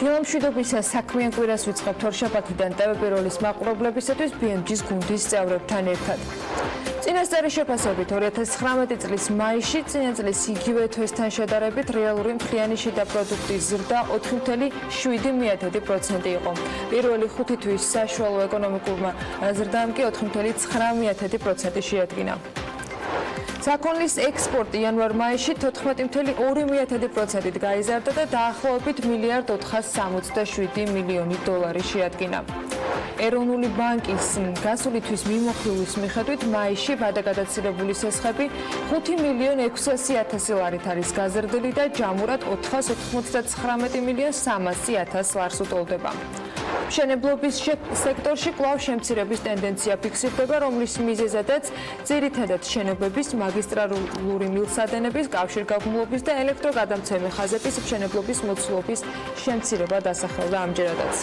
დილამშვიდობის საქმიან კვირას ვიწყებთ ორშაბათიდან ტევებიროლის მაყურებლებისათვის BMG-ს გუნდის წევრებთან ერთად. წინასწარი შეფასებით 2019 წლის მაისში წინა წლის იგივე თვესთან შედარებით რეალური მთლიანი შიდა პროდუქტის ზრდა 4.7% იყო. პირველი 5 თვის საშუალო ეკონომიკურმა ზრდამ კი 4.9% შეადგინა. საქონლის ექსპორტი იანვარ-მაისში 14.2%-ით გაიზარდა და დაახლოებით $1.467 მილიონი შეადგინა. ეროვნული ბანკის გასული თვის მიმოხილვის მიხედვით მაისში ვადაგადაცილებული სესხები 5.600.000 ლარით არის გაზრდილი და ჯამურად 499.300.000 ლარს უტოლდება. მშენებლობის სექტორში კვლავ შემცირების ტენდენცია ფიქსირდება, რომლის მიზეზადაც ძირითადად შენობების, მაგისტრალური მილსადენების, კავშირგაბმულობის და ელექტროგადამცემი ხაზების მშენებლობის მოცულობის შემცირება დასახელდა ამჯერადაც.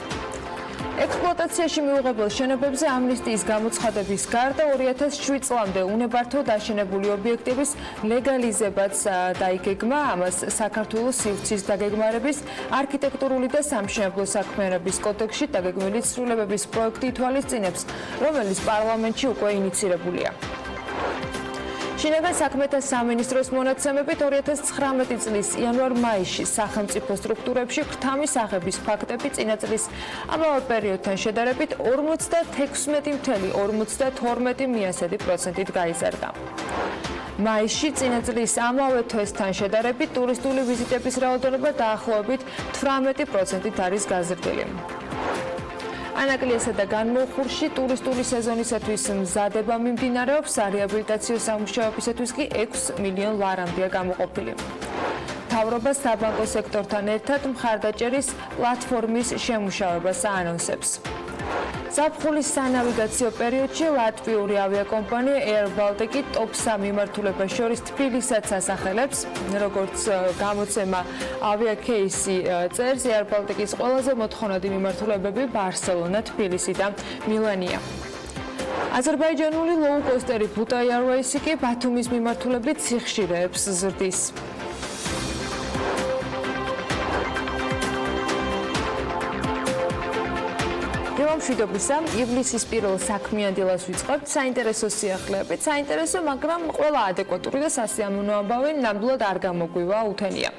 ექსპლუატაციაში მიუღებელ შენობებზე ამნისტიის გამოცხადების გარდა 2007 წლამდე უნებართვოდ აშენებული ობიექტების ლეგალიზებაც დაიგეგმა, ამას საქართველოს სივრცის დაგეგმარების, არქიტექტურული და სამშენებლო საქმიანობის კოდექსში დაგეგმილი ცვლილებების პროექტი ითვალისწინებს, რომელიც პარლამენტში უკვე ინიცირებულია. შინაგან საქმეთა სამინისტროს მონაცემებით 2019 წლის იანვარ-მაისში სახელმწიფო სტრუქტურებში ქრთამის აღების ფაქტები წინა წლის ამავე პერიოდთან შედარებით 56.52%-ით გაიზარდა. მაისში წინა წლის ამავე თვესთან შედარებით ტურისტული ვიზიტების რაოდენობა დაახლოებით 18%-ით არის გაზრდილი. ანაკლიესა და განმოხურში ტურისტული სეზონისათვის მზადება მიმდინარეობს, სარეაბილიტაციო სამუშაოებისათვის კი 6 მილიონ ლარამდეა გამოყოფილი. მთავრობა საბანკო სექტორთან ერთად მხარდაჭერის პლატფორმის შემუშავებას აანონსებს. ზაფხულის სანავიგაციო პერიოდში ლატვიური ავიაკომპანია Air Baltic top 3 მიმართულებას შორის თბილისსაც ასახელებს. როგორც გამოცემა ავიაციაში წერს, Air Baltic-ის ყველაზე მოთხოვნადი მიმართულებები ბარსელონა, თბილისი და მილანია. აზერბაიჯანული ლოუ-კოსტერი Bhuta Airways კი ბათუმის მიმართულებით სიხშირეებს ზრდის. დილამშვიდობისა, ივლისის პირველ საქმიან დილას ვიწყებთ საინტერესო სიახლეებით, საინტერესო, მაგრამ ყველა ადეკვატური და სასიამოვნო ამბავი ნამდვილად არ გამოგვივა უთენია.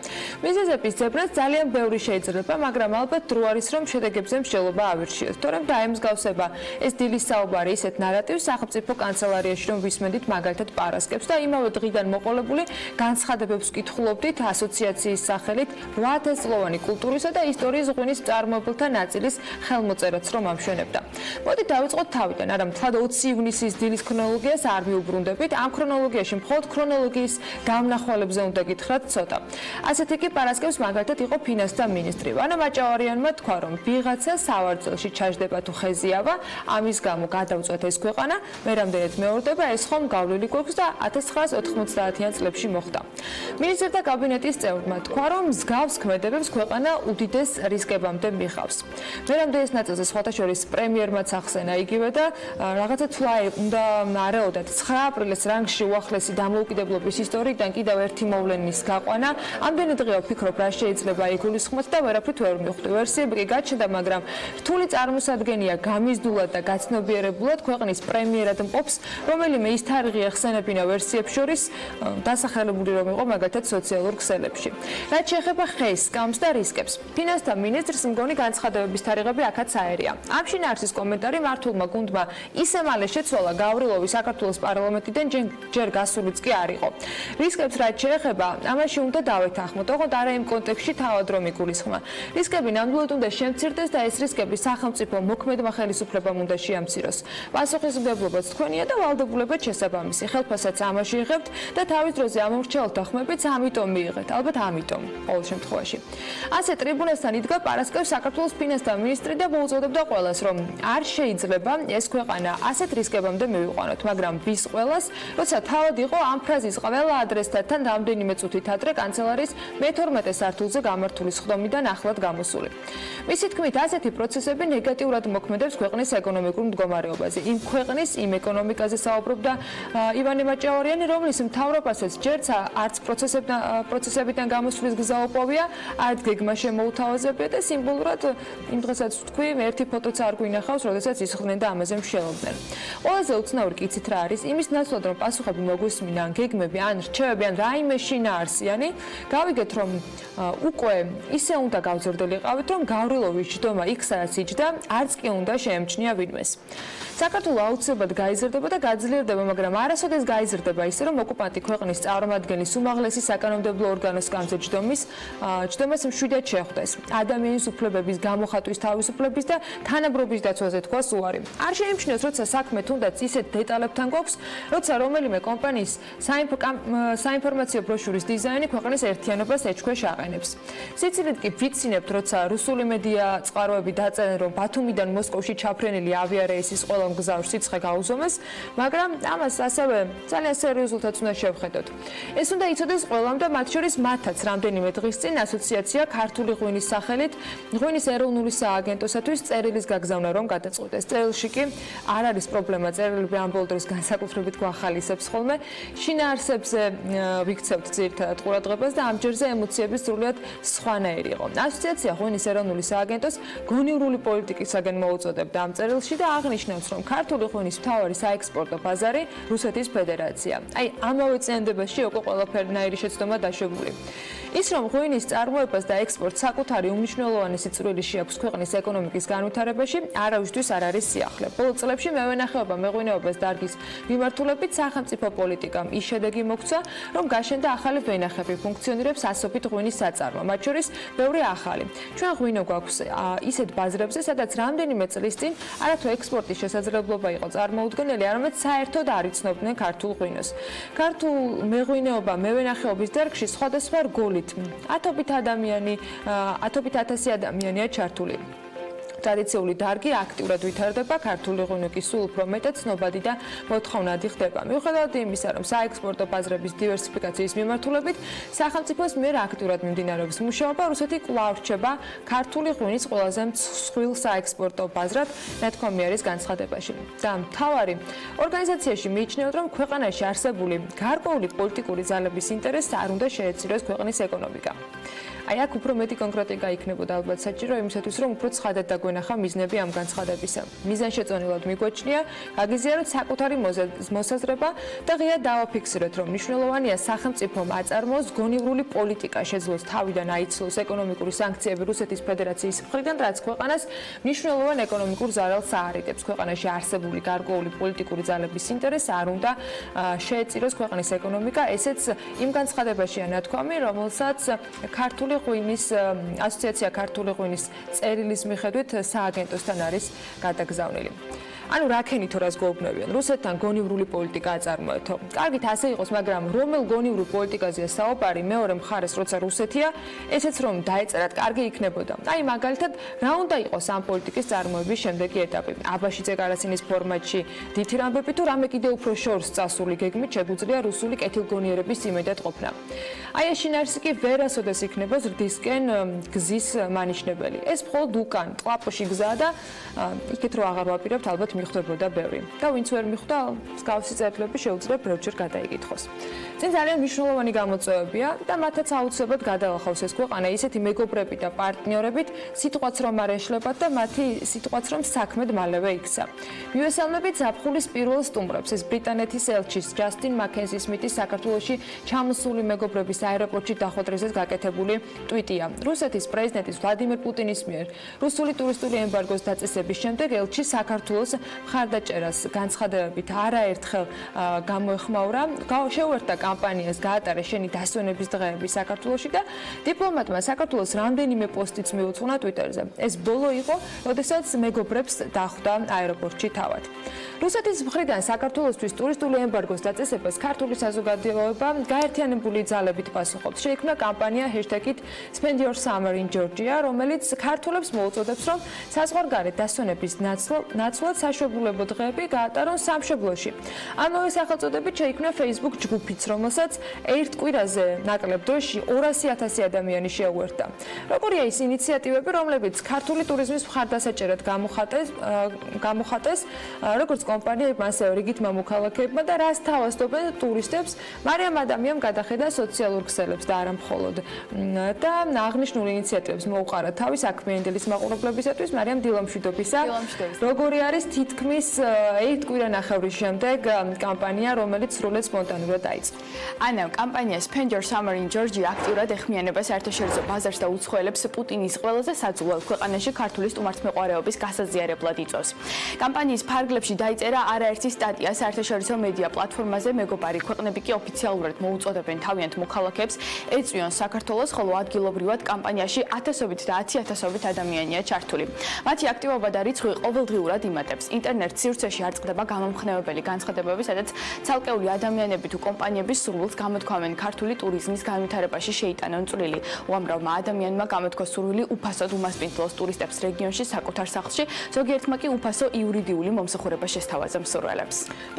მიზეზების ძებრაც ძალიან ბევრი შეიძლება, მაგრამ ალბათ დრო არის, რომ შედეგებზე მსჯელობა ავირჩიოთ. თორემ დაემსგავსება ეს დილის საუბარი ისეთ ნარატივს სახელმწიფო კანცელარიაში, რომ ვისმენდით მაგალითად პარასკევს და იმავე დღიდან მოყოლებული განცხადებებს ვკითხულობდით ასოციაციის სახელით 8 წლოვანი კულტურისა და ისტორიის ღვინის მწარმოებელთა ნაწილის ხელმოწერაც რომ ამშვენებდა. მოდით დავიწყოთ თავიდან, არა მთლად 20 ივნისის დილის ქრონოლოგიას არ მიუბრუნდებით, ამ ქრონოლოგიაში მხოლოდ ქრონოლოგიის გამნახვალებზე უნდა გითხრათ ცოტა. ასეთი კი პარასკევს მაგალითად იყო ფინანსთა მინისტრი. ვანა მაჭავარიანმა თქვა, რომ ვიღაცა სავარძელში ჩაჯდება თუ ხეზიავა, ამის გამო გადავწყვეტ ეს ქვეყანა, მე რამდენად მეორდება, ეს ხომ გავლილი გვაქვს და 1990-იან წლებში მოხდა. მინისტრთა კაბინეტის წევრმა თქვა, რომ მსგავს ქმედებებს ქვეყანა უდიდეს რისკებამდე მიხავს. მე რამდენად ნაწილზე სხვათა შორის პრემიერმაც ახსენა იგივე და რაღაცა თვლა უნდა არეოდათ 9 აპრილის რანგში უახლესი დამოუკიდებლობის ისტორიიდან კიდევ ერთი მოვლენის გაყვანა. ამდენი დღეა ვფიქრობ, რა შეიძლება იგულისხმოთ და ვერაფრით ვერ მივხვდი. ვერსიები კი გაჩნდა, მაგრამ რთული წარმოსადგენია გამიზდულად და გაცნობიერებულად ქვეყნის პრემიერად მყოფს, რომელიმე ის თარიღი ახსენებინა ვერსიებს შორის დასახელებული რომ იყო მაგალითად სოციალურ ქსელებში. რაც შეეხება ხეს, სკამს და რისკებს, ფინანსთა მინისტრს მგონი განცხადებების თარიღები აქაც აერია. ამ შინაარსის კომენტარი მართულმა გუნდმა ისე მალე შეცვალა გავრილოვი საქართველოს პარლამენტიდან ჯერ გასულიც კი არ იყო. რისკებს რაც შეეხება, ამაში უნდა დავეთანხმოთ, ოღონდ არა იმ კონტექსტში თავად რომ იგულისხმა. რისკები ნამდვილად უნდა შემცირდეს და ეს რისკები სახელმწიფო მოქმედმა ხელისუფლებამ უნდა შეამციროს. პასუხისმგებლობაც თქვენია და ვალდებულებაც შესაბამისი. ხელფასსაც ამაში იღებთ და თავის დროზე ამომრჩეველთა ხმებიც ამიტომ მიიღეთ. ალბათ ამიტომ ყოველ შემთხვევაში. ასე ტრიბუნასთან იდგა პარასკევს საქართველოს ფინანსთა მინისტრი და მოუწოდებდა ყველა ყველას, რომ არ შეიძლება ეს ქვეყანა ასეთ რისკებამდე მივიყვანოთ, მაგრამ ვის ყველას, როცა თავად იყო ამ ფრაზის ყველა ადრესთან რამდენიმე წუთით ადრე კანცელარის მე-12 სართულზე გამართული სხდომიდან ახლად გამოსული. მისი თქმით, ასეთი პროცესები ნეგატიურად მოქმედებს ქვეყნის ეკონომიკურ მდგომარეობაზე. იმ ქვეყნის, იმ ეკონომიკაზე საუბრობდა ივანე მაჭავარიანი, რომლის მთავრობასაც ჯერც არც პროცესებიდან გამოსვლის გზა უპოვია, არც გეგმა შემოუთავაზებია და სიმბოლურად იმ დღესაც ვთქვი, ერთი ფოტოც არ გვინახავს, როდესაც ისხდნენ და ამაზე მშელობდნენ. ყველაზე უცნაური კიცით რა არის, იმის ნაცვლად რომ პასუხები მოგვისმინა, ან გეგმები, ან რჩევები, ან რაიმე შინაარსიანი, გავიგეთ, რომ უკვე ისე უნდა გავზრდელიყავით, რომ გავრილოვის ჯდომა იქ სადაც იჯდა, არც კი უნდა შეემჩნია ვინმეს. საქართველო აუცილებლად გაიზრდება და გაძლიერდება, მაგრამ არასოდეს გაიზრდება ისე, რომ ოკუპანტი ქვეყნის წარმომადგენლის უმაღლესი საკანონმდებლო ორგანოს გამზე ჯდომას მშვიდად შეხვდეს. ადამიანის უფლებების, გამოხატვის თავისუფლების და თანაბრობის დაცვაზე თქვას უარი. არ შეიმჩნევს, როცა საქმე თუნდაც ისეთ დეტალებთან გვაქვს, როცა რომელიმე კომპანიის საინფორმაციო ბროშურის დიზაინი ქვეყნის ერთიანობას ეჭქვეშ აყენებს. სიცილით კი ვიცინებთ, როცა რუსული მედია წყაროები დაწერენ, რომ ბათუმიდან მოსკოვში ჩაფრენილი ავიარეისის ყველა მგზავრ სიცხე გაუზომეს, მაგრამ ამას ასევე ძალიან სერიოზულადაც უნდა შევხედოთ. ეს უნდა იცოდეს ყველამ და მათ შორის მათაც რამდენიმე დღის წინ ასოციაცია ქართული ღვინის სახელით ღვინის ეროვნული სააგენტოსათვის წერილის გაგზავნა რომ გადაწყვიტეს. წერილში კი არ არის პრობლემა, წერილები ამ ბოლო დროს განსაკუთრებით გვახალისებს ხოლმე. შინაარსებზე ვიქცევთ ძირითადად ყურადღებას და ამჯერზე ემოციები სრულიად სხვანაირი იყო. ასოციაცია ღვინის ეროვნული სააგენტოს გონივრული პოლიტიკისაგან მოუწოდებდა ამ წერილში და აღნიშნავს, რომ ქართული ღვინის მთავარი საექსპორტო ბაზარი რუსეთის ფედერაცია. აი, ამავე წინადადებაში უკვე ყველაფერნაირი შეცდომა დაშვებული. ის რომ ღვინის წარმოებას და ექსპორტს საკუთარი უმნიშვნელოვანესი წვლილი შეაქვს ქვეყნის ეკონომიკის განვითარებაში, არავისთვის არ არის სიახლე. ბოლო წლებში მევენახეობა მეღვინეობას დარგის მიმართულებით სახელმწიფო პოლიტიკამ ის შედეგი მოგცა, რომ გაშენდა ახალი ვენახები, ფუნქციონირებს ასობით ღვინის საწარმო, მათ შორის ბევრი ახალი. ჩვენ ღვინო გვაქვს ისეთ ბაზრებზე, სადაც რამდენიმე წლის წინ არათუ ექსპორტის შესაძლებლობა იყო წარმოუდგენელი, არამედ საერთოდ არ იცნობდნენ ქართულ ღვინოს. ქართულ მეღვინეობა მევენახეობის დარგში სხვადასხვა რგოლით 10,000 ადამიანია ჩართული. ტრადიციული დარგი აქტიურად ვითარდება, ქართული ღვინო კი სულ უფრო მეტად ცნობადი და მოთხოვნადი ხდება. მიუხედავად იმისა, რომ საექსპორტო ბაზრების დივერსიფიკაციის მიმართულებით სახელმწიფოს მიერ აქტიურად მიმდინარეობს მუშაობა, რუსეთი კვლავ რჩება ქართული ღვინის ყველაზე მსხვილ საექსპორტო ბაზრად, ნათქვამი არის განცხადებაში. და მთავარი ორგანიზაციაში მიიჩნევთ, რომ ქვეყანაში არსებული გარკვეული პოლიტიკური ძალების ინტერესს არ უნდა შეეციროს ქვეყნის ეკონომიკა. აი აქ უფრო მეტი კონკრეტიკა იქნებოდა ალბათ საჭირო იმისათვის, რომ უფრო ცხადად დაგვენახა მიზნები ამ განცხადებისა. მიზანშეწონილად მიგვაჩნია გაგიზიაროთ საკუთარი მოსაზრება და ღიად დავაფიქსიროთ, რომ მნიშვნელოვანია სახელმწიფომ აწარმოოს გონივრული პოლიტიკა, შეძლოს თავიდან აიცლოს ეკონომიკური სანქციები რუსეთის ფედერაციის მხრიდან, რაც ქვეყანას მნიშვნელოვან ეკონომიკურ ზარალს აარიდებს. ქვეყანაში არსებული გარკვეული პოლიტიკური ძალების ინტერესს არ უნდა შეეწიროს ქვეყნის ეკონომიკა, ესეც იმ განცხადებაშია ნათქვამი, რომელსაც ქართული ღვინის ასოციაცია ქართული ღვინის წერილის მიხედვით სააგენტოსთან არის გადაგზავნილი. ანუ რა ქენითო რას გვეუბნებიან? რუსეთთან გონივრული პოლიტიკა აწარმოეთო. კარგით, ასე იყოს, მაგრამ რომელ გონივრულ პოლიტიკაზეა საუბარი? მეორე მხარეს, როცა რუსეთია, ესეც რომ დაეწერათ, კარგი იქნებოდა. აი, მაგალითად, რა უნდა იყოს ამ პოლიტიკის წარმოების შემდეგი ეტაპი? აბაშიძე კარასინის ფორმატში დითი რამბები თუ რამე კიდევ უფრო შორს წასული გეგმით შეგვიძლია რუსული კეთილგონიერების იმედად ყოფნა. აი, ეს შინაარსი კი ვერასოდეს იქნება ზრდისკენ გზის მანიშნებელი. ეს მხოლოდ უკან, ტყლაპოში გზაა და იქით რო აღარ ვაპირებთ, ალბათ მიხვდებოდა ბევრი. და ვინც ვერ მიხვდა, მსგავსი წერილები შეუძლია ბევრჯერ გადაიკითხოს. წინ ძალიან მნიშვნელოვანი გამოწვევებია და მათაც აუცილებლად გადაახავს ეს ქვეყანა ისეთი მეგობრები და პარტნიორებით, სიტყვაც რომ არ ეშლებათ და მათი სიტყვაც რომ საქმედ მალევე იქცა. მივესალმებით ზაფხულის პირველ სტუმრებს, ეს ბრიტანეთის ელჩის ჯასტინ მაკენზის მიტის საქართველოში ჩამოსული მეგობრების აეროპორტში დახვედრისას გაკეთებული ტვიტია. რუსეთის პრეზიდენტის ვლადიმერ პუტინის მიერ რუსული ტურისტული ემბარგოს დაწესების შემდეგ ელჩი საქართველოს მხარდაჭერას განცხადებებით არაერთხელ გამოეხმაურა, შეუერთდა კამპანიას, გაატარა შენი დასვენების დღეები საქართველოში და დიპლომატმა საქართველოს რამდენიმე პოსტიც მიუძღვნა ტვიტერზე. ეს ბოლო იყო, როდესაც მეგობრებს დახვდა აეროპორტში თავად. რუსეთის მხრიდან საქართველოსთვის ტურისტული ემბარგოს დაწესებას ქართული საზოგადოება გაერთიანებული ძალებით პასუხობს. შეიქმნა კამპანია #Spend Your Summer in Georgia, რომელიც ქართველებს მოუწოდებს, რომ საზღვარგარეთ დასვენების ნაცვლად საშვებულებო დღეები გაატარონ სამშობლოში. ამავე სახელწოდებით შეიქმნა Facebook ჯგუფიც, რომელსაც ერთ კვირაზე ნაკლებ დროში 200,000 ადამიანი შეუერთდა. როგორია ის ინიციატივები, რომლებიც ქართული ტურიზმის მხარდასაჭერად გამოხატეს, როგორც კომპანიებმა, ასევე რიგით მამოქალაქეებმა და რას თავაზობენ ტურისტებს, მარიამ ადამიანმა გადახედა სოციალურ ქსელებს და არა მხოლოდ. და აღნიშნულ ინიციატივებს მოუყარა თავი საქმიანი დილის მაყურებლებისათვის, მარიამ დილა მშვიდობისა. როგორი არის თითქმის ერთ კვირანახევრის შემდეგ კამპანია, რომელიც სრულად სპონტანურად დაიწყო. ანა, კამპანია Spend Your Summer in Georgia აქტიურად ეხმიანება საერთაშორისო ბაზარს და უცხოელებს პუტინის ყველაზე საძულელ ქვეყანაში ქართული სტუმართმეყვარეობის გასაზიარებლად იწვევს. კამპანიის ფარგლებში დაიწერა არაერთი სტატია საერთაშორისო მედია პლატფორმაზე, მეგობარი ქვეყნები კი ოფიციალურად მოუწოდებენ თავიანთ მოქალაქეებს ეწვიონ საქართველოს, ხოლო ადგილობრივად კამპანიაში ათასობით და 10,000-ობით ადამიანია ჩართული. მათი აქტივობა და რიცხვი ყოველდღიურად იმატებს. ინტერნეტ სივრცეში არწყდება გამომხნევებელი განცხადებები, სადაც ცალკეული ადამიანები თუ კომპანიების სურვილს გამოთქვამენ ქართული ტურიზმის განვითარებაში შეიტანონ წვლილი. უამრავმა ადამიანმა გამოთქვა სურვილი უფასოდ უმასპინძლოს ტურისტებს რეგიონში საკუთარ სახლში, ზოგიერთმა კი უფასო იურიდიული მომსახურება შესთავაზა მსურველებს.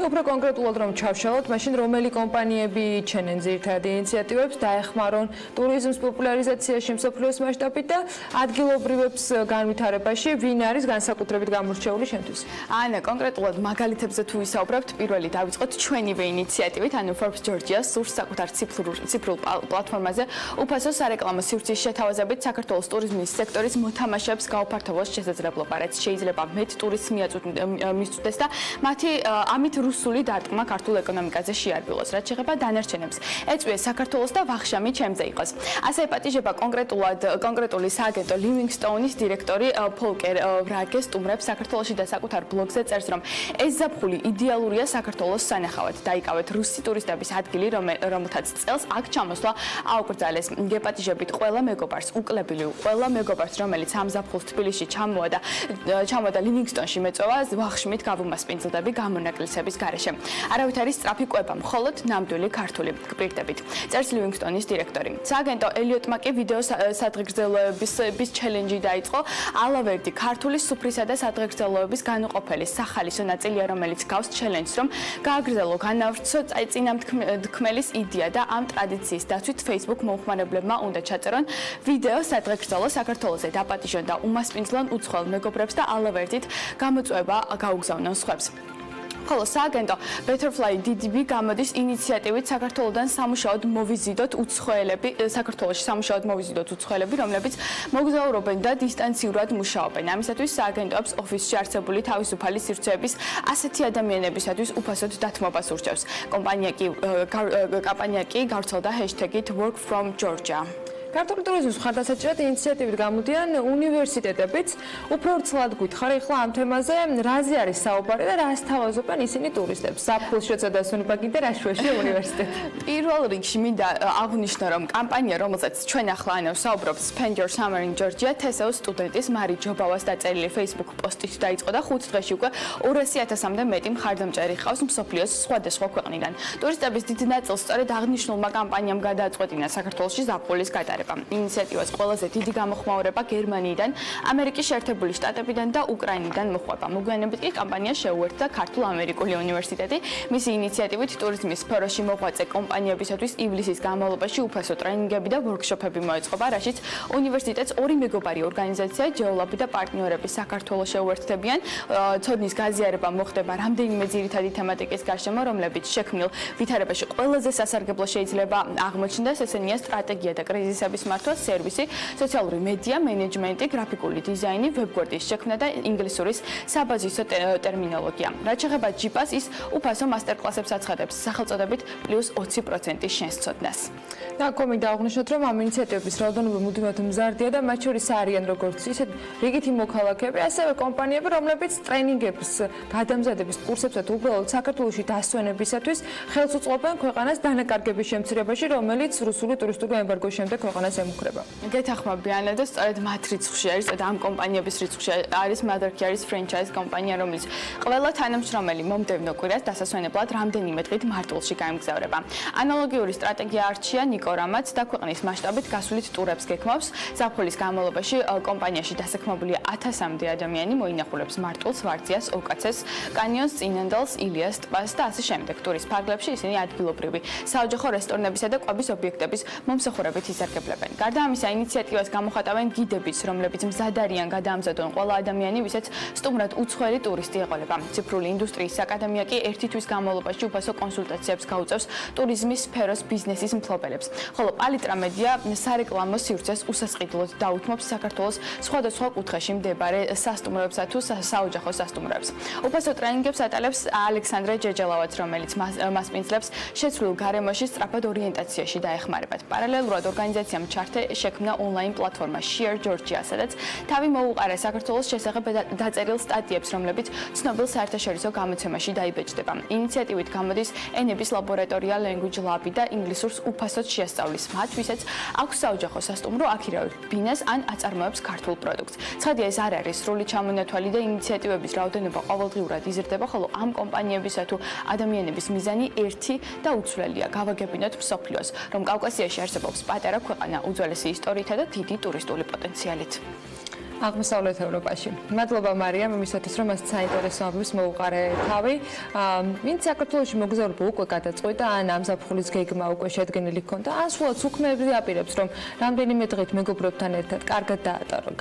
უფრო კონკრეტულად რომ ჩავშალოთ, მაშინ რომელი კომპანიები იჩენენ ძირითადად ინიციატივებს დაეხმარონ ტურიზმის პოპულარიზაციაში მსოფლიოს მასშტაბით და ადგილობრივებს განვითარებაში, ვინ არის განსაკუთრებით გამორჩეული შენთვის? ანა, კონკრეტულად მაგალითებზე თუ ვისაუბრებთ, პირველი დავიწყოთ ჩვენივე ინიციატივით, ანუ Forbes Georgia სურს საკუთარ ციფრულ პლატფორმაზე უფასო სარეკლამო სივრცის შეთავაზებით საქართველოს ტურიზმის სექტორის მოთამაშეებს გაუფართოვოს შესაძლებლობა, რაც შეიძლება მეტ ტურისტს მისწვდეს და მათი ამით რუსული დარტყმა ქართულ ეკონომიკაზე შეარბილოს, რაც შეეხება დანარჩენებს. ეწვიეს საქართველოს და ვახშამი ჩემზე იყოს. ასე ეპატიჟება კონკრეტული სააგენტო ლივინგსტოუნის დირექტორი ფოლკერ ვრაგე სტუმრებს საქართველოში და საკუთარ ბლოგზე წერს, რომ ეს ზაფხული იდეალურია საქართველოს სანახავად. დაიკავეთ რუსი ტურისტების ადგილი, რომელთაც წელს აქ ჩამოსვლა აუკრძალეს. გეპატიჟებით ყველა მეგობარს, უკლებილი ყველა მეგობარს, რომელიც ამ ზაფხულს თბილისში ჩამოვა და ლივინგსტონში მეწვევა, ვახშმით გავუმასპინძლდები გამონაკლისების გარეშე. არავით არის სწრაფი კვება, მხოლოდ ნამდვილი ქართული გპირდებით. წერს ლივინგსტონის დირექტორი. სააგენტო ელიოტმა კი ვიდეო სადღეგრძელოების ჩელენჯი დაიწყო. ალავერდი ქართული სუფრისა და სადღეგრძელოების განუყოფელი სახალისო ნაწილია, რომელიც გავს ჩელენჯს, რომ გააგრძელო განავრცო წინამთქმელის იდეა და ამ ტრადიციის დაცვით Facebook მომხმარებლებმა უნდა ჩაწერონ ვიდეო სადღეგრძელო საქართველოზე დაპატიჟონ და უმასპინძლონ უცხოელ მეგობრებს და ალავერდით გამოწვევა გაუგზავნონ სხვებს. ხოლო სააგენტო Betterfly DDB გამოდის ინიციატივით საქართველოსში სამუშაოდ მოვიზიდოთ უცხოელები, რომლებიც მოგზაურობენ და დისტანციურად მუშაობენ. ამისათვის სააგენტოებს ოფისში არსებული თავისუფალი სივრცეების ასეთი ადამიანებისათვის უფასოდ დათმობას ურჩევს. კამპანია კი გავრცელდა #WorkFromGeorgia. ქართული ტურიზმის მხარდასაჭერად ინიციატივით გამოდიან უნივერსიტეტებიც. უფრო ვრცლად გითხარი ახლა ამ თემაზე, რაზე არის საუბარი და რას თავაზობენ ისინი ტურისტებს? ზაფხულს შესაძლოა კიდე რა შუაში უნივერსიტეტი. პირველ რიგში მინდა აღვნიშნო, რომ კამპანია, რომელზეც ჩვენ ახლა საუბრობთ, Spend Your Summer in Georgia, თესეუს სტუდენტის მარი ჯობავას დაწერილი Facebook პოსტით დაიწყო და 5 დღეში უკვე 200,000-მდე მეტი მხარდამჭერი ხავს მსოფლიოს სხვადასხვა ქვეყნიდან. ტურისტების დიდ ნაწილს სწორედ აღნიშნულმა კამპანიამ გადააწყვეტინა საქართველოში ზაფხულის გატარება. ინიციატივას ყველაზე დიდი გამოხმაურება გერმანიიდან, ამერიკის შეერთებული შტატებიდან და უკრაინიდან მოჰყვება. მოგვიანებით კი კამპანია შეუერთდა ქართულ-ამერიკული უნივერსიტეტი. მისი ინიციატივით ტურიზმის სფეროში მოღვაწე კომპანიებისათვის ივლისის განმავლობაში უფასო ტრენინგები და ვორქშოპები მოეწყობა, რაშიც უნივერსიტეტს ორი მეგობარი ორგანიზაცია, ჯეოლაბი და პარტნიორები საქართველოს შეუერთდებიან. ცოდნის გაზიარება მოხდება რამდენიმე ძირითადი თემატიკის გარშემო, რომლებიც შექმნილ ვითარებაში ყველაზე სასარგებლო შეიძლება აღმოჩნდეს, ესენია სტრატეგია და კრიზისების მართვა, სერვისი, სოციალური მედია, მენეჯმენტი, გრაფიკული დიზაინი, ვებგვერდის შექმნა და ინგლისურის საბაზისო ტერმინოლოგია. რაც შეეხება ჯიპას, ის უფასო მასტერკლასებს აცხადებს სახელწოდებით +20% შენს ცოდნას. და კომენტ აღნიშნოთ, რომ ამ ინიციატივების რაოდენობა მუდმივად მზარდია და მათ შორის არიან როგორც ისეთ რიგითი მოქალაქეები, ასევე კომპანიები, რომლებიც ტრენინგებს, გადამზადების კურსებსა თუ უბრალოდ საქართველოში დასვენებისათვის ხელს უწყობენ ქვეყანას დანაკარგების შემცირებაში, რომელიც რუსული ტურისტული ემბარგოს შემდეგ ქვეყანაში ქვეყანას ემუქრება. გეთახმებიან და სწორედ მათ რიცხვში არის და ამ კომპანიების რიცხვში არის მადარქი არის ფრენჩაიზ კომპანია, რომელიც ყველა თანამშრომელი მომდევნო კვირას დასასვენებლად რამდენიმე დღით მარტვილში გაემგზავრება. ანალოგიური სტრატეგია არჩია ნიკო რამაც და ქვეყნის მასშტაბით გასვლით ტურებს გეგმავს. ზაფხულის განმავლობაში კომპანიაში დასაქმებულია 1000-მდე ადამიანი მოინახულებს მარტვილს, ვარძიას, ოკაცეს, კანიონს, წინანდალს, ილიას ტბას და ასე შემდეგ. ტურის ფარგლებში ისინი ადგილობრივი საოჯახო რესტორნებისა და კვების ობიექტების მომსახურებით ისარგებლებენ. გარდა ამისა, ინიციატივას გამოხატავენ გიდებიც, რომლებიც მზად არიან გადაამზადონ ყველა ადამიანი, ვისაც სტუმრად უცხოელი ტურისტი ეყოლება. ციფრული ინდუსტრიის აკადემია კი ერთი თვის განმავლობაში უფასო კონსულტაციებს გაუწევს ტურიზმის სფეროს ბიზნესის მფლობელებს. ხოლო პალიტრა მედია სარეკლამო სივრცეს უსასყიდლოდ დაუთმობს საქართველოს სხვადასხვა კუთხეში მდებარე სასტუმროებსა თუ საოჯახო სასტუმროებს. უფასო ტრენინგებს ატარებს ალექსანდრე ჯეჯელავაც, რომელიც მასპინძლებს შეცვლილ გარემოში სწრაფად ორიენტაციაში დაეხმარებათ. პარალელურად ორგანიზაციამ შექმნა ონლაინ პლატფორმა Share Georgia, სადაც თავი მოუყარა საქართველოს შესახებ დაწერილ სტატიებს, რომლებიც ცნობილ საერთაშორისო გამოცემაში დაიბეჭდება. ინიციატივით გამოდის ენების ლაბორატორია Language Lab და ინგლისურს უფასოდ შეასწავლის მათ, ვისაც აქვს საოჯახო სასტუმრო, აქირავებს ბინას ან აწარმოებს ქართულ პროდუქტს. ცხადია, ეს არ არის სრული ჩამონათვალი და ინიციატივების რაოდენობა ყოველდღიურად იზრდება, ხოლო ამ კომპანიებისა თუ ადამიანების მიზანი ერთი და უცვლელია: გავაგებინოთ მსოფლიოს, რომ კავკასიაში არსებობს პატარა ქვეყანა უძველესი ისტორიითა და დიდი ტურისტული პოტენციალით. აღმოსავლეთ ევროპაში. მადლობა მარიამ იმისათვის, რომ მას საინტერესო ამბებს მოუყარე თავი. ვინც საქართველოში მოგზაურობა უკვე გადაწყვიტა, ან ამ ზაფხულის გეგმა უკვე შედგენილი ჰქონდა, ან სულაც უქმეებზე აპირებს, რომ რამდენიმე დღით მეგობრებთან ერთად კარგად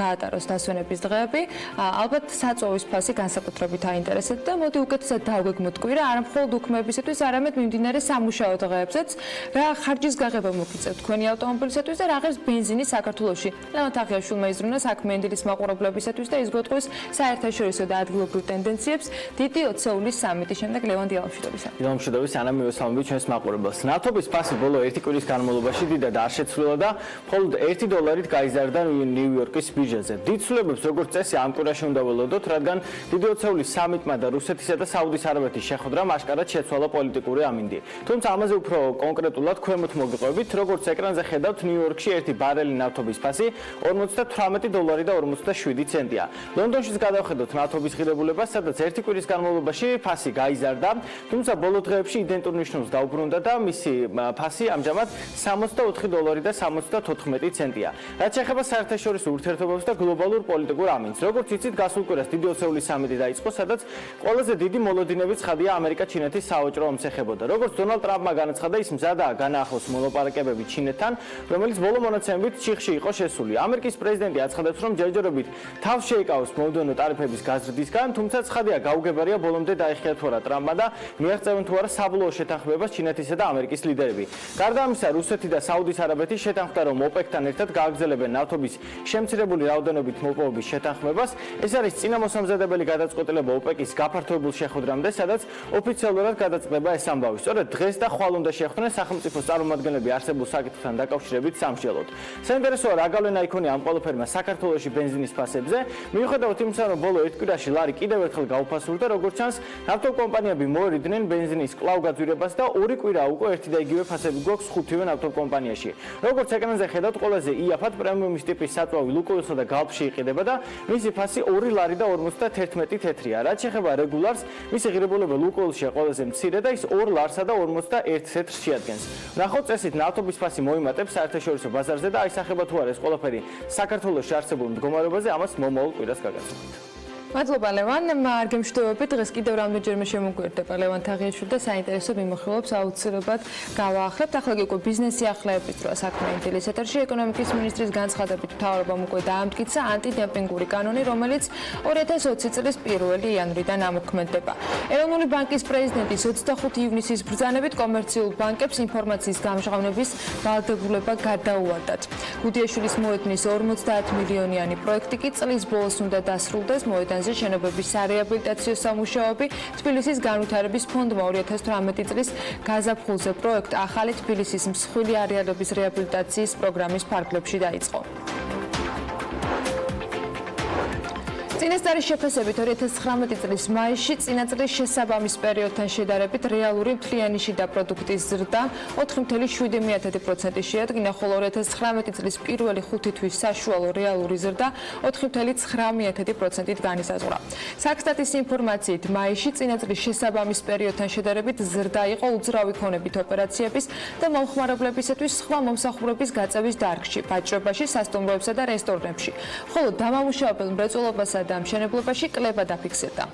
გაატაროს დასვენების დღეები. ალბათ საწვავის ფასი განსაკუთრებით აინტერესებთ და მოდი უკეთესად დავგეგმოთ კვირა, არა მხოლოდ უქმეებისათვის, არამედ მიმდინარე სამუშაო დღეებზეც, რა ხარჯის გაღება მოგიწევთ თქვენი ავტომობილისათვის და რა ღირს ბენზინი საქართველოში. ლევან თაღიაშვილმა იზრუნა საქმიანი დილის მაყურებლებისათვის და იზღუდვის საერთაშორისო და ადგილობრივ ტენდენციებს დიდი ოცეულის სამიტის შემდეგ ლევან დილამშვიდობისა. დილამშვიდობის ანა მივესალმებით ჩვენს მაყურებელს. ნავთობის ფასი ბოლო ერთი კვირის განმავლობაში დიდად არ შეცვლილა და მხოლოდ $1 გაიზარდა ნიუ-იორკის ბირჟაზე. დიდ ცვლილებებს როგორც წესი ამ კვირაში უნდა ველოდოთ, რადგან დიდი ოცეულის სამიტმა და რუსეთისა და საუდის არაბეთის შეხვედრამ აშკარად შეცვალა პოლიტიკური ამინდი. თუმცა ამაზე უფრო კონკრეტულად ქვემოთ მოგიყვებით, როგორც ეკრანზე ხედავთ, ნიუ-იორკში ერთი ბარელი ნავთობის ფასი $48 და 47 ცენტია. ლონდონშიც გადავხედოთ ნავთობის ღირებულებას, სადაც ერთი კვირის განმავლობაში ფასი გაიზარდა, თუმცა ბოლო დღეებში იდენტურ ნიშნულს დაუბრუნდა და მისი ფასი ამჟამად $64 და 74 ცენტია. რაც შეეხება საერთაშორისო ურთიერთობებს და გლობალურ პოლიტიკურ ამინდს. როგორც იცით, გასულ კვირას დიდი ოცეულის სამიტი დაიწყო, სადაც ყველაზე დიდი მოლოდინების ცხადია ამერიკა-ჩინეთის საოჭრო ომს ეხებოდა. როგორც დონალდ ტრამპმა განაცხადა, ის მზადაა განაახლოს მოლაპარაკებები ჩინეთთან, რომელიც ბოლო მონაცემებით ჩიხში იყო შესული. ამერიკის პრეზიდენტი აცხადებს, რომ ჯერჯერობით თავს შეიკავოს მომდევნო ტარიფების გაზრდისგან, თუმცა ცხადია გაუგებარია ბოლომდე დაიხია თუ არა ტრამპმა და მიაღწევენ თუ არა საბოლოო შეთანხმებას ჩინეთისა და ამერიკის ლიდერები. გარდა ამისა, რუსეთი და საუდის არაბეთი შეთანხმდა, რომ ოპეკთან ერთად გააგრძელებენ ნავთობის შემცირებული რაოდენობით მოპოვების შეთანხმებას. ეს არის წინამოსამზადებელი გადაწყვეტილება ოპეკის გაფართოებულ შეხვედრამდე, სადაც ოფიციალურად გადაწყდება ეს ამბავი. სწორედ დღეს და ხვალ უნდა შეხვდნენ სახელმწიფოს წარმომადგენლები არსებულ საკითხთან დაკავშირებით სამშველოდ. საინტერესოა, რა გავლენა იქონია ამ ყველაფერმა საქართველოში ბენზინის ფასებზე. მიუხედავად იმისა, რომ ბოლო ერთ კვირაში ლარი კიდევ ერთხელ გაუფასურდა, როგორც ჩანს, ნავთობკომპანიები მოერიდნენ ბენზინის კვლავ გაძვირებას და ორი კვირა უკვე ერთი და იგივე ფასები გვაქვს ხუთივე ნავთობკომპანიაში. როგორც ეკრანზე ხედავთ, ყველაზე იაფად პრემიუმის ტიპის საწვავი ლუკოილსა და გალფში იყიდება და მისი ფასი 2 ლარი და 51 თეთრია. რაც შეეხება რეგულარს, მისი ღირებულება ლუკოილშია ყველაზე მცირე და ის 2 ლარსა და 51 თეთრს შეადგენს. ნახოთ წესით ნავთობის ფასი მოიმატებს საერთაშორისო ბაზარზე და აისახება თუ არა ეს ყველაფერი საქართველოში არსებულ მდგომარეობაზე, ამას მომავალ კვირას გაგაცნობთ. მადლობა ლევან, მარგემშვიდობები, დღეს კიდევ რამდენჯერმე შემოგვიერთდება ლევან თაღიაშვილი და საინტერესო მიმოხილვებს აუცილებლად გავაახლებთ. ახლა უკვე ბიზნესი ახლეების დროა საქმიანი დილის ეთერში. ეკონომიკის მინისტრის განცხადებით მთავრობამ უკვე დაამტკიცა ანტიდემპინგური კანონი, რომელიც 2020 წლის 1 იანვრიდან ამოქმედდება. ეროვნული ბანკის პრეზიდენტის 25 ივნისის ბრძანებით კომერციულ ბანკებს ინფორმაციის გამჟღავნების ვალდებულება გადაუვადათ. გუდიაშვილის მოედნის 50 მილიონიანი პროექტი კი წლის ბოლოს უნდა დასრულდეს. მოედანზე შენობების სარეაბილიტაციო სამუშაოები თბილისის განვითარების ფონდმა 2018 წლის გაზაფხულზე პროექტ ახალი თბილისის მსხვილი არეალების რეაბილიტაციის პროგრამის ფარგლებში დაიწყო. წინასწარი შეფასებით 2019 წლის მაისში წინა წლის შესაბამის პერიოდთან შედარებით რეალური მთლიანი შიდა პროდუქტის ზრდა 4.7% შეადგინა, ხოლო 2019 წლის პირველი 5 თვის საშუალო რეალური ზრდა 4.9%-ით განისაზღვრა. საქსტატის ინფორმაციით, მაისში წინა წლის შესაბამის პერიოდთან შედარებით ზრდა იყო უძრავი ქონებით ოპერაციების და მომხმარებლებისათვის სხვა მომსახურების გაწევის დარგში, ვაჭრობაში, სასტუმროებსა და რესტორნებში, ხოლო დამამუშავებელ მრეწველობასა და მშენებლობაში კლება დაფიქსირდა.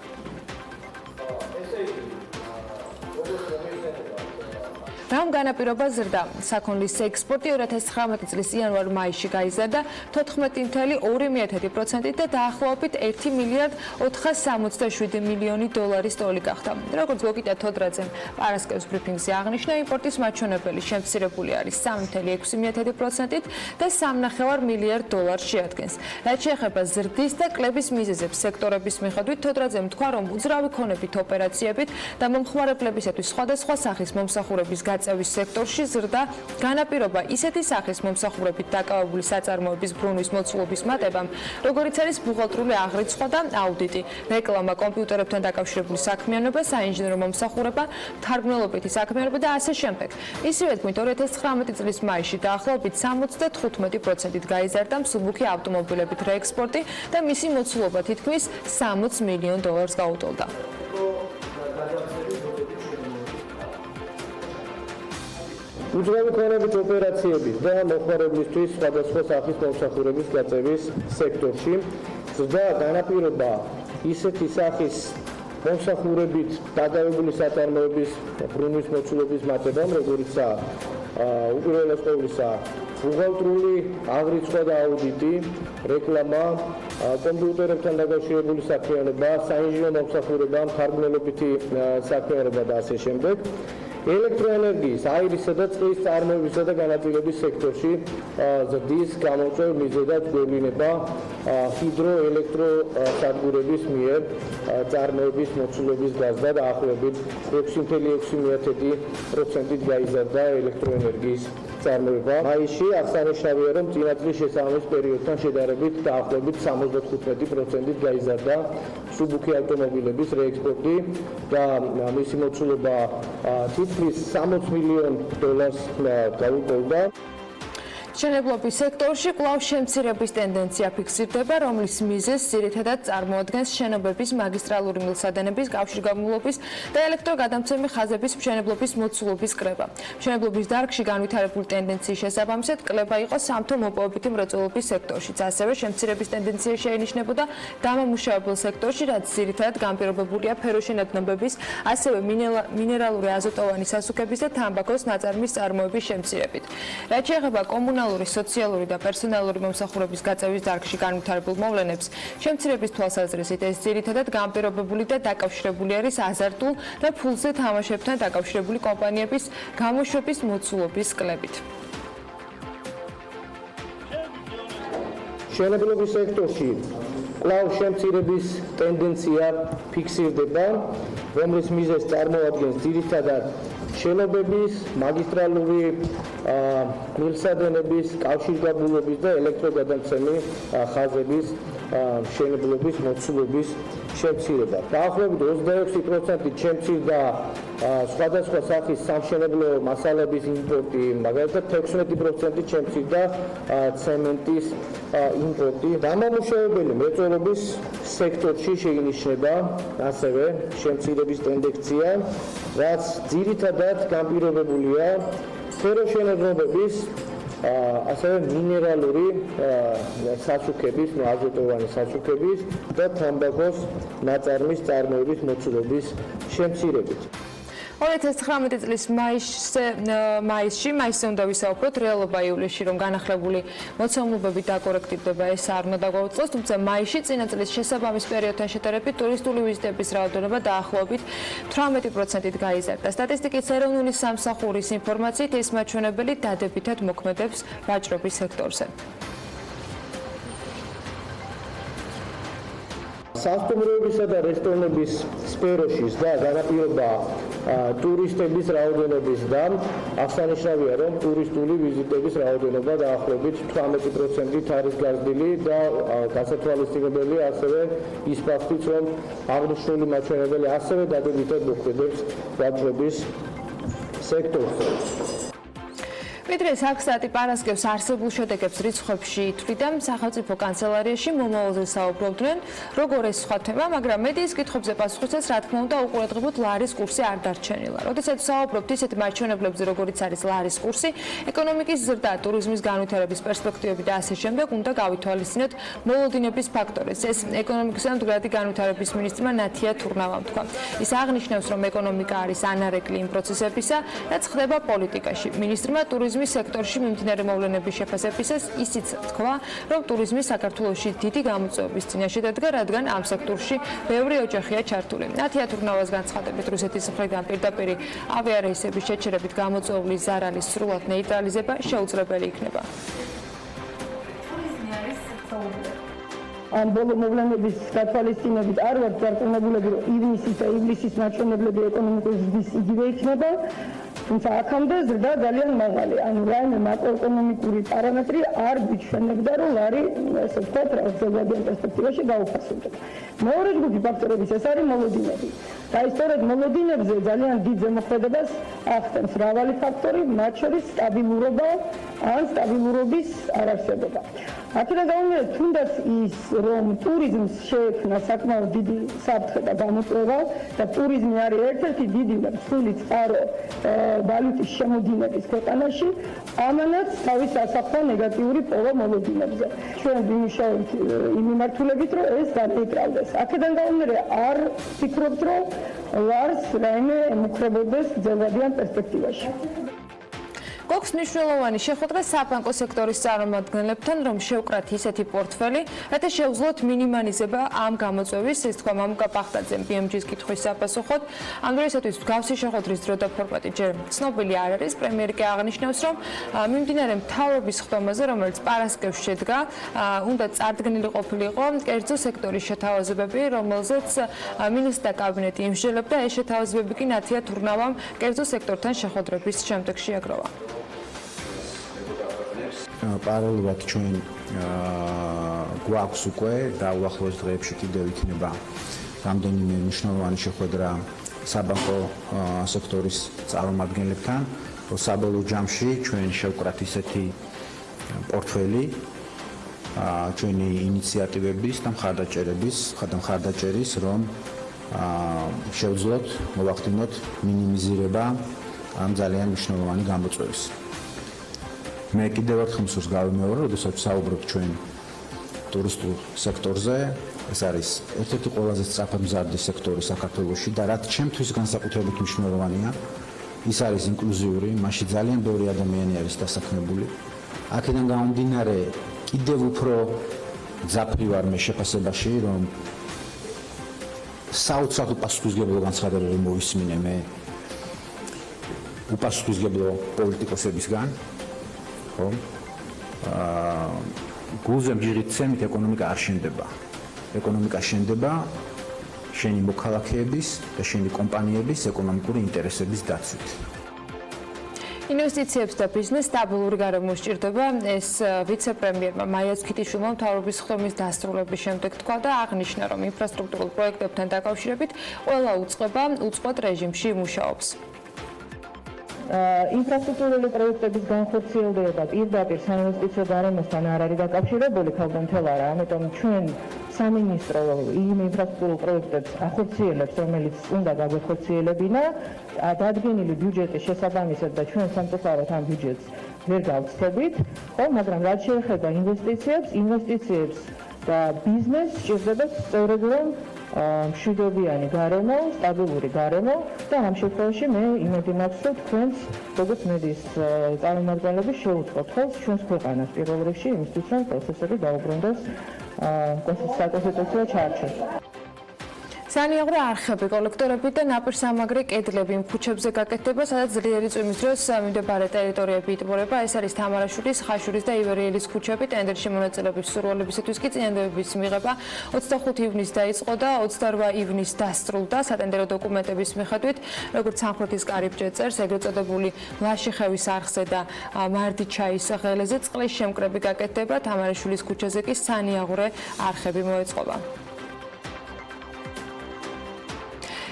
რამ განაპირობა ზრდა? საქონლის ექსპორტი 2019 წლის იანვარ-მაისში გაიზარდა 14.2%-ით და დაახლოებით 1 მილიარდ 467 მილიონი დოლარის ტოლი გახდა. როგორც გოგიტა თოდრაძემ პარასკევს ბრიფინგზე აღნიშნა, იმპორტის მაჩვენებელი შემცირებული არის 3.6%-ით და 3.5 მილიარდ დოლარს შეადგენს. რაც შეეხება ზრდის და კლების მიზეზებს სექტორების მიხედვით, თოდრაძემ თქვა, რომ უძრავი ქონებით ოპერაციებით და მომხმარებლებისათვის სხვადასხვა სახის მომსახურების გაწევის სექტორში ზრდა განაპირობა ისეთი სახის მომსახურებით დაკავებული საწარმოების ბრუნვის მოცულობის მატებამ, როგორიც არის ბუღალტრული აღრიცხვა და აუდიტი, რეკლამა, კომპიუტერებთან დაკავშირებული საქმიანობა, საინჟინრო მომსახურება, მთარგმნელობითი საქმიანობა და ასე შემდეგ. ისივე თქმით, 2019 წლის მაისში დაახლოებით 75%-ით გაიზარდა მსუბუქი ავტომობილებით რეექსპორტი და მისი მოცულობა თითქმის 60 მილიონ დოლარს გაუტოლდა. უძრავი ქონებით ოპერაციების და მომხმარებლისთვის სხვადასხვა სახის მომსახურების გაწევის სექტორში ზრდა განაპირობა ისეთი სახის მომსახურებით დაკავებული საწარმოების ბრუნვის მოცულობის მატებამ, როგორიცაა უპირველეს ყოვლისა ბუღალტრული აღრიცხვა და აუდიტი, რეკლამა, კომპიუტერებთან დაკავშირებული საქმიანობა, საინჟინრო მომსახურება, მთარგმნელობითი საქმიანობა და ასე შემდეგ. ელექტროენერგიის, აირისა და წყლის წარმოებისა და განაწილების სექტორში ზრდის გამოწვევ მიზეზად გვევლინება ჰიდროელექტროსადგურების მიერ წარმოების მოცულობის გაზრდა დაახლოებით 6.6%-ით გაიზარდა ელექტროენერგიის წარმოება. მაისში აღსანიშნავია, რომ წინა წლის შესაბამის პერიოდთან შედარებით დაახლოებით 75%-ით გაიზარდა მსუბუქი ავტომობილების რეექსპორტი და მისი მოცულობა თითქმის 60 მილიონ დოლარს გაუტოლდა. მშენებლობის სექტორში კვლავ შემცირების ტენდენცია ფიქსირდება, რომლის მიზეზს ძირითადად წარმოადგენს შენობების მაგისტრალური მილსადენების, კავშირგაბმულობის და ელექტროგადამცემი ხაზების მშენებლობის მოცულობის კრება. მშენებლობის დარგში განვითარებული ტენდენციის შესაბამისად კლება იყო სამთო მოპოვებითი მრეწველობის სექტორშიც. ასევე შემცირების ტენდენცია შეინიშნებოდა დამამუშავებელ სექტორში, რაც ძირითადად განპირობებულია ფეროშენადნობების, ასევე მინერალური აზოტოვანი სასუქების და თამბაქოს ნაწარმის წარმოების შემცირებით. რაც შეეხება კომუნალური, სოციალური და პერსონალური მომსახურების გაწევის დარგში განვითარებულ მოვლენებს, შემცირების თვალსაზრისით ეს ძირითადად განპირობებული და დაკავშირებული არის აზარტულ და ფულზე თამაშებთან დაკავშირებული კომპანიების გამოშვების მოცულობის კლებით. მშენებლობის სექტორში კვლავ შემცირების ტენდენცია ფიქსირდება, რომლის მიზეზს წარმოადგენს ძირითადად შენობების, მაგისტრალური მილსადენების, კავშირგაბმულობის და ელექტროგადამცემი ხაზების მშენებლობის მოცულობის შემცირება. დაახლოებით 26%-ით შემცირდა სხვადასხვა სახის სამშენებლო მასალების იმპორტი, მაგალითად 16%-ით შემცირდა ცემენტის იმპორტი. დამამუშავებელი მრეწველობის სექტორში შეინიშნება ასევე შემცირების ტენდენცია, რაც ძირითადად განპირობებულია ფეროშენადნობების, ასევე მინერალური სასუქების, აზოტოვანი სასუქების და თამბაქოს ნაწარმის წარმოების მოცულობის შემცირებით. 2019 წლის მაისში უნდა ვისაუბროთ, რეალობა ივლისში, რომ განახლებული მოცემულობები დაკორექტირდება, ეს არ უნდა დაგვაუწყოს, თუმცა მაისში წინა წლის შესაბამის პერიოდთან შედარებით ტურისტული ვიზიტების რაოდენობა დაახლოებით 18%-ით გაიზარდა. სტატისტიკის ეროვნული სამსახურის ინფორმაციით ეს მაჩვენებელი დადებითად მოქმედებს ვაჭრობის სექტორზე. სასტუმროებისა და რესტორნების სფეროში ზრდა განაპირობა ტურისტების რაოდენობის და აღსანიშნავია, რომ ტურისტული ვიზიტების რაოდენობა დაახლოებით 18%-ით არის გაზრდილი და გასათვალისწინებელი ასევე ის ფაქტიც, რომ აღნიშნული მაჩვენებელი ასევე დადებითად მოქმედებს ვაჭრობის სექტორზე. ვიდრე საქსტატი პარასკევს არსებულ შედეგებს რიცხვებში ითვლიდა, სახელმწიფო კანცელარიაში მომავალზე საუბრობდნენ, როგორ ეს სხვა თემა, მაგრამ მედიის კითხვებზე პასუხისას, რა თქმა უნდა, უყურადღებოდ ლარის კურსი არ დარჩენილა. როდესაც საუბრობთ ისეთ მაჩვენებლებზე, როგორიც არის ლარის კურსი, ეკონომიკის ზრდა, ტურიზმის განვითარების პერსპექტივები და ასე შემდეგ, უნდა გავითვალისწინოთ მოლოდინების ფაქტორებს. ეს ეკონომიკისა და მდგრადი განვითარების მინისტრმა ნათია თურნავამ თქვა. ის აღნიშნავს, რომ ეკონომიკა არის ანარეკლი იმ პროცესებისა, რაც ხდება პოლიტიკაში. მინისტრმა ტურიზმის სექტორში მიმდინარე მოვლენების შეფასებისას ისიც თქვა, რომ ტურიზმი საქართველოში დიდი გამოწვევების წინაშე დადგა, რადგან ამ სექტორში ბევრი ოჯახია ჩართული. ნათია თურნავას განცხადებით, რუსეთის მხრიდან პირდაპირ ავიარეისების შეჩერებით გამოწვეული ზარალის სრულად ნეიტრალიზება შეუძლებელი იქნება. ამ ბოლო მოვლენების გათვალისწინებით არ ვართ დარწმუნებულები, რომ ივნისის და ივლისის მაჩვენებლები ეკონომიკის ზრდის იგივე იქნება. თუმცა აქამდე ზრდა ძალიან მაღალი, ანუ რაიმე მაკროეკონომიკური პარამეტრი არ გვიჩვენებდა, რომ ლარი, ესე ვთქვათ, გრძელვადიან პერსპექტივაში გაუფასებდება. მეორე ჯგუფი ფაქტორების ეს არის მოლოდინები. და ისტორიად მოლოდინებზე ძალიან დიდ ზემოქმედებას ახდენს მრავალი ფაქტორი, მათ შორის სტაბილურობა ან სტაბილურობის არარსებობა. აქედან გამომდინარე, თუნდაც ის, რომ ტურიზმს შეექმნა საკმაოდ დიდი საფრთხე და გამოწვევა და ტურიზმი არის ერთ-ერთი დიდი და მსხვილი წყარო ვალუტის შემოდინების ქვეყანაში, ამანაც თავის ასახვა ნეგატიური პოვა მოლოდინებზე. ჩვენ ვიმუშავებთ იმ მიმართულებით, რომ ეს განეიტრალდეს. აქედან გამომდინარე, არ ვფიქრობთ, რომ ლარს რაიმე ემუქრებოდეს გრძელვადიან პერსპექტივაში. გვაქვს მნიშვნელოვანი შეხვედრა საბანკო სექტორის წარმომადგენლებთან, რომ შევკრათ ისეთი პორტფელი, რათა შევძლოთ მინიმალიზება ამ გამოწვევის, ეს თქვა მამუკა ბახტაძემ BMG-ის კითხვის საპასუხოდ. ამ დროისათვის მსგავსი შეხვედრის დრო და ფორმატი ჯერ ცნობილი არ არის. პრემიერი კი აღნიშნავს, რომ მიმდინარე მთავრობის ხდომაზე, რომელიც პარასკევს შედგა, უნდა წარდგენილი ყოფილიყო კერძო სექტორის შეთავაზებები, რომელზეც მინისტრთა კაბინეტი იმსჯელებდა. ეს შეთავაზებები კი ნათია თურნავამ კერძო სექტორთან შეხვედრების შემდეგ შეაგროვა. პარალელურად ჩვენ გვაქვს უკვე და უახლოეს დღეებში კიდევ იქნება რამდენიმე მნიშვნელოვანი შეხვედრა საბანკო სექტორის წარმომადგენლებთან, რომ საბოლოო ჯამში ჩვენ შევკრათ ისეთი პორტფელი ჩვენი ინიციატივების და მხარდაჭერის, რომ შევძლოთ, მოვახდინოთ მინიმიზირება ამ ძალიან მნიშვნელოვანი გამოწვევის. მე კიდევ ერთხელ მსურს გავიმეორე, როდესაც საუბრობთ ჩვენ ტურისტულ სექტორზე, ეს არის ერთ-ერთი ყველაზე სწრაფად მზარდი სექტორი საქართველოში და რაც ჩემთვის განსაკუთრებით მნიშვნელოვანია, ის არის ინკლუზიური, მასში ძალიან ბევრი ადამიანი არის დასაქმებული. აქედან გამომდინარე, კიდევ უფრო ძაფრი ვარ მე შეფასებაში, რომ საოცრად უპასუხისმგებლო განცხადებები მოვისმინე მე უპასუხისმგებლო პოლიტიკოსებისგან. გულზე მჯერით ცემით ეკონომიკა არ შენდება. ეკონომიკა შენდება შენი მოქალაქეების და შენი კომპანიების ეკონომიკური ინტერესების დაცვით. ინვესტიციებს და ბიზნეს სტაბილური გარემო სჭირდება, ეს ვიცე-პრემიერმა მაია ცქიტიშვილმა მთავრობის ხდომის დასრულების შემდეგ თქვა და აღნიშნა, რომ ინფრასტრუქტურულ პროექტებთან დაკავშირებით ყველა უწყება უწყვეტ რეჟიმში მუშაობს. ინფრასტრუქტურული პროექტების განხორციელება პირდაპირ საინვესტიციო გარემოსთან არ არის დაკავშირებული, თავდამთელ არა, ამიტომ ჩვენ სამინისტრო იმ ინფრასტრუქტურულ პროექტებს ახორციელებს, რომელიც უნდა გაგვეხორციელებინა, დადგენილი ბიუჯეტის შესაბამისად და ჩვენ სამწუხაროდ ამ ბიუჯეტს ვერ გავცდებით, ხო, მაგრამ რაც შეეხება ინვესტიციებს და ბიზნესს სჭირდება სწორედ მშვიდობიანი გარემო, სტაბილური გარემო და ამ შემთხვევაში მე იმედი მაქვს, რომ თქვენს როგორც მედიის წარმომადგენლები შეუწყოთ ხელს ჩვენს ქვეყანას პირველ რიგში იმისთვის, რომ პროცესები დაუბრუნდეს საკონსტიტუციო ჩარჩოს. სანიაღვრე არხები, კოლექტორები და ნაპირსამაგრე კედლები იმ ქუჩებზე გაკეთდება, სადაც ძლიერი წვიმის დროს მიმდებარე ტერიტორიები იტბორება. ეს არის თამარაშვილის, ხაშურის და ივერიელის ქუჩები. ტენდერში მონაწილეობის სურვილებისათვის კი წინადადების მიღება 25 ივნისს დაიწყო და 28 ივნისს დასრულდა. სატენდერო დოკუმენტების მიხედვით, როგორც სამხრეთის კარიბჭე წერს, ეგრეთ წოდებული ლაშიხევის არხზე და მარდიჩაის ღელეზე წყლის შემკრები გაკეთდება. თამარაშვილის ქუჩაზე კი სანიაღვრე არხები მოეწყობა.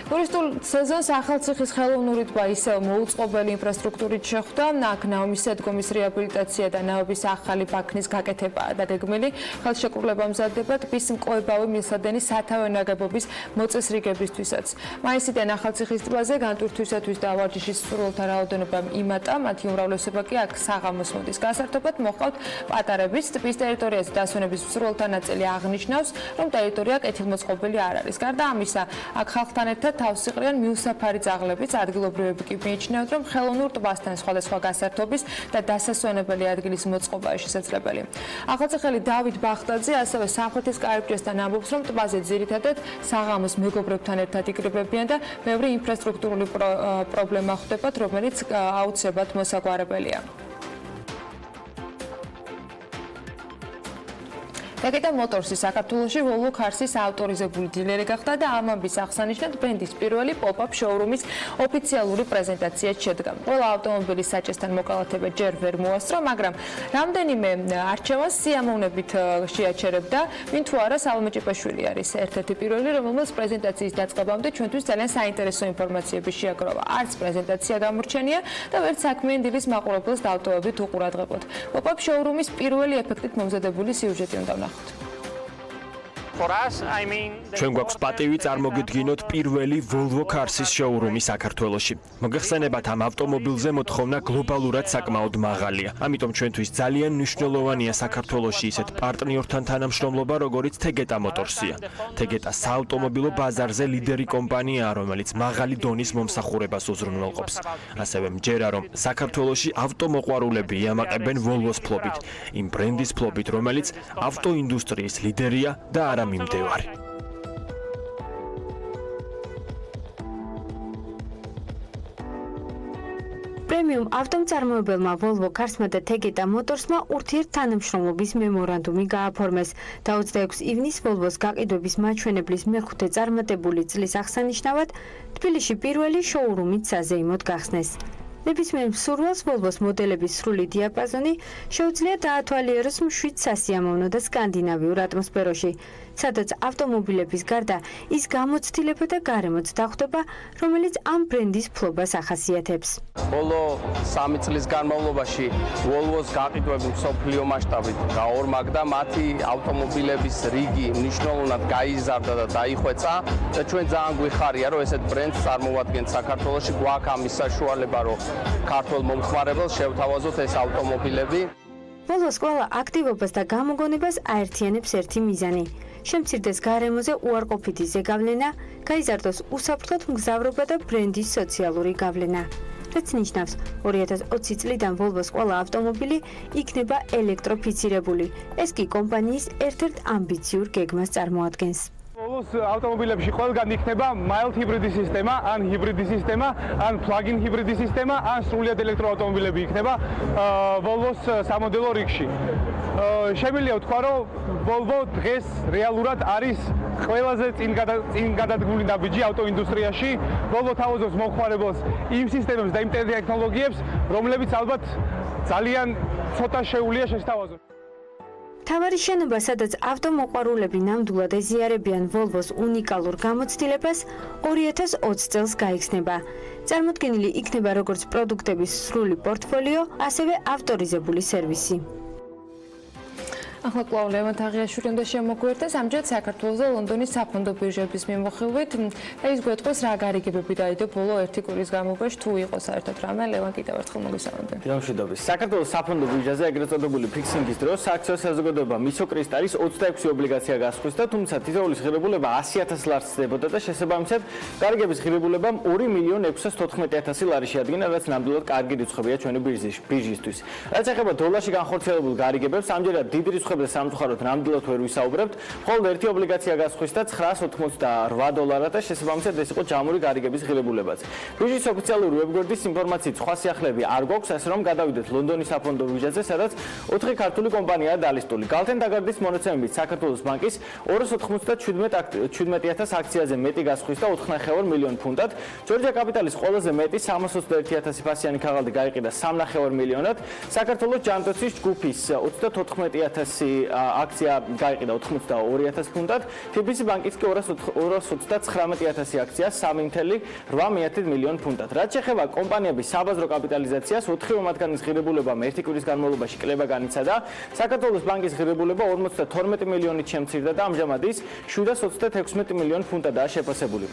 ტურისტულ სეზონს ახალციხის ხელოვნური ტბა ისევ მოუწყობელი ინფრასტრუქტურით შეხვდა. აქ ნავმის სადგომის რეაბილიტაცია და ნავების ახალი ბაქნის გაკეთებაა დაგეგმილი. ხელშეკრულება მზადდება ტბის მკოებავი მილსადენის სათავე ნაგებობის მოწესრიგებისთვისაც. მაისიდან ახალციხის ტბაზე განტვირთვისათვის და ვარჯიშის მსურველთა რაოდენობა იმატა, მათი უმრავლესობა კი აქ საღამოს მოდის. გასართობად მოჰყავთ პატარების. ტბის ტერიტორიაზე დასვენების მსურველთა ნაწილი აღნიშნავს, რომ ტერიტორია კეთილმოწყობილი არ არის. გარდა ამისა, აქ ხალხთან ერთად თავს იყრიან მიუსაფარი ძაღლებიც, ადგილობრივები კი მიიჩნევთ, რომ ხელოვნურ ტბასთან სხვადასხვა გასართობის და დასასვენებელი ადგილის მოწყობაა შესაძლებელი. ახალციხელი დავით ბახტაძე ასევე სამხრეთის კარიბჭესთან ამბობს, რომ ტბაზე ძირითადად საღამოს მეგობრებთან ერთად იკრიბებიან და ბევრი ინფრასტრუქტურული პრობლემა ხვდებათ, რომელიც აუცილებლად მოსაგვარებელია. Tageta Motorsi საქართველოში Volvo Cars-ის ავტორიზებული დილერი გახდა და ამ ამბის აღსანიშნად ბრენდის პირველი pop-up showroom-ის ოფიციალური პრეზენტაცია შედგა. ყველა ავტომობილის საჭესთან მოკალათება ჯერ ვერ მოასწრო, მაგრამ რამდენიმე არჩევანს სიამოვნებით შეაჩერებდა, ვინ თუ არა სალომე ჭიპაშვილი არის ერთ-ერთი პირველი, რომელმაც პრეზენტაციის დაწყებამდე ჩვენთვის ძალიან საინტერესო ინფორმაციები შეაგროვა. არც პრეზენტაცია გამორჩენია და ვერც საქმიანი დილის მაყურებელს დავტოვებით უყურადღებოდ. Pop-up showroom-ის პირველი ეფექტით მომზადებული სიუჟეტი უნდა ვნახოთ. ჩვენ გვაქვს პატივი წარმოგიდგინოთ პირველი Volvo Cars-ის შოურუმი საქართველოში. მოგეხსენებათ, ამ ავტომობილზე მოთხოვნა გლობალურად საკმაოდ მაღალია. ამიტომ ჩვენთვის ძალიან მნიშვნელოვანია საქართველოში ისეთ პარტნიორთან თანამშრომლობა, როგორიც Tageta Motorsi-ია. Tageta საავტომობილო ბაზარზე ლიდერი კომპანიაა, რომელიც მაღალი დონის მომსახურებას უზრუნველყოფს. ასევე მჯერა, რომ საქართველოში ავტომოყვარულები იამაყებენ Volvo-s ფლობით, იმ ბრენდის ფლობით, რომელიც ავტოინდუსტრიის ლიდერია და არა მიმდევარი. პრემიუმ ავტომწარმოებელმა Volvo Cars-მა და Tageta Motors-მა ურთიერთთანამშრომლობის მემორანდუმი გააფორმეს. 26 ივნისს Volvo-s გაყიდვების მაჩვენებლის მეხუთე წარმატებული წლის აღსანიშნავად თბილისში პირველი შოურუმით საზეიმოდ გახსნეს. ნებისმიერ მსურველს Volvo-s მოდელების სრული დიაპაზონი შეუძლია დაათვალიეროს მშვიდ სასიამოვნო და სკანდინავიურ ატმოსფეროში, სადაც ავტომობილების გარდა ის გამოცდილება და გარემოც დახვდება, რომელიც ამ ბრენდის ფლობას ახასიათებს. ბოლო 3 წლის განმავლობაში Volvo-s გაყიდვები მსოფლიო მასშტაბით გაორმაგდა, მათი ავტომობილების რიგი მნიშვნელოვნად გაიზარდა და დაიხვეწა და ჩვენ ძალიან გვიხარია, რომ ესეთ ბრენდს წარმოვადგენთ საქართველოში, გვაქვს ამის საშუალება, რომ ქართულ მომხმარებელს შევთავაზოთ ეს ავტომობილები. Volvo-s ყველა აქტივობას და გამოგონებას აერთიანებს ერთი მიზანი. შემცირდეს გარემოზე უარყოფითი ზეგავლენა, გაიზარდოს უსაფრთხოდ მგზავრობა და ბრენდის სოციალური გავლენა. რაც ნიშნავს, 2020 წლიდან Volvo-s ყველა ავტომობილი იქნება ელექტროფიცირებული. ეს კი კომპანიის ერთ-ერთ ამბიციურ გეგმას წარმოადგენს. Volvo-s ავტომობილებში ყველგან იქნება mild ჰიბრიდი სისტემა, ან ჰიბრიდი სისტემა, ან plug-in ჰიბრიდი სისტემა, ან სრულიად ელექტროავტომობილები იქნება Volvo-s სამოდელო რიგში. შემიძლია ვთქვა, რომ Volvo დღეს რეალურად არის ყველაზე წინგადადგმული ნაბიჯი ავტოინდუსტრიაში. Volvo თავაზობს მომხმარებელს იმ სისტემებს და იმ ტექნოლოგიებს, რომლებიც ალბათ ძალიან ცოტა შეუძლია შესთავაზოს. თავარი შენობა, სადაც ავტომოყვარულები ნამდვილად ეზიარებიან Volvo-s უნიკალურ გამოცდილებას, 2020 წელს გაიხსნება. წარმოდგენილი იქნება როგორც პროდუქტების სრული პორტფოლიო, ასევე ავტორიზებული სერვისი. ახლა კვლავ ლევან თაღიაშვილი უნდა შემოგვიერთდეს ამჯერად საქართველოს ლონდონის საფონდო ბირჟების მიმოხილვით და ის გვეტყვის რა გარიგებები დაიდო ბოლო 1 კვირის განმავლობაში თუ იყო საერთოდ რამე ლევან კიდევ ერთხელ მოგესალმები. მშვიდობის. საქართველოს საფონდო ბირჟაზე ეგრეთ წოდებული ფიქსინგის დროს სააქციო საზოგადოება მისოკრისტალის 26 ობლიგაცია გასხვისდა, თუმცა თითოეულის ღირებულება 100,000 ლარს ცდებოდა და შესაბამისად გარიგების ღირებულებამ 2,614,000 ლარი შეადგინა, რაც ნამდვილად კარგი რიცხვებია ჩვენი ბირჟისთვის. რაც ეხება დოლარში განხორციელებულ გარიგებებს, ამჯერად დიდი რიცხვი საკითხებზე სამწუხაროდ ნამდვილად ვერ ვისაუბრებთ. მხოლოდ ერთი ობლიგაცია გასხვის და $988 და შესაბამისად ეს იყო ჯამური გარიგების ღირებულებაც. ბიჟის ოფიციალური ვებგვერდის ინფორმაციით სხვა სიახლეები არ გვაქვს, ასე რომ გადავიდეთ ლონდონის საფონდო ბიჟაზე, სადაც 4 ქართული კომპანიაა დალისტული. Galten Dagardis მონაცემებით საქართველოს ბანკის 297,000 აქციაზე მეტი გასხვის და 4,5 მილიონ ფუნტად. ჯორჯია კაპიტალის ყველაზე მეტი 321,000 ფასიანი ქაღალდი გაიყიდა 3,5 მილიონად. საქართველოს ჯანდაცვის ჯგუფის 34,000 აქცია გაიყიდა 82,000 ფუნტად. TBC ბანკის კი 229,000 აქცია 3,8 მილიონ ფუნტად. რაც შეეხება კომპანიების საბაზრო კაპიტალიზაციას, 4 მათგანის ღირებულებამ ერთი კვირის განმავლობაში კლება განიცადა. საქართველოს ბანკის ღირებულება 52 მილიონით შემცირდა და ამჟამად ის 726 მილიონ ფუნტადაა შეფასებული.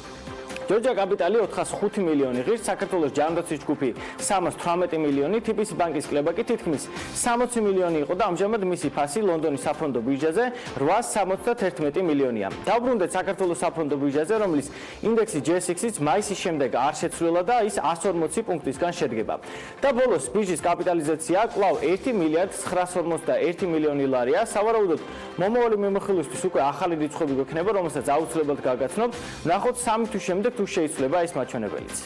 ჯორჯია კაპიტალი 405 მილიონი ღირს, საქართველოს ჯანდაცვის ჯგუფი 318 მილიონი, TBC ბანკის კლება კი თითქმის 60 მილიონი იყო და ამჟამად მისი ფასი ლონდონის საფონდო ბირჟაზე 871 მილიონია. დავბრუნდეთ საქართველოს საფონდო ბირჟაზე, რომლის ინდექსი JSX-იც მაისის შემდეგ არ შეცვლილა და ის 140 პუნქტისგან შედგება. და ბოლოს ბირჟის კაპიტალიზაცია კვლავ 1 მილიარდ 951 მილიონი ლარია. სავარაუდოდ მომავალი მიმოხილვისთვის უკვე ახალი რიცხვები გვექნება, რომელსაც აუცილებლად გაგაცნობთ. ნახოთ 3 თვის შემდეგ თუ შეიცვლება ეს მაჩვენებელიც.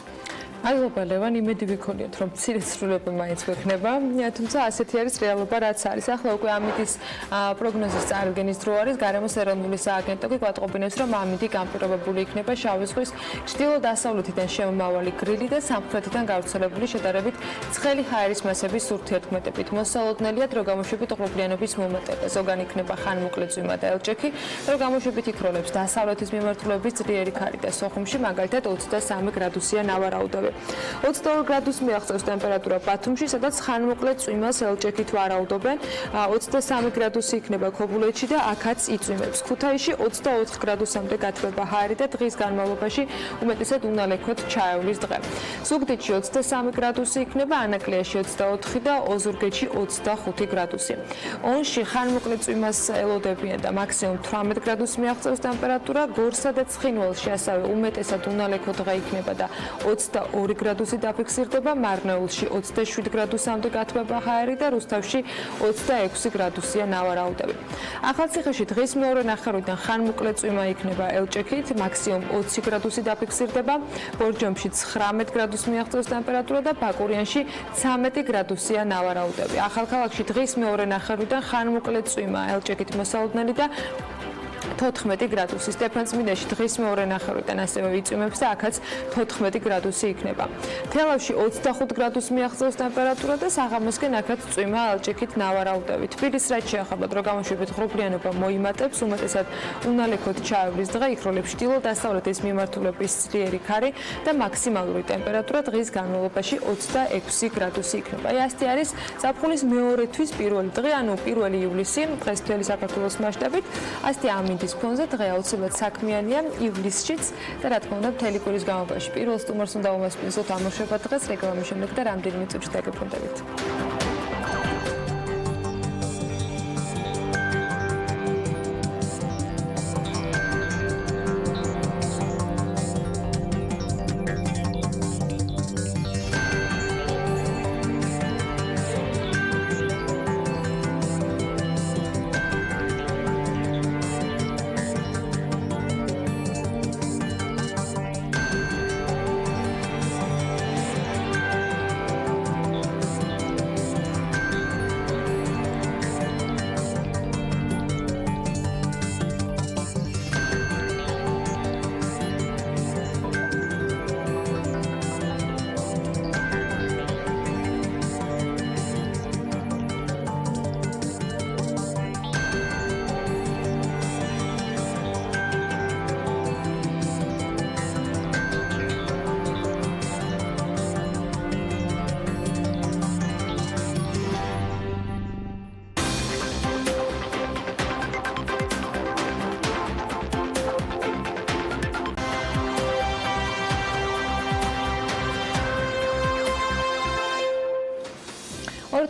მადლობა ლევან, იმედი ვიქონიოთ, რომ მცირე ცვლილებები მაინც გვექნება, თუმცა ასეთი არის რეალობა, რაც არის. ახლა უკვე ამიტის პროგნოზის წარდგენის დრო არის. გარემოს ეროვნული სააგენტო კი გვატყობინებს, რომ ამიტი განპირობებული იქნება შავი ზღვის ჩრდილო-დასავლეთიდან შემომავალი გრილი და სამხრეთიდან გავრცელებული შედარებით ცხელი ჰაერის მასების ურთიერთქმედებით. მოსალოდნელია დრო გამოშვებით ღრუბლიანობის მომატება. ზოგან იქნება ხანმოკლე წვიმა და ელჭექი, დრო გამოშვებით იქროლებს დასავლეთის მიმართულების ძლიერი ქარი და სოხუმში მაგალითად 23 გრადუსია ნავარაუდები. 22 გრადუს მიაღწევს ტემპერატურა ბათუმში, სადაც ხანმოკლე წვიმას ელჭექით ვარაუდობენ. 23 გრადუსი იქნება ქობულეთში და აქაც იწვიმებს. ქუთაისში 24 გრადუსამდე გათბება ჰაერი და დღის განმავლობაში უმეტესად უნალექოთ ჩაევლის დღე. ზუგდიდში 23 გრადუსი იქნება, ანაკლიაში 24 და ოზურგეთში 25 გრადუსი. ონში ხანმოკლე წვიმას ელოდებიან და მაქსიმუმ 18 გრადუს მიაღწევს ტემპერატურა. გორსა და ცხინვალში ასევე უმეტესად უნალექო დღე იქნება და 22 გრადუსი დაფიქსირდება, მარნეულში 27 გრადუსამდე გათბება ჰაერი და რუსთავში 26 გრადუსია ნავარაუდები. ახალციხეში დღის მეორე ნახევრიდან ხანმოკლე წვიმა იქნება ელჭექით, მაქსიმუმ 20 გრადუსი დაფიქსირდება, ბორჯომში 19 გრადუს მიაღწევს ტემპერატურა და ბაკურიანში 13 გრადუსია ნავარაუდები. ახალქალაქში დღის მეორე ნახევრიდან ხანმოკლე წვიმა ელჭექით მოსალოდნელი და 14 გრადუსი. სტეფანწმინდაში დღის მეორე ნახევრიდან ასევე იწვიმებს და აქაც 14 გრადუსი იქნება. თელავში 25 გრადუს მიაღწევს ტემპერატურა და საღამოსკენ აქაც წვიმა ელჭექით ნავარაუდები. თბილისს რაც შეეხება დრო გამოშვებით ღრუბლიანობა მოიმატებს, უმეტესად უნალექოთ ჩაევლის დღე, იქროლებს ჩრდილო-დასავლეთის მიმართულების ძლიერი ქარი და მაქსიმალური ტემპერატურა დღის განმავლობაში 26 გრადუსი იქნება. ასეთი არის ზაფხულის მეორე თვის პირველი დღე, ანუ 1 ივლისი, დღეს მთელი საქართველოს მასშტაბით. ასეთი ამინდის ფონზე დღე აუცილებლად საქმიანია ივლისშიც და რა თქმა უნდა მთელი კვირის განმავლობაში. პირველ სტუმარს უნდა უმასპინძლოთ ამოშვება დღეს, რეკლამის შემდეგ და რამდენიმე წუთში დაგებრუნდებით.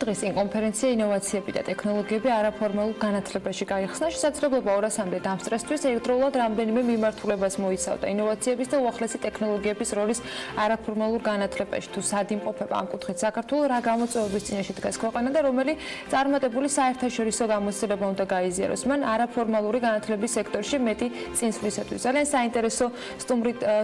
დღის წინ კონფერენცია ინოვაციები და ტექნოლოგიები არაფორმალურ განათლებაში გაიხსნა. შესაძლებლობა 200-მდე დამსწრესთვის ერთდროულად რამდენიმე მიმართულებას მოიცავდა. ინოვაციების და უახლესი ტექნოლოგიების როლის არაფორმალურ განათლებაში თუ სად იმყოფება ამ კუთხით საქართველოს რა გამოწვევების წინაშე დგას ქვეყანა და რომელი წარმატებული საერთაშორისო გამოცდილება უნდა გაიზიაროს მან არაფორმალური განათლების სექტორში მეტი წინსვლისათვის. ძალიან საინტერესო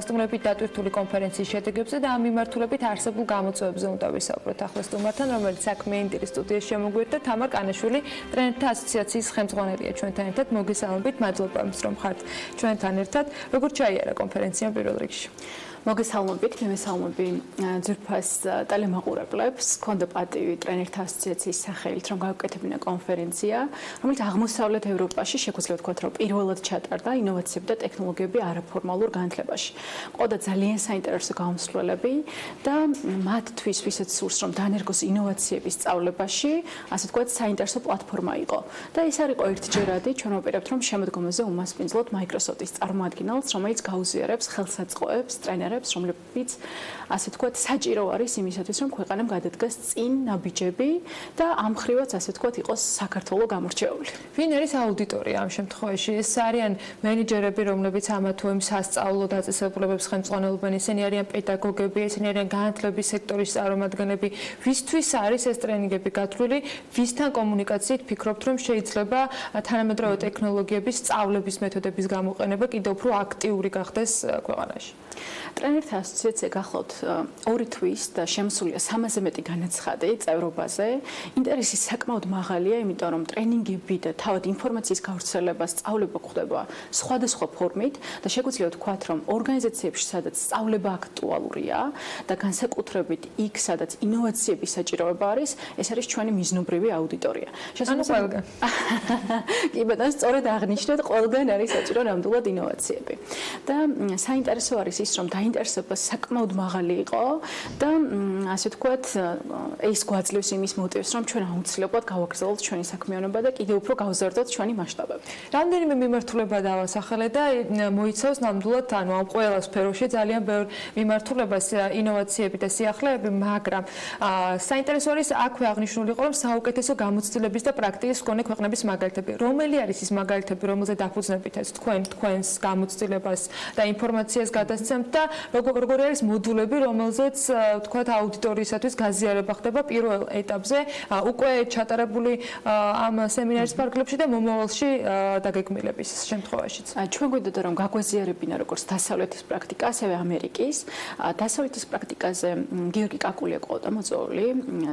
სტუმრებით დატვირთული კონფერენციის შედეგებზე და ამ მიმართულებით არსებულ გამოწვევებზე უნდა ვისაუბროთ ახლა სტუმართან, რომელიც საქმიანი სტუდიაში შემოგვიერთდა თამარ კანაშვილი, ტრენერთა ასოციაციის ხელმძღვანელია ჩვენთან ერთად. მოგესალმებით, მადლობა რომ ხართ ჩვენთან ერთად. როგორ ჩაიარა კონფერენცია პირველ რიგში? მოგესალმებით, მესალმები ძვირფას ტელემაყურებლებს. Ქონდა პატივი ტრენერთა ასოციაციის სახელით რომ გავუკეთებინა კონფერენცია, რომელიც აღმოსავლეთ ევროპაში შეგვიძლია ვთქვათ, რომ პირველად ჩატარდა ინოვაციები და ტექნოლოგიები არაფორმალურ განათლებაში. ყოდა ძალიან საინტერესო გამოსვლელები და მათთვის, ვისაც სურს რომ დანერგოს ინოვაციების სწავლებაში, ასე ვთქვათ, საინტერესო პლატფორმა იყო. და ეს არ იყო ერთჯერადი, ჩვენ ვაპირებთ რომ შემოდგომაზე უმასპინძლოთ Microsoft-ის წარმოადგენელს, რომელიც გაუზიარებს ხელსაწყოებს ტრენერებს, რომლებიც ასე ვთქვათ, საჭირო არის იმისათვის, რომ ქვეყანამ გადადგას წინ ნაბიჯები და ამ ხრივაც ასე ვთქვათ, იყოს საქართველოს გამორჩეული. ვინ არის აუდიტორია ამ შემთხვევაში? ეს არიან მენეჯერები, რომლებიც ამა თუ იმ სასწავლო დაწესებულებებს ხელმძღვანელობენ, ისინი არიან პედაგოგები, ისინი არიან განათლების სექტორის წარმომადგენლები. ვისთვის არის ეს ტრენინგები გათვლილი? ვისთან კომუნიკაციით ფიქრობთ, რომ შეიძლება თანამედროვე ტექნოლოგიების სწავლების მეთოდების გამოყენება კიდევ უფრო აქტიური გახდეს ქვეყანაში? ტრენერთა ასოციაცია გახლავთ 2 თვის და შემოსულია 300-ზე მეტი განაცხადი წევრობაზე. ინტერესი საკმაოდ მაღალია, იმიტომ რომ ტრენინგები და თავად ინფორმაციის გავრცელება, სწავლება ხდება სხვადასხვა ფორმით და შეგვიძლია ვთქვათ, რომ ორგანიზაციებში, სადაც სწავლება აქტუალურია და განსაკუთრებით იქ, სადაც ინოვაციების საჭიროება არის, ეს არის ჩვენი მიზნობრივი აუდიტორია. შესაძლოა კი ბატონო, სწორედ აღნიშნეთ, ყველგან არის საჭირო ნამდვილად ინოვაციები. და საინტერესო არის ის, რომ დაინტერესება საკმაოდ მაღალი იყო და ასე ვთქვათ, ეს გვაძლევს იმის მოტივს, რომ ჩვენ აუცილებლად გავაგრძელოთ ჩვენი საქმიანობა და კიდევ უფრო გავზარდოთ ჩვენი მასშტაბები. რამდენიმე მიმართულება დავასახელე და მოიცავს ნამდვილად ანუ ამ ყველა სფეროში ძალიან ბევრ მიმართულებას ინოვაციები და სიახლეები, მაგრამ საინტერესო არის აქვე აღნიშნული იყო, რომ საუკეთესო გამოცდილების და პრაქტიკის მქონე ქვეყნების მაგალითები. რომელი არის ის მაგალითები, რომელზე დაფუძნებითაც თქვენს გამოცდილებას და ინფორმაციას გადასცემთ და როგორი არის მოდულები, რომელზეც ვთქვათ აუდიტორიისათვის გაზიარება ხდება პირველ ეტაპზე, უკვე ჩატარებული ამ სემინარის ფარგლებში და მომავალში დაგეგმილების შემთხვევაშიც. ჩვენ გვინდოდა რომ გაგვეზიარებინა როგორც დასავლეთის პრაქტიკა, ასევე ამერიკის. დასავლეთის პრაქტიკაზე გიორგი კაკულია ყოდა მოწვეული,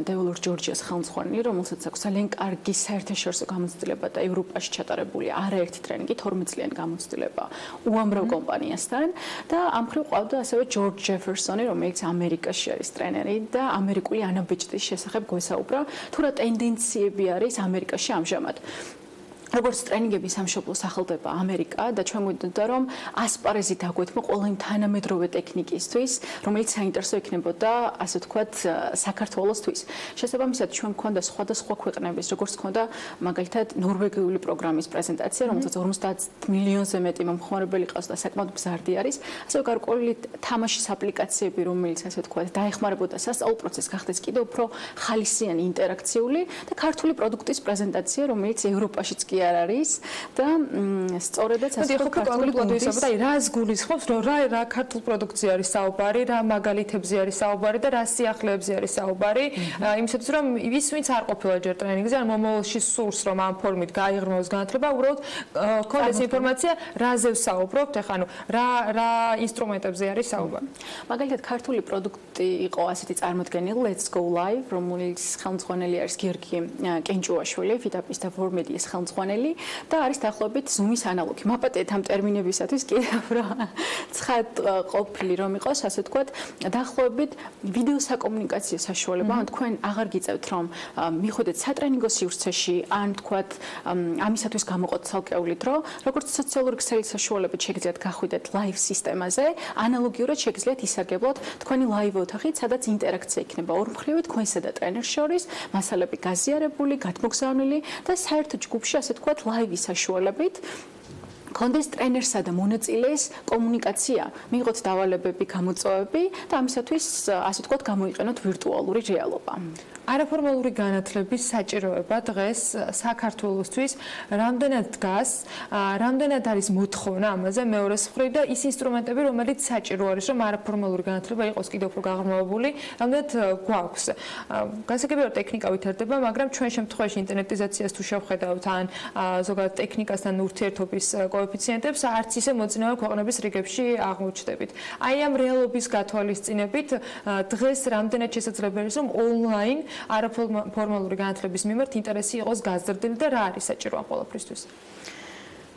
დეველორ ჯორჯიას ხელმძღვანელი, რომელსაც აქვს ძალიან კარგი საერთაშორისო გამოცდილება და ევროპაში ჩატარებული არაერთი ტრენინგი, 12 წლიანი გამოცდილება უამრავ კომპანიასთან და ამ მხრივ ყავდა ასევე ჯორჯ ჯეფერსონი, რომელიც ამერიკაში არის ტრენერი და ამერიკული ანაბეჭდის შესახებ გვესაუბრა, თუ რა ტენდენციები არის ამერიკაში ამჟამად. როგორც ტრენინგების სამშობლო სახელდება ამერიკა და ჩვენ გვინდოდა რომ ასპარეზი დაგვეთმო ყველა იმ თანამედროვე ტექნიკისთვის, რომელიც საინტერესო იქნებოდა, ასე ვთქვათ, საქართველოსთვის. შესაბამისად, ჩვენ მქონდა სხვადასხვა ქვეყნების, როგორც მქონდა მაგალითად ნორვეგიული პროგრამის პრეზენტაცია, რომელსაც 50 მილიონზე მეტი მომხმარებელი ყავს და საკმაოდ მზარდი არის. ასევე გარკვეული თამაშის აპლიკაციები, რომელიც ასე ვთქვათ, დაეხმარებოდა სასწავლო პროცესს გახდეს კიდევ უფრო ხალისიანი, ინტერაქციული და ქართული პროდუქტის პრეზენტაცია, რომელიც ევროპაშიც კი არ არის და სწორედაც ასე ქართული პროდუქცია, აი რას გულისხმობს, რომ რა ქართულ პროდუქცია არის საუბარი, რა მაგალითებზე არის საუბარი და რა სიახლეებზე არის საუბარი, იმისათვის რომ ის ვინც არ ყოფილა ჯერ ტრენინგზე, ან მომავალში სურს რომ ამ ფორმით გაიღრმოს განათლება, უბრალოდ ქონდეს ინფორმაცია, რაზე ვსაუბრობთ, ეხლა ანუ რა ინსტრუმენტებზე არის საუბარი. მაგალითად ქართული პროდუქტი იყო ასეთი წარმოდგენილი Let's Go Live, რომელიც ხელმძღვანელი არის გიორგი კენჭუაშვილი, ფიტაპის და ვორმედიის ხელმძღვანელი და არის დაახლოებით Zoom-ის ანალოგი. მაპატიეთ ამ ტერმინებისათვის კიდევ უფრო ცხად ყოფილი რომ იყოს, ასე ვთქვათ, დაახლოებით ვიდეო საკომუნიკაციო საშუალება, ან თქვენ აღარ გიწევთ რომ მიხვიდეთ სატრენინგო სივრცეში, ან ვთქვათ, ამისათვის გამოყოთ ცალკეული დრო, როგორც სოციალური ქსელის საშუალებით შეგიძლიათ გახვიდეთ live სისტემაზე, ანალოგიურად შეგიძლიათ ისარგებლოთ თქვენი live ოთახით, სადაც ინტერაქცია იქნება ორმხრივი თქვენსა და ტრენერს შორის, მასალები გაზიარებული, გადმოგზავნილი და საერთო ჯგუფში ასე ვთქვათ, ლაივის საშუალებით კონდეს ტრენერსა და მონაწილეს კომუნიკაცია, მიიღოთ დავალებები, გამოწვევები და ამისათვის ასე ვთქვათ, გამოიყენოთ ვირტუალური რეალობა. არაფორმალური განათლების საჭიროება დღეს საქართველოსთვის რამდენად დგას, რამდენად არის მოთხოვნა ამაზე მეორეს მხრივ და ის ინსტრუმენტები, რომელიც საჭირო არის, რომ არაფორმალური განათლება იყოს კიდევ უფრო გაღრმავებული, რამდენად გვაქვს. Გასაგებია ტექნიკა ვითარდება, მაგრამ ჩვენ შემთხვევაში ინტერნეტიზაციას თუ შევხედავთ ან ზოგადად ტექნიკასთან ურთიერთობის კოეფიციენტებს, არც ისე მოწინავე ქვეყნების რიგებში აღმოჩნდებით. Აი ამ რეალობის გათვალისწინებით დღეს რამდენად შესაძლებელია რომ ონლაინ არაფორმალური განათლების მიმართ ინტერესი იყოს გაზრდილი და რა არის საჭირო ამ ყველაფრისთვის?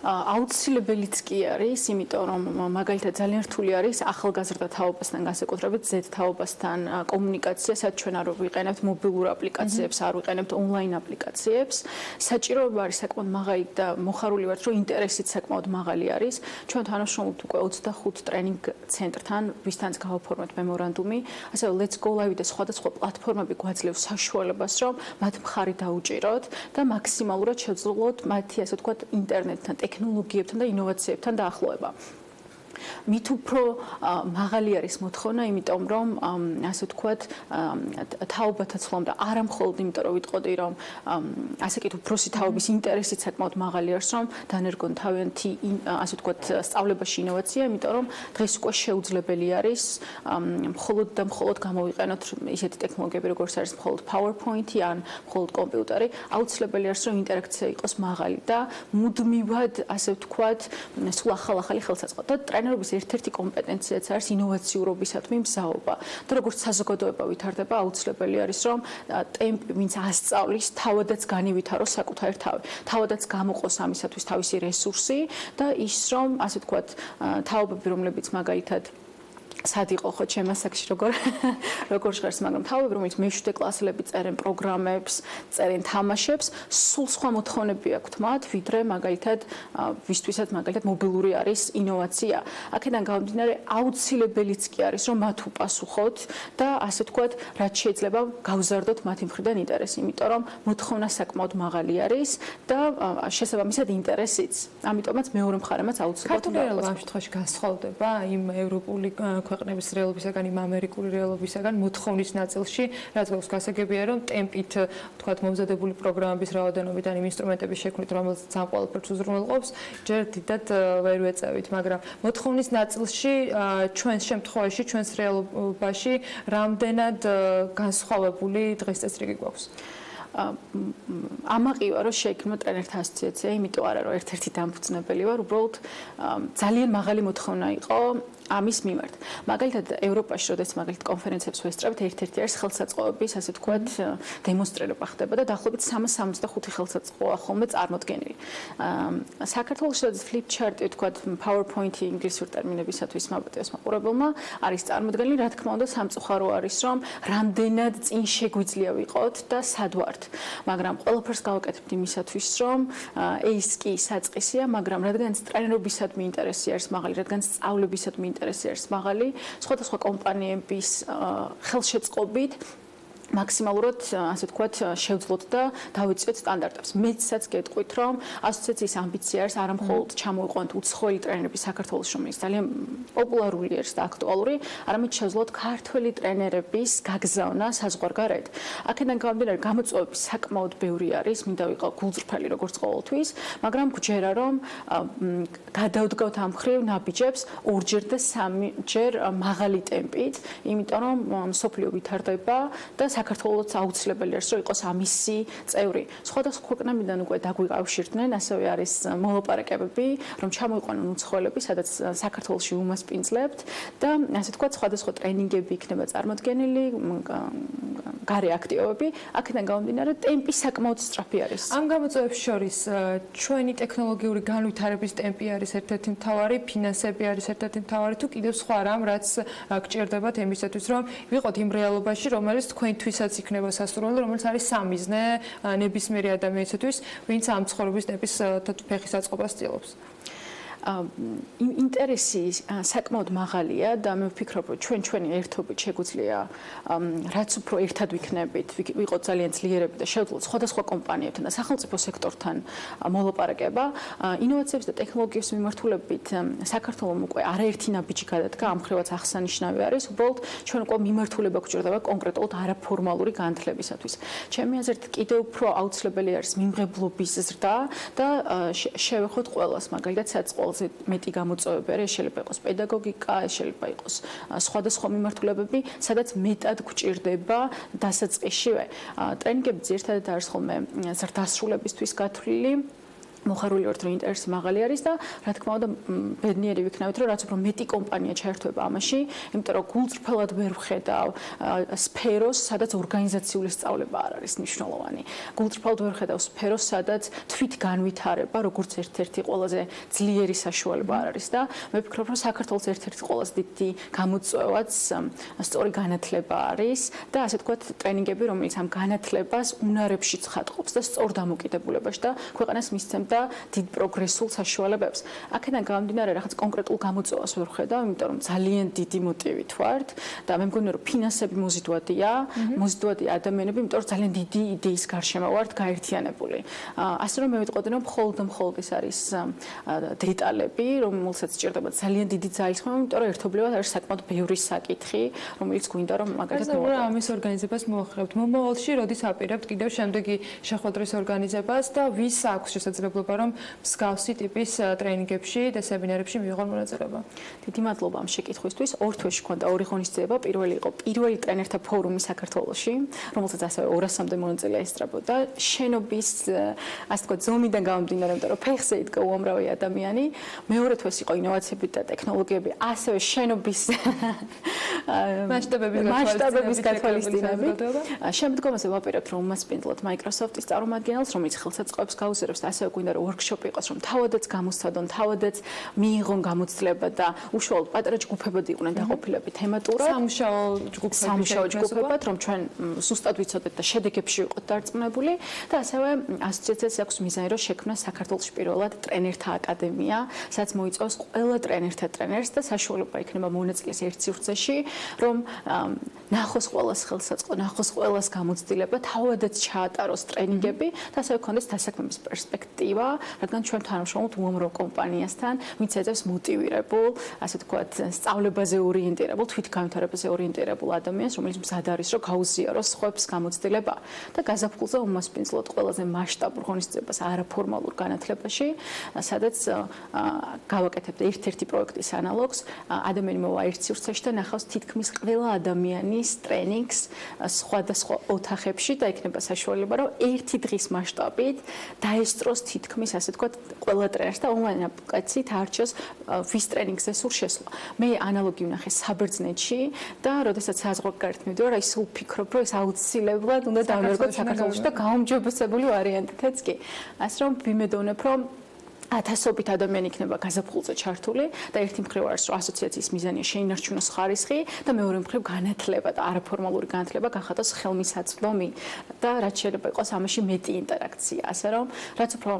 აუცილებელიც კი არის, იმიტომ რომ მაგალითად ძალიან რთული არის ახალგაზრდა თაობასთან განსაკუთრებით Z თაობასთან კომუნიკაცია, სადაც ჩვენ არ ვიყენებთ მობილურ აპლიკაციებს, არ ვიყენებთ ონლაინ აპლიკაციებს. საჭიროება არის საკმაოდ მაღალი და მოხარული ვართ, რომ ინტერესიც საკმაოდ მაღალი არის. ჩვენ თანამშრომლობთ უკვე 25 ტრენინგ ცენტრთან, ვისთანაც გავაფორმეთ მემორანდუმი, ასევე Let's Go Live და სხვადასხვა პლატფორმები გვაძლევს საშუალებას, რომ მათ მხარი დაუჭიროთ და მაქსიმალურად შევძლოთ მათი ასე ვთქვათ ინტერნეტთან, ტექნოლოგიებთან და ინოვაციებთან დაახლოება. მით უფრო მაღალი არის მოთხოვნა, იმიტომ რომ ასე ვთქვათ თაობათა ცვლამ და არა მხოლოდ იმიტომ რომ ვიტყოდი რომ ასე კი უფროსი თაობის ინტერესიც საკმაოდ მაღალი არის რომ დანერგონ თავიანთი ასე ვთქვათ სწავლებაში ინოვაცია, იმიტომ რომ დღეს უკვე შეუძლებელი არის მხოლოდ და მხოლოდ გამოვიყენოთ ისეთი ტექნოლოგიები როგორც არის მხოლოდ PowerPoint-ი ან მხოლოდ კომპიუტერი, აუცილებელი არის რომ ინტერაქცია იყოს მაღალი და მუდმივად ასე ვთქვათ სულ ახალ-ახალი ხელსაწყო და ტრენერობის ერთ-ერთი კომპეტენციაც არის ინოვაციურობისადმი მზაობა. და როგორც საზოგადოება ვითარდება, აუცილებელი არის რომ ტემპი, ვინც ასწავლის, თავადაც განივითაროს საკუთარი თავი. თავადაც გამოყოს ამისათვის თავისი რესურსი და ის რომ, ასე ვთქვათ, თაობები, რომლებიც მაგალითად სად იყო ხო ჩემ ასაკში როგორ ჟღერს, მაგრამ თაობები, რომელიც მე-7 კლასელები წერენ პროგრამებს, წერენ თამაშებს, სულ სხვა მოთხოვნები აქვთ მათ, ვიდრე მაგალითად ვისთვისაც მაგალითად მობილური არის ინოვაცია. აქედან გამომდინარე, აუცილებელიც კი არის, რომ მათ უპასუხოთ და ასე ვთქვათ, რაც შეიძლება გავზარდოთ მათი მხრიდან ინტერესი, იმიტომ რომ მოთხოვნა საკმაოდ მაღალი არის და შესაბამისად ინტერესიც. ამიტომაც მეორე მხარემაც აუცილებლად უნდა ქართული ამ შემთხვევაში განსხვავდება იმ ევროპული ქვეყნების რეალობისაგან, იმ ამერიკული რეალობისაგან მოთხოვნის ნაწილში, რაც გვაქვს გასაგებია, რომ ტემპით, ვთქვათ, მომზადებული პროგრამების რაოდენობით ან იმ ინსტრუმენტების შექმნით, რომელსაც ამ ყველაფერს უზრუნველყოფს, ჯერ დიდად ვერ ვეწევით, მაგრამ მოთხოვნის ნაწილში ჩვენს შემთხვევაში, ჩვენს რეალობაში რამდენად განსხვავებული დღეს წესრიგი გვაქვს? ამაყივა რომ შეიქმნა ტრენერთა ასოციაცია, იმიტომ არა რომ ერთ-ერთი დამფუძნებელი ვარ, უბრალოდ ძალიან მაღალი მოთხოვნა იყო ამის მიმართ. მაგალითად, ევროპაში, როდესაც მაგალითად კონფერენციებს ვესწრებთ, ერთ-ერთი არის ხელსაწყოების, ასე ვთქვათ, დემონსტრირება ხდება და დაახლოებით 365 ხელსაწყოა ხოლმე წარმოდგენილი. საქართველოში, როდესაც flip chart-ი, ვთქვათ, PowerPoint-ი ინგლისურ ტერმინებისათვის მაბატიოს მაყურებელმა, არის წარმოდგენილი, რა თქმა უნდა, სამწუხარო არის, რომ რამდენად წინ შეგვიძლია ვიყოთ და სად ვართ. მაგრამ ყველაფერს გავაკეთებთ იმისათვის, რომ ეს კი საწყისია, მაგრამ რადგანაც ტრენერობისადმი ინტერესი არის მაღალი, რადგანაც სწავლებისადმი ინტერესი არის მაღალი, სხვადასხვა კომპანიების ხელშეწყობით მაქსიმალურად, ასე ვთქვათ, შევძლოთ და დავიწიოთ სტანდარტებს. მეცაც გეტყვით, რომ ასოციაციის ამბიცია არის არა მხოლოდ ჩამოვიყვანოთ უცხოელი ტრენერები საქართველოში, რომელიც ძალიან პოპულარული არის და აქტუალური, არამედ შევძლოთ ქართველი ტრენერების გაგზავნა საზღვარგარეთ. აქედან გამომდინარე, გამოწვევები საკმაოდ ბევრი არის, მინდა ვიყავ გულწრფელი როგორც ყოველთვის, მაგრამ გვჯერა, რომ გადავდგავთ ამ მხრივ ნაბიჯებს ორჯერ და სამჯერ მაღალი ტემპით, იმიტომ რომ მსოფლიო ვითარდება და საქართველოს აუცილებელი არის, რომ იყოს ამისი წევრი. სხვადასხვა ქვეყნებიდან უკვე დაგვიკავშირდნენ, ასევე არის მოლაპარაკებები, რომ ჩამოიყვანონ უცხოელები, სადაც საქართველოში უმასპინძლებთ და ასე ვთქვათ, სხვადასხვა ტრენინგები იქნება წარმოდგენილი, გარე აქტივობები. აქედან გამომდინარე, ტემპი საკმაოდ სწრაფი არის. ამ გამოწვევებს შორის ჩვენი ტექნოლოგიური განვითარების ტემპი არის ერთ-ერთი მთავარი, ფინანსები არის ერთ-ერთი მთავარი, თუ კიდევ სხვა რამ, რაც გჭირდებათ იმისათვის, რომ ვიყოთ იმ რეალობაში, რომელიც თქვენთვისაც იქნება სასურველი, რომელიც არის სამიზნე ნებისმიერი ადამიანისათვის, ვინც ამ ცხოვრების ტემპის ფეხის აწყობას ცდილობს. ინტერესი საკმაოდ მაღალია და მე ვფიქრობ, რომ ჩვენი ერთობით შეგვიძლია რაც უფრო ერთად ვიქნებით, ვიყოთ ძალიან ძლიერები და შევძლოთ სხვადასხვა კომპანიებთან და სახელმწიფო სექტორთან მოლაპარაკება. ინოვაციების და ტექნოლოგიების მიმართულებით საქართველოს უკვე არაერთი ნაბიჯი გადადგა, ამ ხრივაც აღსანიშნავი არის. უბრალოდ ჩვენ უკვე მიმართულება გვჭირდება კონკრეტულად არაფორმალური განათლებისათვის. ჩემი აზრით კიდევ უფრო აუცილებელი არის მიმღებლობის ზრდა და შევეხოთ ყველას, მაგალითად, სადაც ყველაზე მეტი გამოწვევები არის, შეიძლება იყოს პედაგოგიკა, შეიძლება იყოს სხვადასხვა მიმართულებები, სადაც მეტად გვჭირდება დასაწყისშივე. ტრენინგები ძირითადად არის ხოლმე ზრდასრულებისთვის გათვლილი. მოხარული ვართ, რომ ინტერესი მაღალი არის და რა თქმა უნდა ბედნიერი ვიქნებით, რომ რაც უფრო მეტი კომპანია ჩაერთვება ამაში, იმიტომ რომ გულწრფელად ვერ ვხედავ სფეროს, სადაც ორგანიზაციული სწავლება არ არის მნიშვნელოვანი. გულწრფელად ვერ ვხედავ სფეროს, სადაც თვით განვითარება, როგორც ერთ-ერთი ყველაზე ძლიერი საშუალება არ არის და მე ვფიქრობ, რომ საქართველოს ერთ-ერთი ყველაზე დიდი გამოწვევაც სწორი განათლება არის და ასე ვთქვათ, ტრენინგები, რომელიც ამ განათლებას უნარებში ცხადყოფს და სწორ დამოკიდებულებაში და ქვეყანას მისცემს და დიდ პროგრესულ საშუალებებს. აქედან გამომდინარე, რაღაც კონკრეტულ გამოწვევას ვერ ვხედავ, იმიტომ რომ ძალიან დიდი მოტივით ვართ და მე მგონია, რომ ფინანსები მოზიდვადია, მოზიდვადია ადამიანები, იმიტომ რომ ძალიან დიდი იდეის გარშემო ვართ გაერთიანებული. ასე რომ მე ვიტყოდი, რომ მხოლოდ ის არის დეტალები, რომელსაც სჭირდება ძალიან დიდი ძალისხმევა, იმიტომ რომ ერთობლივად არის საკმაოდ ბევრი საკითხი, რომელიც გვინდა რომ მაგალითად ამის ორგანიზებას მოახერხებთ. მომავალში როდის აპირებთ კიდევ შემდეგი შეხვედრის ორგანიზებას და ვის აქვს შესაძლებლობა რომ მსგავსი ტიპის ტრენინგებში და სემინარებში მიიღონ მონაწილეობა. დიდი მადლობა ამ შეკითხვისთვის. ორ თვეში გქონდა ორი ღონისძიება. პირველი იყო პირველი ტრენერთა ფორუმი საქართველოში, რომელსაც ასევე 200-მდე მონაწილე ესწრებოდა. შენობის, ასე ვთქვათ, ზომიდან გამომდინარე, იმიტომ რომ ფეხზე იდგა უამრავი ადამიანი. მეორე თვეს იყო ინოვაციები და ტექნოლოგიები, ასევე შენობის მასშტაბების გათვალისწინებით. შემდგომაზე ვაპირებთ, რომ უმასპინძლოთ Microsoft-ის წარმომადგენელს, რომელიც ხელსაწყოებს გაუზიარებს და ასევე გვინდა რომ workshop იყოს, რომ თავადაც გამოსცადონ, თავადაც მიიღონ გამოცდილება და უშუალოდ პატარა ჯგუფებად იყვნენ დაყოფილები თემატურად. სამუშაო ჯგუფებად, რომ ჩვენ ზუსტად ვიცოდეთ და შედეგებში ვიყოთ დარწმუნებული და ასევე ასოციაციას აქვს მიზანი, რომ შექმნას საქართველოში პირველად ტრენერთა აკადემია, სადაც მოიწვევს ყველა ტრენერთა ტრენერს და საშუალება იქნება მონაწილეს ერთ სივრცეში, რომ ნახოს ყველას ხელსაწყო, ნახოს ყველას გამოცდილება, თავადაც ჩაატაროს ტრენინგები და ასევე გქონდეს დასაქმების პერსპექტივა, რადგან ჩვენ თანამშრომლობთ უამრავ კომპანიასთან, ვინც ეძებს მოტივირებულ, ასე ვთქვათ, სწავლებაზე ორიენტირებულ, თვითგანვითარებაზე ორიენტირებულ ადამიანს, რომელიც მზად არის, რომ გაუზიაროს სხვებს გამოცდილება და გაზაფხულზე უმასპინძლოთ ყველაზე მასშტაბურ ღონისძიებას არაფორმალურ განათლებაში, სადაც გავაკეთებთ ერთ-ერთი პროექტის ანალოგს, ადამიანი მოვა ერთ სივრცეში და ნახავს თითქმის ყველა ადამიანის ტრენინგს სხვადასხვა ოთახებში და იქნება საშუალება, რომ ერთი დღის მასშტაბით დაესწროს თითქმის, ასე ვთქვათ, ყველა ტრენერს და ონლაინ აპლიკაციით არჩევს ვის ტრენინგზე სულ შესვლა. მე ანალოგი ვნახე საბერძნეთში და როდესაც საზღვარგარეთ მივდივარ, აი სულ ვფიქრობ, რომ ეს აუცილებლად უნდა დავერგოთ საქართველოში და გაუმჯობესებული ვარიანტითაც კი. ასე რომ ვიმედოვნებ, რომ ათასობით ადამიანი იქნება გაზაფხულზე ჩართული და ერთი მხრივ არის, რომ ასოციაციის მიზანია შეინარჩუნოს ხარისხი და მეორე მხრივ განათლება და არაფორმალური განათლება გახადოს ხელმისაწვდომი და რაც შეიძლება იყოს ამაში მეტი ინტერაქცია. ასე რომ რაც უფრო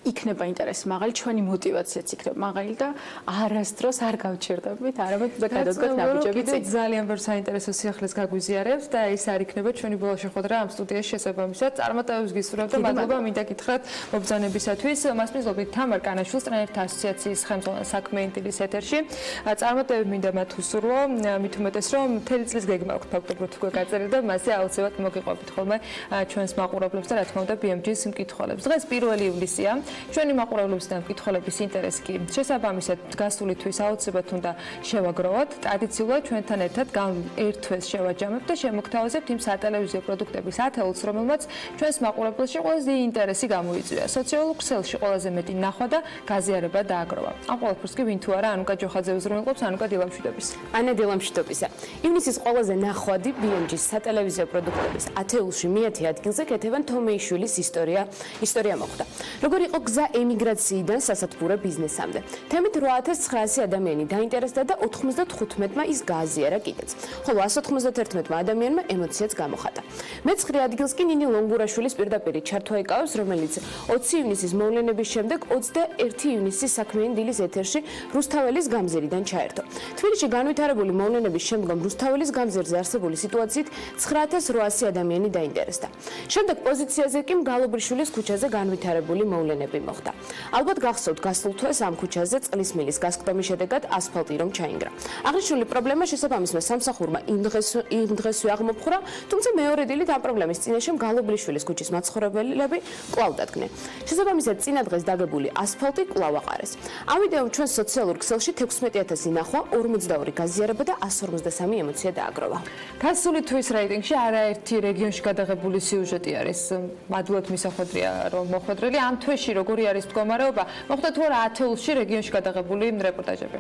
იქნება ინტერესი მაღალი, ჩვენი мотиваციაც იქნება მაღალი და არასდროს არ გავჩერდებით, არამედ უნდა გადავდგოთ ნაბიჯები წინ. ძალიან ბევრ საინტერესო სიახლეს გაგვიზიარებთ და ეს არ იქნება ჩვენი ბოლო შეხვედრა ამ სტუდიაში შესაბამისად. წარმატებებს გისურვებთ და მადლობა მინდა გითხრათ მობრძანებისათვის. მასპინძლობით თამარ კანაშვილს, ტრენერთა ასოციაციის ხელმძღვანელ საქმიანი დილის ეთერში. წარმატებები მინდა მათ უსურვო, მით უმეტეს რომ მთელი წლის გეგმა აქვს ფაქტობრივად უკვე გაწერილი და მასზე აუცილებლად მოგიყვებით ხოლმე ჩვენს მაყურებლებს და რა თქმა უნდა BMG-ის მკითხველებს. დღეს 1 ივლისია. ჩვენი მაყურებლების და მკითხველების ინტერესი კი შესაბამისად გასული თვის აუცილებლად უნდა შევაგროვოთ. ტრადიციულად ჩვენთან ერთად ერთ თვეს შევაჯამებთ და შემოგთავაზებთ იმ სატელევიზიო პროდუქტების ათეულს, რომელმაც ჩვენს მაყურებელში ყველაზე დიდი ინტერესი გამოიწვია. სოციალურ ქსელში ყველაზე მეტი ნახვა და გაზიარება დააგროვა. ამ ყველაფერს კი ვინ თუ არა ანუკა ჯოხაძე უზრუნველყოფს, ანუკა დილამშვიდობის. ანა დილამშვიდობისა. ივნისის ყველაზე ნახვადი BMG-ის სატელევიზიო პროდუქტების ათეულში მეათე ადგილზე ქეთევან თომეიშვილის ისტორია მოხვდა. როგორი იყო გზა ემიგრაციიდან სასათბურე ბიზნესამდე. თემით 8900 ადამიანი დაინტერესდა და 95-მა ის გააზიარა კიდეც. ხოლო 191-მა ადამიანმა ემოციაც გამოხატა. მე-9 ადგილს კი ნინი ლონგურაშვილის პირდაპირი ჩართვა იკავებს, რომელიც 20 ივნისის მოვლენების შემდეგ 21 ივნისის საქმიანი დილის ეთერში რუსთაველის გამზირიდან ჩაერთო. თბილისში განვითარებული მოვლენების შემდგომ რუსთაველის გამზირზე არსებული სიტუაციით 9800 ადამიანი დაინტერესდა. შემდეგ პოზიციაზე კი მგალობრიშვილის ქუჩაზე განვითარებული მოვლენები მოხდა. ალბათ გახსოვთ გასულ თვეს ამ ქუჩაზე წყლის მილის გასკდომის შედეგად ასფალტი რომ ჩაინგრა. აღნიშნული პრობლემა შესაბამისმა სამსახურმა იმ დღესვე აღმოფხვრა, თუმცა მეორე დილით ამ პრობლემის წინაშე მგალობრიშვილის ქუჩის მაცხოვრებლები კვლავ დადგნენ. შესაბამისად წინა დღეს დაგებული ასფალტი კვლავ აყარეს. ამ ვიდეომ ჩვენ სოციალურ ქსელში 16000 ნახვა, 42 გაზიარება და 153 ემოცია დააგროვა. გასული თვის რეიტინგში არაერთი რეგიონში გადაღებული სიუჟეტი არის. მადლობთ მისახვედრია რომ მოხვედრილი. ამ თვეში როგორი არის მდგომარეობა? მოხდა თუ არა ათეულში რეგიონში გადაღებული რეპორტაჟები?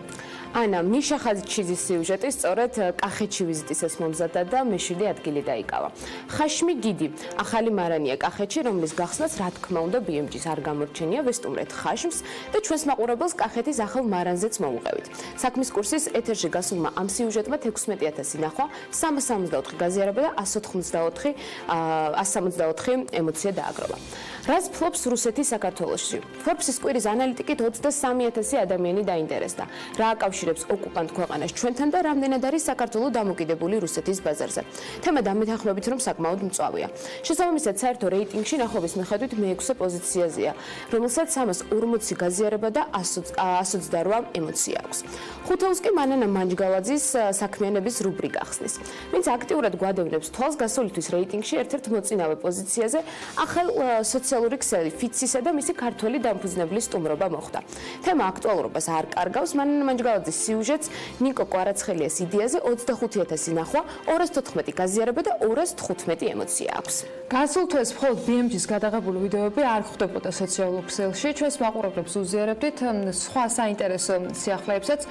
ანა მიშა ხაძიჩიძის სიუჟეტი სწორედ კახეთში ვიზიტისას მომზადდა და მე-7 ადგილი დაიკავა. ხაშმი გიდი, ახალი მარანია კახეთში, რომლის გახსნაც რა თქმა უნდა BMG-ს არ გამორჩენია, ვესტუმრეთ ხაშმს და ჩვენს მაყურებელს კახეთის ახალ მარანზეც მოუყევით. საქმის კურსის ეთერში გასულმა ამ სიუჟეტმა 16000 ნახვა, 374 გაზიარება და 174 ემოცია დააგროვა. რაც ფლობს რუსეთი საქართველოში? Forbes-ის კვირის ანალიტიკით 23000 ადამიანი დაინტერესდა. რა აკავშირებს ოკუპანტ ქვეყანას ჩვენთან და რამდენად არის საქართველო დამოკიდებული რუსეთის ბაზარზე. თემა დამეთანხმებით რომ საკმაოდ მწვავეა. შესაბამისად საერთო რეიტინგში ნახობის მიხედვით მე-6 პოზიციაზეა, რომელსაც 340 გაზიარება და 128 ემოცია აქვს. ხუთეულს კი მანანა მანჯგალაძის საქმიანების რუბრიკა ხსნის. ვინც აქტიურად გვადევნებს თვალს გასული თვის რეიტინგში ერთ-ერთ მოწინავე პოზიციაზე ახალ სოციალური ქსელი ფიცისა და მისი ქართველი დამფუძნებლის სტუმრობა მოხდა. თემა აქტუალურობას არ კარგავს, მანანა მანჯგალაძის სიუჟეტს ნიკო კვარაცხელიას იდეაზე 25000 ნახვა, 214 გაზიარება და 215 ემოცია აქვს. გასულ თვეს მხოლოდ BMG-ს გადაღებული ვიდეოები არ ხვდებოდა სოციალურ ქსელში. ჩვენს მაყურებლებს უზიარებდით სხვა საინტერესო სიახლეებსაც.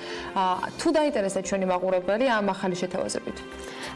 თუ დაინტერესდა ჩვენი მაყურებელი ამ ახალი შეთავაზებით?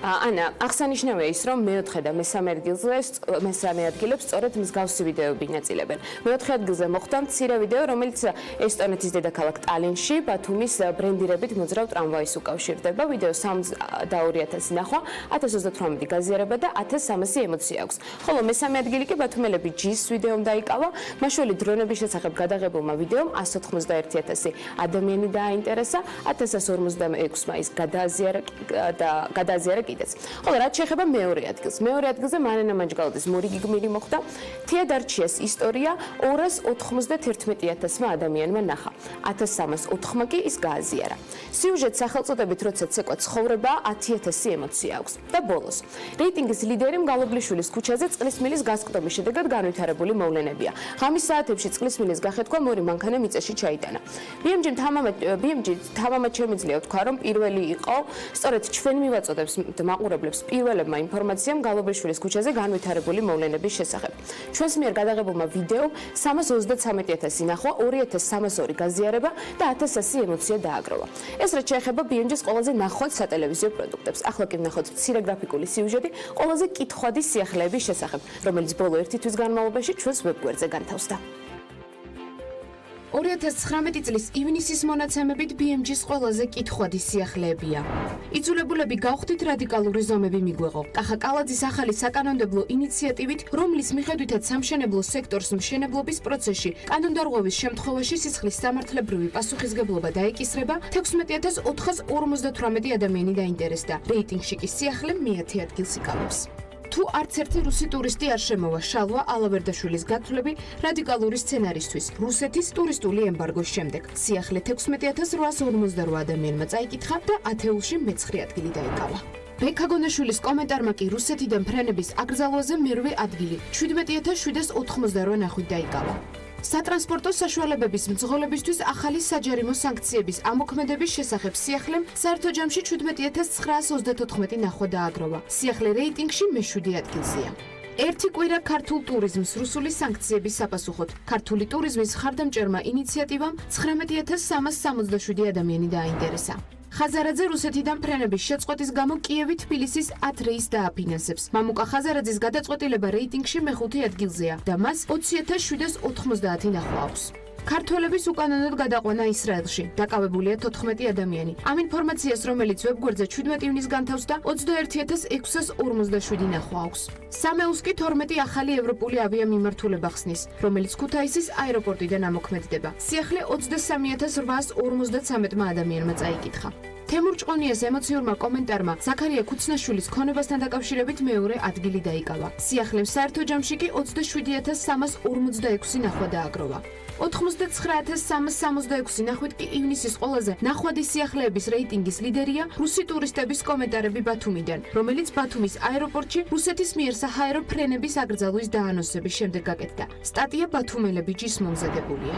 ანა, აღსანიშნავია ის, რომ მე-4 და მე-3 ადგილებს სწორედ მსგავსი ვიდეოები ინაწილებენ. მე-4 ადგილზე მოხდა მცირე ვიდეო, რომელიც ესტონეთის დედაქალაქ ტალინში ბათუმის ბრენდირებით მოძრავ ტრამვაის უკავშირდება. ვიდეო 32000 ნახვა, 1028 გაზიარება და 1300 ემოცია აქვს. ხოლო მე-3 ადგილი კი ბათუმელები ჯის ვიდეომ დაიკავა. მაშველი დრონების შესახებ გადაღებულმა ვიდეომ 191,000 ადამიანი დააინტერესა, 1146-მა ის გადააზიარა კიდეც. ხოლო რაც შეეხება მეორე ადგილს. მეორე ადგილზე მანანა მანჯგალაძის მორიგი გმირი მოხდა. თეადარჩიას ისტორია 291,000 ადამიანმა ნახა. 1304-მა კი ის გააზიარა. სიუჟეტს სახელწოდებით როცა ცეკვა ცხოვრება 10000 ემოცია აქვს. და ბოლოს. რეიტინგის ლიდერი მგალობლიშვილის ქუჩაზე წყლის მილის გასკდომის შედეგად განვითარებული მოვლენებია. ღამის საათებში წყლის მილის გახეთქვა მორი მანქანა მიწაში ჩაიტანა. BMG თამამად შემიძლია ვთქვა, რომ პირველი იყო, სწორედ ჩვენ მივაწოდებს მაყურებლებს პირველებმა ინფორმაციამ მგალობრიშვილის ქუჩაზე განვითარებული მოვლენების შესახებ. ჩვენს მიერ გადაღებულმა ვიდეომ 333,000 ნახვა, 2302 გაზიარება და 1100 ემოცია დააგროვა. ეს რაც შეეხება BMG-ს ყველაზე ნახვად სატელევიზიო პროდუქტებს. ახლა კი ვნახოთ მცირე გრაფიკული სიუჟეტი ყველაზე კითხვადი სიახლეების შესახებ, რომელიც ბოლო 1 თვის განმავლობაში ჩვენს ვებგვერდზე განთავსდა. 2019 წლის ივნისის მონაცემებით BMG-ს ყველაზე კითხვადი სიახლეებია. იძულებულები გავხდით რადიკალური ზომები მიგვეღო. კახა კალაძის ახალი საკანონმდებლო ინიციატივით, რომლის მიხედვითაც სამშენებლო სექტორს მშენებლობის პროცესში კანონდარღვევის შემთხვევაში სისხლის სამართლებრივი პასუხისგებლობა დაეკისრება, 16458 ადამიანი დაინტერესდა. რეიტინგში კი სიახლე მე-10 ადგილს იკავებს. თუ არც ერთი რუსი ტურისტი არ შემოვა შალვა ალავერდაშვილის გათვლები რადიკალური სცენარისთვის რუსეთის ტურისტული ემბარგოს შემდეგ. სიახლე 16848 ადამიანმა წაიკითხა და ათეულში მე-9 ადგილი დაიკავა. ბექაგონაშვილის კომენტარმა კი რუსეთიდან ფრენების აკრძალვაზე მე-8 ადგილი 17788 ნახვით დაიკავა. სატრანსპორტო საშუალებების მძღოლებისთვის ახალი საჯარიმო სანქციების ამოქმედების შესახებ სიახლემ საერთო ჯამში 17934 ნახვა დააგროვა. სიახლე რეიტინგში მე-7 ადგილზეა. ერთი კვირა ქართულ ტურიზმს რუსული სანქციების sapasუხოდ. ქართული ტურიზმის ხარდამჭერმა ინიციატივამ 19367 ადამიანი დააინტერესა. ხაზარაძე რუსეთიდან ფრენების შეწყვეტის გამო კიევი თბილისის 10 რეისს დააფინანსებს. მამუკა ხაზარაძის გადაწყვეტილება რეიტინგში მეხუთე ადგილზეა და მას 20790 ნახვა აქვს. ქართველების უკანონოდ გადაყვანა ისრაელში. დაკავებულია 14 ადამიანი. ამ ინფორმაციას, რომელიც ვებგვერდზე 17 ივნის განთავსდა, 21647 ნახვა აქვს. სამეულს კი 12 ახალი ევროპული ავიამიმართულება ხსნის, რომელიც ქუთაისის აეროპორტიდან ამოქმედდება. სიახლე 23853 ადამიანმა წაიკითხა. თემურ ჭყონიას ემოციურმა კომენტარმა ზაქარია ქუცნაშვილის ქონებასთან დაკავშირებით მეორე ადგილი დაიკავა. სიახლემ საერთო ჯამში კი 27346 ნახვა დააგროვა. 99366 ნახვით კი ივნისის ყველაზე ნახვადი სიახლეების რეიტინგის ლიდერია რუსი ტურისტების კომენტარები ბათუმიდან, რომელიც ბათუმის აეროპორტში რუსეთის მიერ საჰაერო ფრენების აკრძალვის დაანონსების შემდეგ გაკეთდა. სტატია ბათუმელები ჯის მომზადებულია.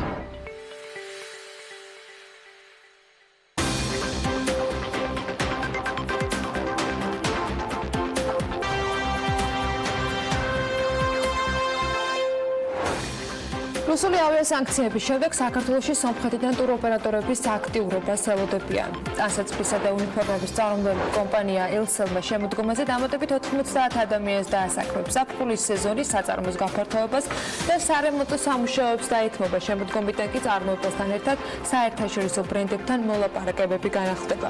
რუსული ავიასანქციების შემდეგ საქართველოში სომხეთიდან ტუროპერატორების აქტიურობას ელოდებიან. ტანსაცმლისა და უნიფორმების წარმომადგენელი კომპანია ელსელმა შემოდგომაზე დამატებით 90 ადამიანს დაასაქმებს ზაფხულის სეზონის საწარმოს გაფართოებას და სარემონტო სამუშაოებს დაეთმობა. შემოდგომიდან კი წარმოებასთან ერთად საერთაშორისო ბრენდებთან მოლაპარაკებები განახლდება.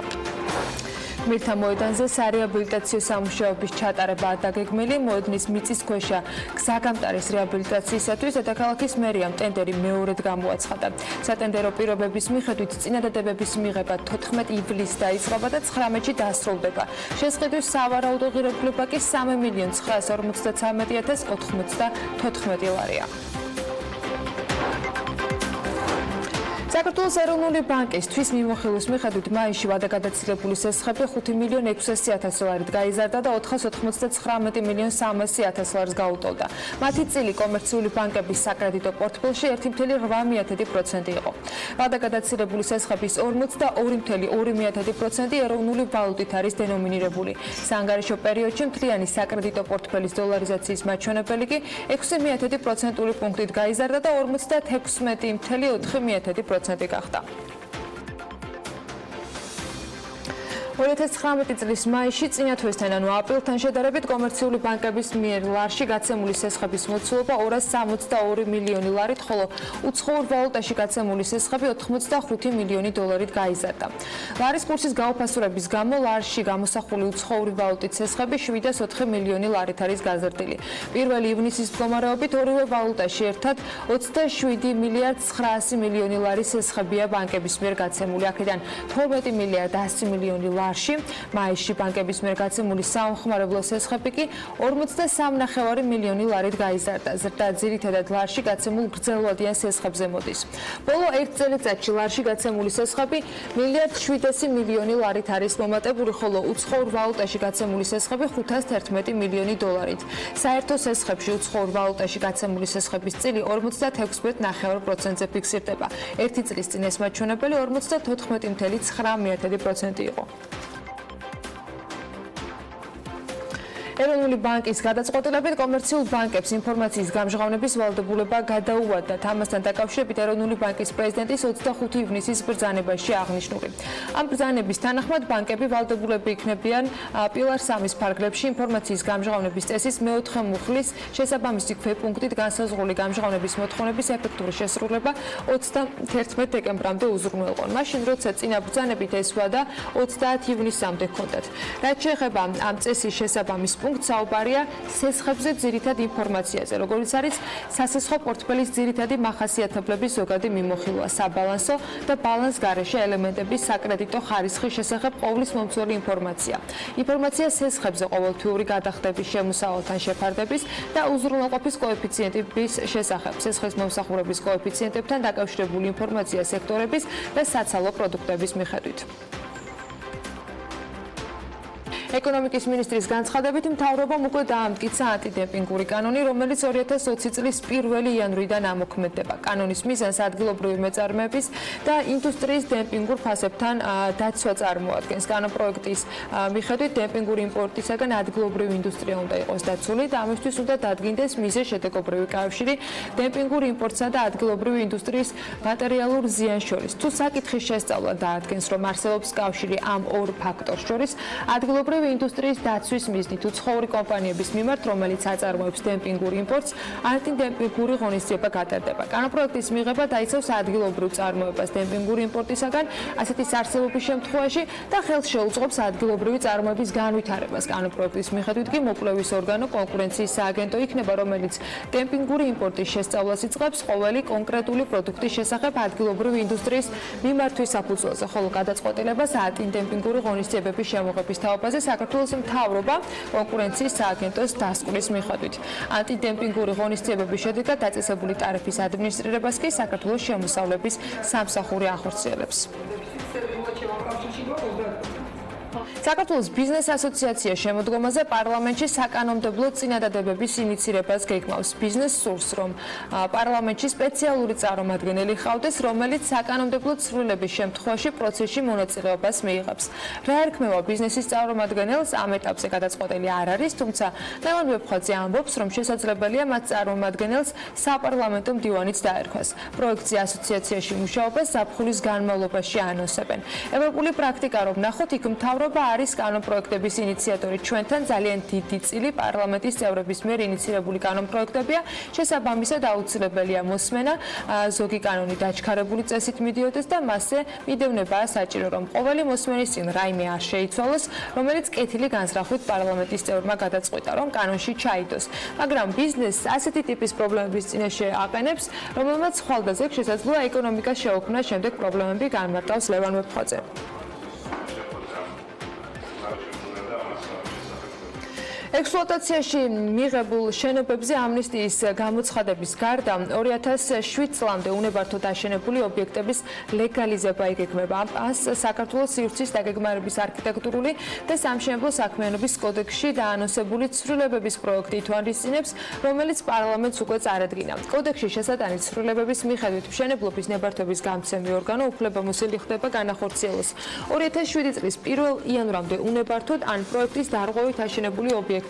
მილთა მოედანზე სარეაბილიტაციო სამუშაოების ჩატარება დაგეგმილი. მოედნის მიწისქვეშა გზაგამტარის რეაბილიტაციისათვის დედაქალაქის მერიამ ტენდერი მეორედ გამოაცხადა. სატენდერო პირობების მიხედვით წინადადებების მიღება 14 ივლისს დაიწყება და 19-ში დასრულდება. შესყიდვის სავარაუდო ღირებულება კი 3,953,094 ლარია. საქართველოს ეროვნული ბანკისთვის მიმოხილვის მიხედვით მაისში ვადაგადაცილებული სესხები 5,600,000 ლარით გაიზარდა და 499,300,000 ლარს გაუტოლდა. მათი წილი კომერციული ბანკების საკრედიტო პორტფელში 1,8% იყო. ვადაგადაცილებული სესხების 42,2% ეროვნული ვალუტით არის დენომინირებული. საანგარიშო პერიოდში მთლიანი საკრედიტო პორტფელის დოლარიზაციის მაჩვენებელი კი 6,1% პუნქტით გაიზარდა და 56,4% გახდა. 2019 წლის მაისში წინა თვესთან, ანუ აპრილთან შედარებით კომერციული ბანკების მიერ ლარში გაცემული სესხების მოცულობა 262 მილიონი ლარით, ხოლო უცხოურ ვალუტაში გაცემული სესხები 85 მილიონი დოლარით გაიზარდა. ლარის კურსის გაუფასურების გამო ლარში გამოსახული უცხოური ვალუტით სესხები 704 მილიონი ლარით არის გაზრდილი. პირველი ივნისის მდგომარეობით ორივე ვალუტაში ერთად 27,900 მილიონი ლარის სესხებია ბანკების მიერ გაცემული. აქედან 12,100 მილიონი ლარი მაისში ბანკების მიერ გაცემული სამომხმარებლო სესხები კი 43,9 მილიონი ლარით გაიზარდა. ზრდა ძირითადად ლარში გაცემულ გრძელვადიან სესხებზე მოდის. ბოლო ერთ წელიწადში ლარში გაცემული სესხები 1,7 მილიონი ლარით არის მომატებული, ხოლო უცხოურ ვალუტაში გაცემული სესხები 511 მილიონი დოლარით. საერთო სესხებში უცხოურ ვალუტაში გაცემული სესხების წილი 56,9%-ზე ფიქსირდება. ერთი წლის წინ ეს მაჩვენებელი 54,9% იყო. ეროვნული ბანკის გადაწყვეტილებით კომერციულ ბანკებს ინფორმაციის გამჟღავნების ვალდებულება გადაუვადათ. ამასთან დაკავშირებით ეროვნული ბანკის პრეზიდენტის 25 ივნისის ბრძანებაში აღნიშნული. ამ ბრძანების თანახმად ბანკები ვალდებულები იქნებიან პილარ 3-ის ფარგლებში ინფორმაციის გამჟღავნების წესის მეოთხე მუხლის შესაბამისი ქვეპუნქტით განსაზღვრული გამჟღავნების მოთხოვნების ეფექტური შესრულება 31 დეკემბრამდე უზრუნველყონ. მაშინ როცა წინა ბრძანებით ეს ვადა 30 ივნისამდე ჰქონდათ. რაც შეეხება ამ წესის შესაბამის საუბარია სესხებზე ძირითად ინფორმაციაზე, როგორც არის სასესხო პორტფელის ძირითადი მახასიათებლების ზოგადი მიმოხილვა, საბალანსო და ბალანსგარეშე ელემენტების საკრედიტო ხარისხის შესახებ ყოვლის მომცველი ინფორმაცია. ინფორმაცია სესხებზე ყოველთვიური გადახდების შემოსავალთან შეფარდების და უზრუნველყოფის კოეფიციენტების შესახებ, სესხის მომსახურების კოეფიციენტებთან დაკავშირებული ინფორმაცია სექტორების და საცალო პროდუქტების მიხედვით. ეკონომიკის მინისტრის განცხადებით მთავრობამ უკვე დაამტკიცა ანტიდემპინგური კანონი, რომელიც 2020 წლის 1 იანვრიდან ამოქმედდება. კანონის მიზანს ადგილობრივი მეწარმეების და ინდუსტრიის დემპინგურ ფასებთან დაცვა წარმოადგენს. კანონპროექტის მიხედვით დემპინგური იმპორტისაგან ადგილობრივი ინდუსტრია უნდა იყოს დაცული და ამისთვის უნდა დადგინდეს მიზეზ-შედეგობრივი კავშირი დემპინგურ იმპორტსა და ადგილობრივი ინდუსტრიის მატერიალურ ზიანს შორის. თუ საკითხის შესწავლა დაადგენს, რომ არსებობს კავშირი ამ ორ ფაქტორს შორის, ადგილობრივი ინდუსტრიის დაცვის მიზნით უცხოური კომპანიების მიმართ, რომელიც აწარმოებს დემპინგურ იმპორტს, ანტიდემპინგური ღონისძიება გატარდება. კანონპროექტის მიღება დაიცავს ადგილობრივ წარმოებას დემპინგური იმპორტისაგან ასეთი არსებობის შემთხვევაში და ხელს შეუწყობს ადგილობრივი წარმოების განვითარებას. კანონპროექტის მიხედვით კი მოკვლევის ორგანო კონკურენციის სააგენტო იქნება, რომელიც დემპინგური იმპორტის შესწავლას იწყებს ყოველი კონკრეტული პროდუქტის შესახებ ადგილობრივი ინდუსტრიის მიმართვის საფუძველზე, ხოლო გადაწყვეტილებას ანტიდემპინგური ღონისძიებების შემოღების თაობაზე საქართველოს მთავრობა კონკურენციის სააგენტოს დასკვნის მიხედვით. ანტიდემპინგური ღონისძიებების შედეგად დაწესებული ტარიფის ადმინისტრირებას კი საქართველოს შემოსავლების სამსახური ახორციელებს. საქართველოს ბიზნეს ასოციაცია შემოდგომაზე პარლამენტში საკანონმდებლო წინადადებების ინიცირებას გეგმავს. ბიზნეს სურს, რომ პარლამენტში სპეციალური წარმომადგენელი ჰყავდეს, რომელიც საკანონმდებლო ცვლილების შემთხვევაში პროცესში მონაწილეობას მიიღებს. რა ერქმევა ბიზნესის წარმომადგენელს ამ ეტაპზე გადაწყვეტილი არ არის, თუმცა ლევან ვეფხვაძე ამბობს, რომ შესაძლებელია მათ წარმომადგენელს საპარლამენტო მდივანიც დაერქვას. პროექტზე ასოციაციაში მუშაობას ზაფხულის განმავლობაში ანონსებენ. ევროპული პრაქტიკა რომ ნახოთ, იქ მთავრობა არის კანონპროექტების ინიციატორი. ჩვენთან ძალიან დიდი წილი პარლამენტის წევრების მიერ ინიცირებული კანონპროექტებია, შესაბამისად აუცილებელია მოსმენა, ზოგი კანონი დაჩქარებული წესით მიდიოდეს და მასზე მიდევნებაა საჭირო, რომ ყოველი მოსმენის წინ რაიმე არ შეიცვალოს, რომელიც კეთილი განზრახვით პარლამენტის წევრმა გადაწყვიტა, რომ კანონში ჩაიდოს. მაგრამ ბიზნესს ასეთი ტიპის პრობლემების წინაშე აყენებს, რომელმაც ხვალდაზექ შესაძლოა ეკონომიკას შეუქმნას შემდეგ პრობლემები განმარტავს ლევან ვეფხვაძე. ექსპლუატაციაში მიღებულ შენობებზე ამნისტიის გამოცხადების გარდა 2007 წლამდე უნებართოდ აშენებული ობიექტების ლეგალიზება იგეგმება. ამას საქართველოს სივრცის დაგეგმარების არქიტექტურული და სამშენებლო საქმიანობის კოდექსში დაანონსებული ცვლილებების პროექტი ითვალისწინებს, რომელიც პარლამენტს უკვე წარადგინა. კოდექსში შესატანი ცვლილებების მიხედვით მშენებლობის ნებართვების გამცემი ორგანო უფლებამოსილი ხდება განახორციელოს 2007 წლის 1 იანვრამდე უნებართოდ ან პროექტის დარღვევით აშენებული ობიექტების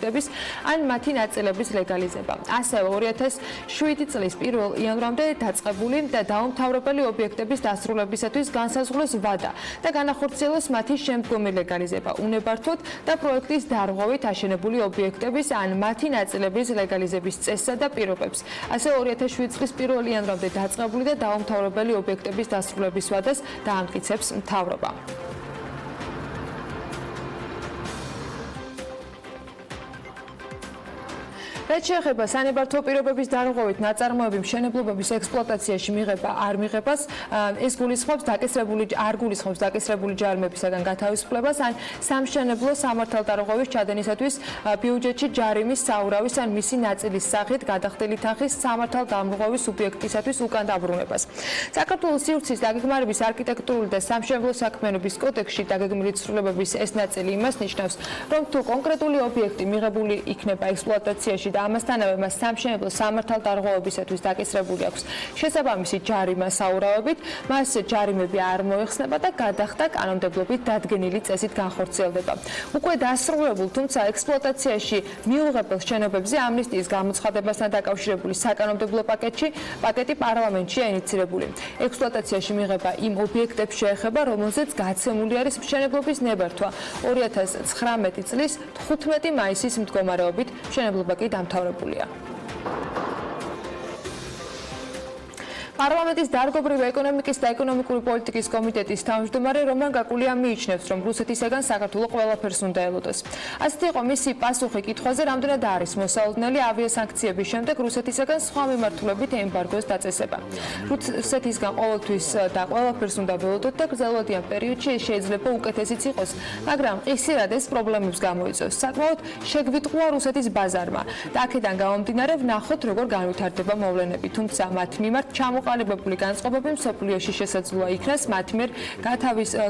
ან მათი ნაწილების ლეგალიზება. ასევე 2007 წლის 1 იანვრამდე დაწყებული და დაუმთავრებელი ობიექტების დასრულებისათვის განსაზღვროს ვადა და განახორციელოს მათი შემდგომი ლეგალიზება. უნებართოდ და პროექტის დარღვევით აშენებული ობიექტების ან მათი ნაწილების ლეგალიზების წესსა და პირობებს. ასევე 2007 წლის 1 იანვრამდე დაწყებული და დაუმთავრებელი ობიექტების დასრულების ვადას დაამტკიცებს მთავრობა. რაც შეეხება სანებართვო პირობების დარღვევით ნაწარმოები მშენებლობების ექსპლუატაციაში მიღება არ მიღებას, ეს გულისხმობს დაკისრებული ჯარიმებისაგან გათავისუფლებას ან სამშენებლო სამართალდარღვევის ჩადენისათვის ბიუჯეტში ჯარიმის საურავის ან მისი ნაწილის სახით გადახდილი თანხის სამართალდამრღვევის სუბიექტისათვის უკან დაბრუნებას. საქართველოს სივრცის დაგეგმარების არქიტექტურული და სამშენებლო საქმიანობის კოდექსში დაგეგმილი ცვლილებების ეს ნაწილი იმას ნიშნავს, რომ თუ კონკრეტული ობიექტი მიღებული იქნება ექსპლუატაციაში და ამასთანავე მას სამშენებლო სამართალდარღვევებისათვის დაკისრებული აქვს შესაბამისი ჯარიმა საურავებით, მას ჯარიმები არ მოეხსნება და გადახდა კანონმდებლობით დადგენილი წესით განხორციელდება. უკვე დასრულებულ, თუმცა ექსპლუატაციაში მიუღებელ შენობებზე ამნისტიის გამოცხადებასთან დაკავშირებული საკანონმდებლო პაკეტი პარლამენტშია ინიცირებული. ექსპლუატაციაში მიღება იმ ობიექტებს შეეხება, რომელზეც გაცემული არის მშენებლობის ნებართვა 2019 წლის 15 მაისის მდგომარეობით. მშენებლობა კი დამთავრებულია. პარლამენტის დარგობრივი ეკონომიკის და ეკონომიკური პოლიტიკის კომიტეტის თავმჯდომარე რომან გაკულია მიიჩნევს, რომ რუსეთისაგან საქართველო ყველაფერს უნდა ელოდოს. ასეთი იყო მისი პასუხი კითხვაზე, რამდენად არის მოსალოდნელი ავიასანქციების შემდეგ რუსეთისაგან სხვა მიმართულებით ემბარგოს დაწესება. რუსეთისგან ყოველთვის და ყველაფერს უნდა ველოდოთ და გრძელვადიან პერიოდში შეიძლება უკეთესიც იყოს, მაგრამ ყისრად ეს პრობლემებს გამოიწვევს. საკმაოდ შეგვიტყუა რუსეთის ბაზარმა და აქედან გამომდინარე ვნახოთ, როგორ განვითარდება მოვლენები, თუმცა მათ მიმართ ჩამოყალიბდა განსაკვალებებული განწყობები მსოფლიოში შესაძლოა იქნას მათ მიერ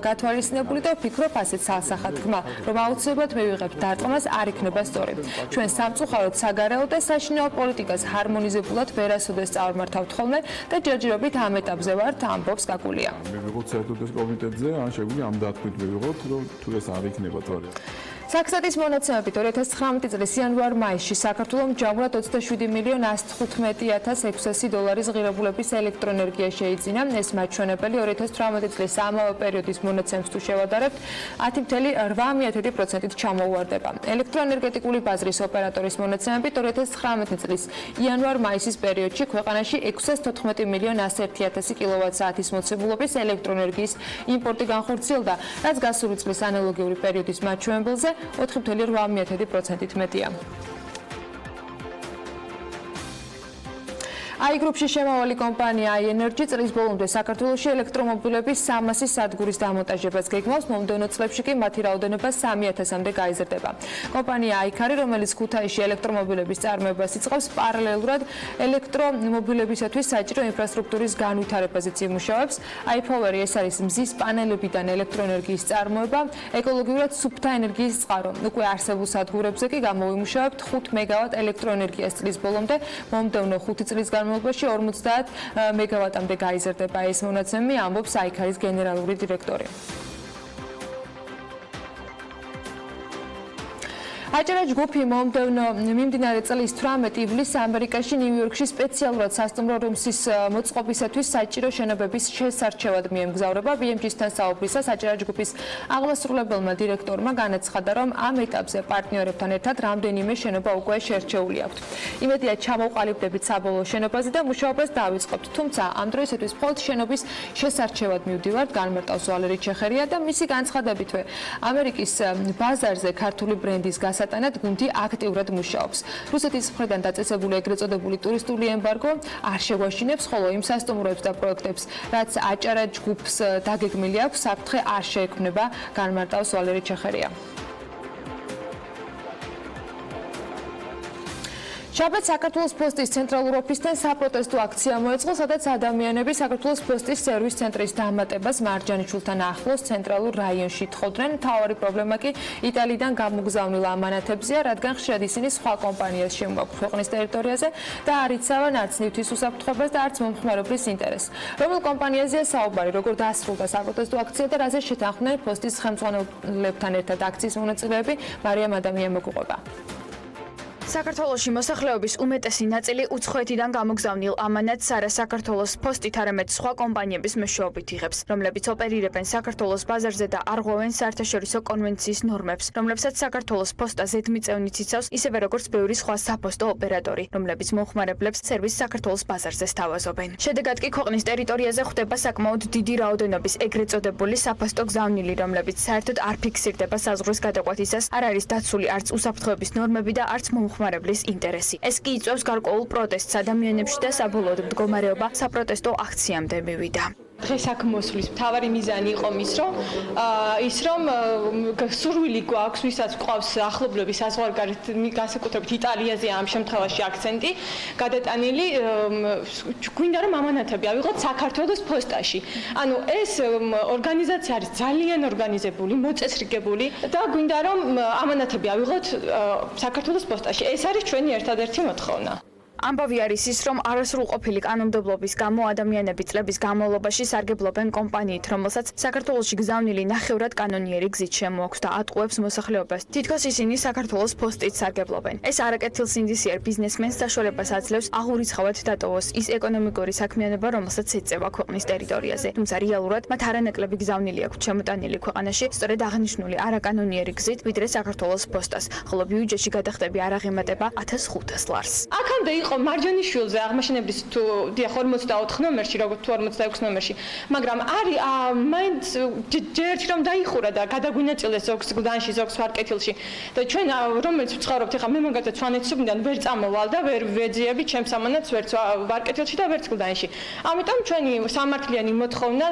გათვალისწინებული და ვფიქრობ ასეთ სასახად თქმა, რომ აუცილებლად მივიღებთ დარტყმას არ იქნება სწორი. ჩვენ სამწუხაროდ საგარეო და საშინაო პოლიტიკას ჰარმონიზებულად ვერასოდეს წავმართავთ ხოლმე და ჯერჯერობით ამ ეტაპზე ვართ, ამბობს გაგულია. მივიღოთ საერთაშორისო კომიტეტზე, ან შეგვიძლია ამ დათქვით მივიღოთ, რომ თუ ეს არ იქნება თორე. საქსტატის მონაცემებით 2019 წლის იანვარ-მაისში საქართველოს ჯამურად 27.115.600 დოლარის ღირებულების ელექტროენერგია შეიძინა. ეს მაჩვენებელი 2018 წლის ამავე პერიოდის მონაცემს თუ შევადარებთ, 10.8%-ით ჩამოუვარდება. ელექტროენერგეტიკული ბაზრის ოპერატორის მონაცემებით 2019 წლის იანვარ-მაისის პერიოდში ქვეყანაში 614.101.000 კილოვატ-საათის მოცემულობის ელექტროენერგიის იმპორტი განხორციელდა, რაც გასული წლის ანალოგიური პერიოდის მაჩვენებელზე 4.8%-ით მეტია. აიგრუპში შემავალი კომპანია აი-ენერჯი წლის ბოლომდე საქართველოში ელექტრომობილების 300 სადგურის დამონტაჟებას გეგმავს, მომდევნო წლებში კი მათი რაოდენობა 3000-მდე გაიზრდება. კომპანია აიქარი, რომელიც ქუთაისში ელექტრომობილების წარმოებას იწყებს, პარალელურად ელექტრომობილებისათვის საჭირო ინფრასტრუქტურის განვითარებაზეც იმუშავებს. აი-ფოვერი ეს არის მზის პანელებიდან ელექტროენერგიის წარმოება, ეკოლოგიურად სუფთა ენერგიის წყარო. უკვე არსებულ სადგურებზე კი გამოვიმუშავებთ 5 მეგავატ ელექტროენერგიას წლის ბოლომდე, მომდევნო 5 წლის განმავლობაში 50 მეგავატამდე გაიზრდება ეს მონაცემი, ამბობს აიქარის გენერალური დირექტორი. აჭარა ჯგუფი მიმდინარე წლის 18 ივლისს ამერიკაში ნიუ-იორკში სპეციალურად სასტუმრო რუმსის მოწყობისათვის საჭირო შენობების შესარჩევად მიემგზავრება. BMG-სთან საუბრისას აჭარა ჯგუფის აღმასრულებელმა დირექტორმა განაცხადა, რომ ამ ეტაპზე პარტნიორებთან ერთად რამდენიმე შენობა უკვე შერჩეული აქვთ. იმედია ჩამოვყალიბდებით საბოლოო შენობაზე და მუშაობას დავიწყებთ. თუმცა ამ დროისათვის მხოლოდ შენობის შესარჩევად მივდივართ, განმარტავს ვალერი ჩეხერია და მისი განცხადებითვე ამერიკის ბაზარზე ქართული ბრენდის გასატანად გუნდი აქტიურად მუშაობს. რუსეთის მხრიდან დაწესებული ეგრეთ წოდებული ტურისტული ემბარგო არ შეგვაშინებს, ხოლო იმ სასტუმროებს და პროექტებს, რაც აჭარა ჯგუფს დაგეგმილი აქვს, საფრთხე არ შეექმნება, განმარტავს ვალერი ჩეხერია. შაბათს საქართველოს პოსტის ცენტრალურ ოფისთან საპროტესტო აქცია მოეწყო, სადაც ადამიანები საქართველოს პოსტის სერვის ცენტრის დამატებას მარჯანიშვილთან ახლოს ცენტრალურ რაიონში თხოვდნენ. მთავარი პრობლემა კი იტალიიდან გამოგზავნილ ამანათებზეა, რადგან ხშირად ისინი სხვა კომპანიას შემოაქვთ ქვეყნის ტერიტორიაზე და არ იცავენ არც ნივთის უსაფრთხოებას და არც მომხმარებლის ინტერესს. რომელ კომპანიაზეა საუბარი, როგორ დაასრულდა საპროტესტო აქცია და რაზე შეთანხმდნენ პოსტის ხელმძღვანელებთან ერთად აქციის მონაწილეები, მარიამ ადამიანი მოგუყვება. საქართველოში მოსახლეობის უმეტესი ნაწილი უცხოეთიდან გამოგზავნილ ამანატს არა საქართველოს პოსტით, არამედ სხვა კომპანიების მეშვეობით იღებს, რომლებიც ოპერირებენ საქართველოს ბაზარზე და არღვევენ საერთაშორისო კონვენციის ნორმებს, რომლებსაც საქართველოს პოსტა ზედმიწევნით იცავს, ისევე როგორც ბევრი სხვა საფოსტო ოპერატორი, რომლებიც მომხმარებლებს სერვისს საქართველოს ბაზარზე სთავაზობენ. შედეგად კი ქვეყნის ტერიტორიაზე ხდება საკმაოდ დიდი რაოდენობის ეგრეთ წოდებული საფოსტო გზავნილი, რომლებიც საერთოდ არ ფიქსირდება საზღვრის გადაყვანისას, არ არის დაცული არც უსაფრთხოების ნორმები და არც მომხმარებლის ინტერესი. ეს კი იწვევს გარკვეულ პროტესტს ადამიანებში და საბოლოოდ მდგომარეობა საპროტესტო აქციამდე მივიდა. დღეს აქ მოსვლის მთავარი მიზანი იყო ის რომ სურვილი გვაქვს, ვისაც გვყავს ახლობლები საზღვარგარეთ, განსაკუთრებით იტალიაზე ამ შემთხვევაში აქცენტი გადატანილი, გვინდა რომ ამანათები ავიღოთ საქართველოს პოსტაში. ანუ ეს ორგანიზაცია არის ძალიან ორგანიზებული, მოწესრიგებული და გვინდა რომ ამანათები ავიღოთ საქართველოს პოსტაში. ეს არის ჩვენი ერთადერთი მოთხოვნა. ამბავი არის ის, რომ არასრულყოფილი კანონმდებლობის გამო ადამიანები წლების განმავლობაში სარგებლობენ კომპანიით, რომელსაც საქართველოში გზავნილი ნახევრად კანონიერი გზით შემოაქვს და ატყუებს მოსახლეობას. თითქოს ისინი საქართველოს პოსტით სარგებლობენ. ეს არაკეთილსინდისიერ ბიზნესმენს საშუალებას აძლევს აღურიცხავად დატოვოს ის ეკონომიკური საქმიანობა, რომელსაც ეწევა ქვეყნის ტერიტორიაზე. თუმცა რეალურად მათ არანაკლები გზავნილი აქვთ შემოტანილი ქვეყანაში, სწორედ აღნიშნული არაკანონიერი გზით, ვიდრე საქართველოს პოსტას, ხოლო ბიუჯეტში გადახდები არ აღემატება 1500 ლარს. აქამდე იყო მარჯანიშვილზე აღმაშენებლის თუ 44 ნომერში, როგორც თუ 46 ნომერში, მაგრამ არის მაინც ჯერჯერობით რომ დაიხურა და გადაგვინაწილეს ზოგს გლდანში, ზოგს ვარკეთილში და ჩვენ რომელიც ვცხოვრობთ ახლა მე მაგალითად სვანეთისუბნიდან ვერ წამოვალ და ვერ ვეძიები ჩემს ამანათს ვერც ვარკეთილში და ვერც გლდანში. ამიტომ ჩვენი სამართლიანი მოთხოვნა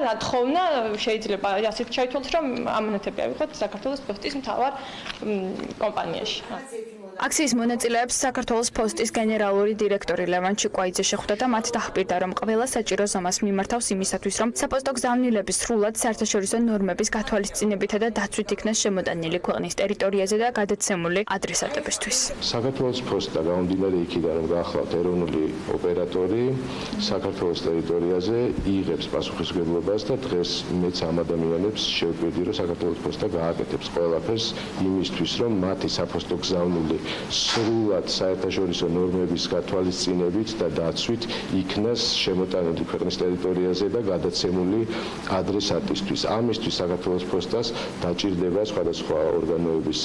შეიძლება ასეთ ჩაითვალოს, რომ ამანათები ავიღოთ საქართველოს პოსტის მთავარ კომპანიაში. აქციის მონაწილეებს საქართველოს პოსტის გენერალური დირექტორი ლევან ჩიკვაიძე შეხვდა და მათ დაჰპირდა, რომ ყველა საჭირო ზომას მიმართავს იმისათვის, რომ საპოსტო გზავნილების სრულად საერთაშორისო ნორმების გათვალისწინებითა და დაცვით იქნას შემოტანილი ქვეყნის ტერიტორიაზე და გადაცემული ადრესატებისთვის. საქართველოს პოსტა გამომდინარე იქიდან, რომ გახლავთ ეროვნული ოპერატორი საქართველოს ტერიტორიაზე იღებს პასუხისმგებლობას და დღეს მეც ამ ადამიანებს შევკვირდი, რომ საქართველოს პოსტა გააკეთებს ყველაფერს იმისთვის, რომ მათი საპოსტო გზავნილი სრულად საერთაშორისო ნორმების გათვალისწინებით და დაცვით იქნას შემოტანილი ქვეყნის ტერიტორიაზე და გადაცემული ადრესატისთვის. ამისთვის საქართველოს პოსტას დაჭირდება სხვადასხვა ორგანოების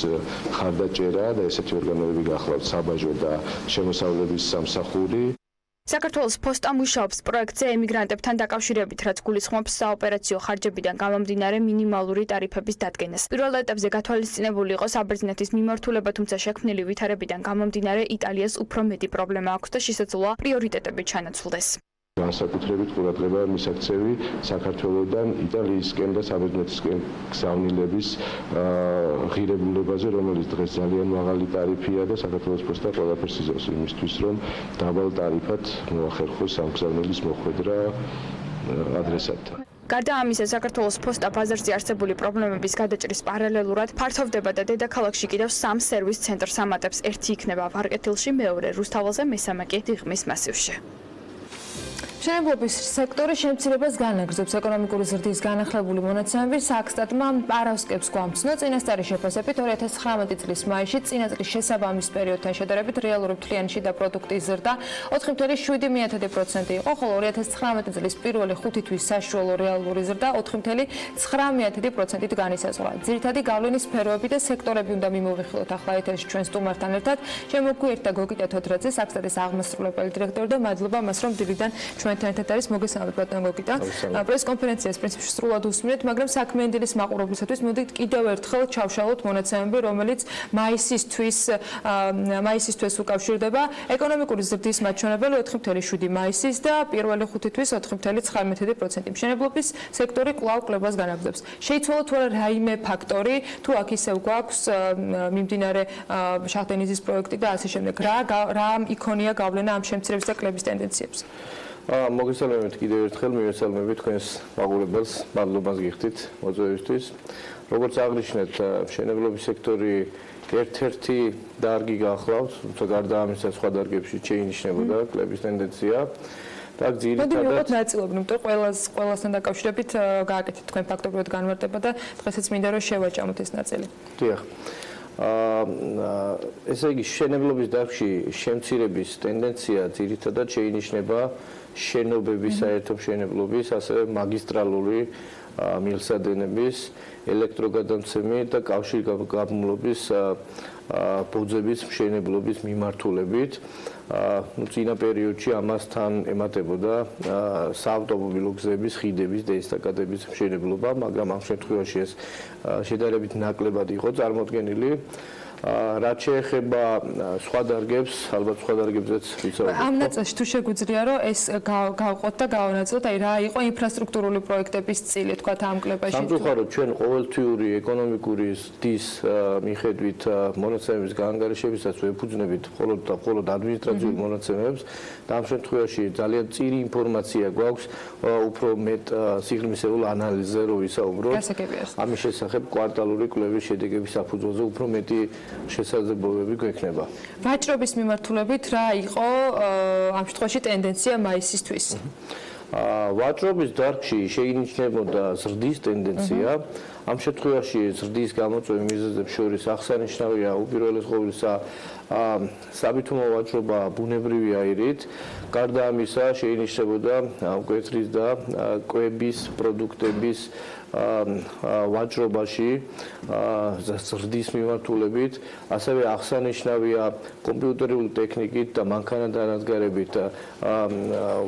ხარდაჭერა და ესეთი ორგანოები გახლავთ საბაჟო და შემოსავლების სამსახური. საქართველოს პოსტა მუშაობს პროექტზე ემიგრანტებთან დაკავშირებით, რაც გულისხმობს საოპერაციო ხარჯებიდან გამომდინარე მინიმალური ტარიფების დადგენას. პირველ ეტაპზე გათვალისწინებული იყო საბერძნეთის მიმართულება, თუმცა შექმნილი ვითარებიდან გამომდინარე იტალიას უფრო მეტი პრობლემა აქვს და შესაძლოა პრიორიტეტები ჩანაცვლდეს. განსაკუთრებით ყურადღება მისაქცევი საქართველოსთან იტალიისკენ და საბერძნეთისკენ გზავნილების ღირებულებაზე, რომელიც დღეს ძალიან მაღალი ტარიფია და საქართველოს პოსტა ყველაფერს იზავს იმისთვის, რომ დაბალ ტარიფად მოახერხოს ამ გზავნილის მოხვედრა ადრესატთან. გარდა ამისა, საქართველოს პოსტა ბაზარზე არსებული პრობლემების გადაჭრის პარალელურად ფართოვდება და დედაქალაქში კიდევ 3 სერვის ცენტრს ამატებს. ერთი იქნება ვარკეთილში, მეორე რუსთაველზე, მესამე კი დიღმის მასივში. მშენებლობის სექტორი შემცირებას განაგრძობს. ეკონომიკური ზრდის განახლებული მონაცემები საქსტატმა პარასკევს გვამცნო. წინასწარი შეფასებით 2019 წლის მაისში წინა წლის შესაბამის პერიოდთან შედარებით რეალური მთლიანი შიდა პროდუქტის ზრდა 4,7% იყო, ხოლო 2019 წლის პირველი 5 თვის საშუალო რეალური ზრდა 4,9%-ით განისაზღვრა. ძირითადი გავლენის სფეროები და სექტორები უნდა მიმოვიხილოთ ახლა ეთერში ჩვენ სტუმართან ერთად. შემოგვიერთდა გოგიტა თოთრაძე, საქსტატის აღმასრულებელი დირექტორი და მადლობა მას, რომ დილიდან ჩვენთან ერთად არის. მოგესალმებით ბატონო გოგიტა. პრესკონფერენციას პრინციპში სრულად უსმენთ, მაგრამ საქმიანი დილის მაყურებლისათვის მოდით კიდევ ერთხელ ჩავშალოთ მონაცემები, რომელიც მაისის თვის უკავშირდება. ეკონომიკური ზრდის მაჩვენებელი 4,7 მაისის და პირველი 5 თვის 4,9%. მშენებლობის სექტორი კვლავ კლებას განაგრძობს. შეიცვალა თუ არა რაიმე ფაქტორი, თუ აქ ისევ გვაქვს მიმდინარე შახტენიზის პროექტი და ასე შემდეგ. რა იქონია გავლენა ამ შემცირების და კლების ტენდენციებს? მოგესალმებით კიდევ ერთხელ, მივესალმებით თქვენს მაყურებელს, მადლობას გიხდით მოწვევისთვის. როგორც აღნიშნეთ, მშენებლობის სექტორი ერთ-ერთი დარგი გახლავთ, თუმცა გარდა ამისა სხვა დარგებში შეინიშნებოდა კლების ტენდენცია. მოდი მივიღოთ ნაწილობრივ, იმიტომ ყველასთან დაკავშირებით გააკეთეთ თქვენ ფაქტობრივად განმარტება და დღესაც მინდა რომ შევაჭამოთ ეს ნაწილი. დიახ. ესე იგი მშენებლობის დარგში შემცირების ტენდენცია ძირითადად შეინიშნება შენობების, საერთო მშენებლობის, ასევე მაგისტრალური მილსადენების, ელექტროგადამცემი და კავშირგაბმულობის ბოძების მშენებლობის მიმართულებით. წინა პერიოდში ამასთან ემატებოდა საავტომობილო გზების, ხიდების და ესტაკადების მშენებლობა, მაგრამ ამ შემთხვევაში ეს შედარებით ნაკლებად იყო წარმოდგენილი. რაც შეეხება სხვა დარგებს, ალბათ სხვა დარგებზეც ვიცავთ. ამ ნაწილში თუ შეგვიძლია რომ ეს გავყოთ და გავანაწილოთ, აი რა იყო ინფრასტრუქტურული პროექტების წილი, თქვათ ამ კლებაში. სამწუხაროდ ჩვენ ყოველთვიური ეკონომიკური ზრდის მიხედვით მონაცემების გაანგარიშებისაც ვეფუძნებით მხოლოდ ადმინისტრაციულ მონაცემებს და ამ შემთხვევაში ძალიან წირი ინფორმაცია გვაქვს, უფრო მეტ სიღრმისეულ ანალიზზე რო ვისაუბროთ. ამის შესახებ კვარტალური კვლევის შედეგების საფუძველზე უფრო მეტი შესაძლებლობები გვექნება. ვაჭრობის მიმართულებით რა იყო ამ შემთხვევაში ტენდენცია მაისისთვის? ვაჭრობის დარგში შეინიშნებოდა ზრდის ტენდენცია. ამ შემთხვევაში ზრდის გამოწვევი მიზეზებს შორის აღსანიშნავია უპირველეს ყოვლისა საბითუმო ვაჭრობა ბუნებრივი აირით. გარდა ამისა შეინიშნებოდა მკვეთრის და კვების პროდუქტების ვაჭრობაში ზრდის მიმართულებით, ასევე აღსანიშნავია კომპიუტერული ტექნიკით და მანქანადანადგარებით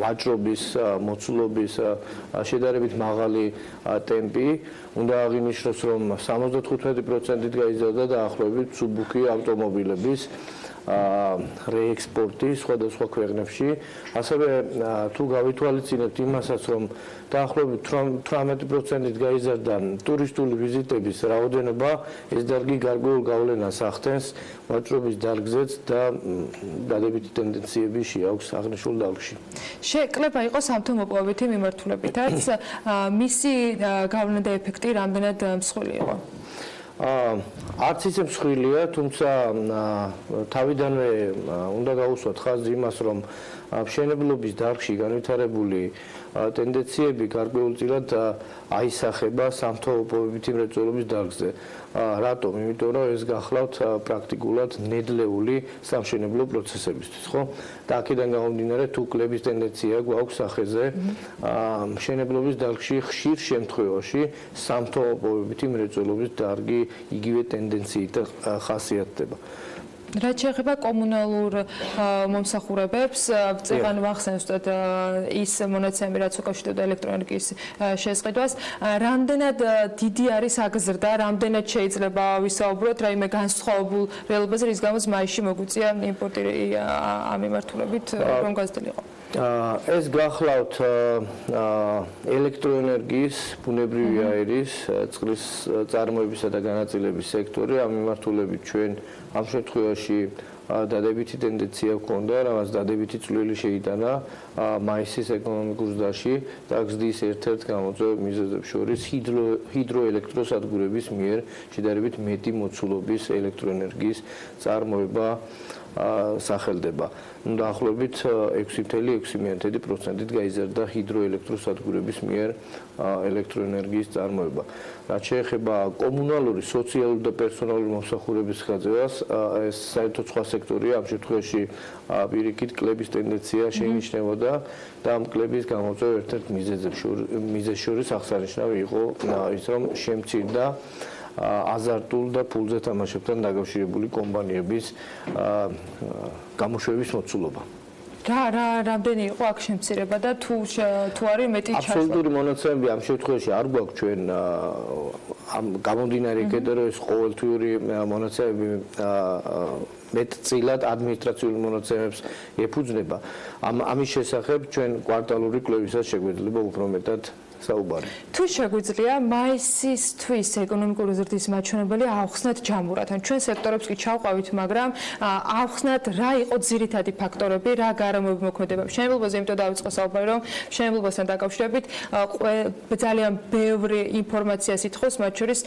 ვაჭრობის მოცულობის შედარებით მაღალი ტემპი. უნდა აღინიშნოს, რომ 75%-ით გაიზარდა დაახლოებით მსუბუქი ავტომობილების რეექსპორტი სხვადასხვა ქვეყნებში. ასევე თუ გავითვალისწინებთ იმასაც, რომ დაახლოებით 18%-ით გაიზარდა ტურისტული ვიზიტების რაოდენობა, ეს დარგი გარკვეულ გავლენას ახდენს ვაჭრობის დარგზეც და დადებითი ტენდენციები შეაქვს აღნიშნულ დარგში. შეკლება იყო სამთო-მოპოვებითი მიმართულებითაც, მისი გავლენა და ეფექტი რამდენად მსხვილი იყო? არც ისე მსხვილია, თუმცა თავიდანვე უნდა გაუსვათ ხაზი იმას, რომ მშენებლობის დარგში განვითარებული ტენდენციები გარკვეულწილად აისახება სამთო-მოპოვებითი მრეწველობის დარგზე. რატომ? იმიტომ რომ ეს გახლავთ პრაქტიკულად ნედლეული სამშენებლო პროცესებისთვის, ხო? და აქედან გამომდინარე, თუ კლების ტენდენცია გვაქვს სახეზე, მშენებლობის დარგში ხშირ შემთხვევაში სამთო-მოპოვებითი მრეწველობის დარგი იგივე ტენდენციით ხასიათდება. რაც შეეხება კომუნალურ მომსახურებებს, წეგან ვახსენს ის მონაცემები, რაც უკავშირდება ელექტროენერგიის შესყიდვას, რამდენად დიდი არის აგზრდა, რამდენად შეიძლება ვისაუბროთ რაიმე განსხვავებულ რეალობაზე, რის გამოც მაისში მოგვიწია იმპორტი ამ მიმართულებით რომ გაზრდილიყო. ეს გახლავთ ელექტროენერგიის, ბუნებრივი აირის, წყლის წარმოებისა და განაწილების სექტორი. ამ მიმართულებით ჩვენ ამ შემთხვევაში დადებითი ტენდენცია ჰქონდა, რამაც დადებითი წვლილი შეიტანა მაისის ეკონომიკურ ზრდაში და გზდის ერთ-ერთ გამოწვევ მიზეზებს შორის ჰიდროელექტროსადგურების მიერ შედარებით მეტი მოცულობის ელექტროენერგიის წარმოება სახელდება. დაახლოებით 6,6%-ით გაიზარდა ჰიდროელექტროსადგურების მიერ ელექტროენერგიის წარმოება. რაც შეეხება კომუნალური, სოციალური და პერსონალური მომსახურების ხაზებას, ეს საერთოდ სხვა სექტორია, ამ შემთხვევაში პირიქით კლების ტენდენცია შეინიშნებოდა და ამ კლების გამოწვევ ერთ-ერთ მიზეზს შორის აღსანიშნავი იყო ის, რომ შემცირდა აზარტულ და ფულზე თამაშებთან დაკავშირებული კომპანიების გამოშვების მოცულობა. რამდენი იყო აქ შემცირება და თუ არის მეტი ჩასვლა? აბსოლუტური მონაცემები ამ შემთხვევაში არ გვაქვს ჩვენ ამ გამომდინარე იქედან რომ ეს ყოველთვიური მონაცემები მეტწილად ადმინისტრაციული მონაცემებს ეფუძნება. ამის შესახებ ჩვენ კვარტალური კვლევისაც შეგვეძლება უფრო მეტად საუბარი. თუ შეგვიძლია მაისისთვის ეკონომიკური ზრდის მაჩვენებელი ავხსნათ ჯამურად. ჩვენ სექტორებს კი ჩავყავით, მაგრამ ავხსნათ რა იყო ძირითადი ფაქტორები, რა გარემოები მოქმედება მშენებლობაზე, იმიტომ დავიწყო საუბარი, რომ მშენებლობასთან დაკავშირებით ძალიან ბევრი ინფორმაციას ითხოვს, მათ შორის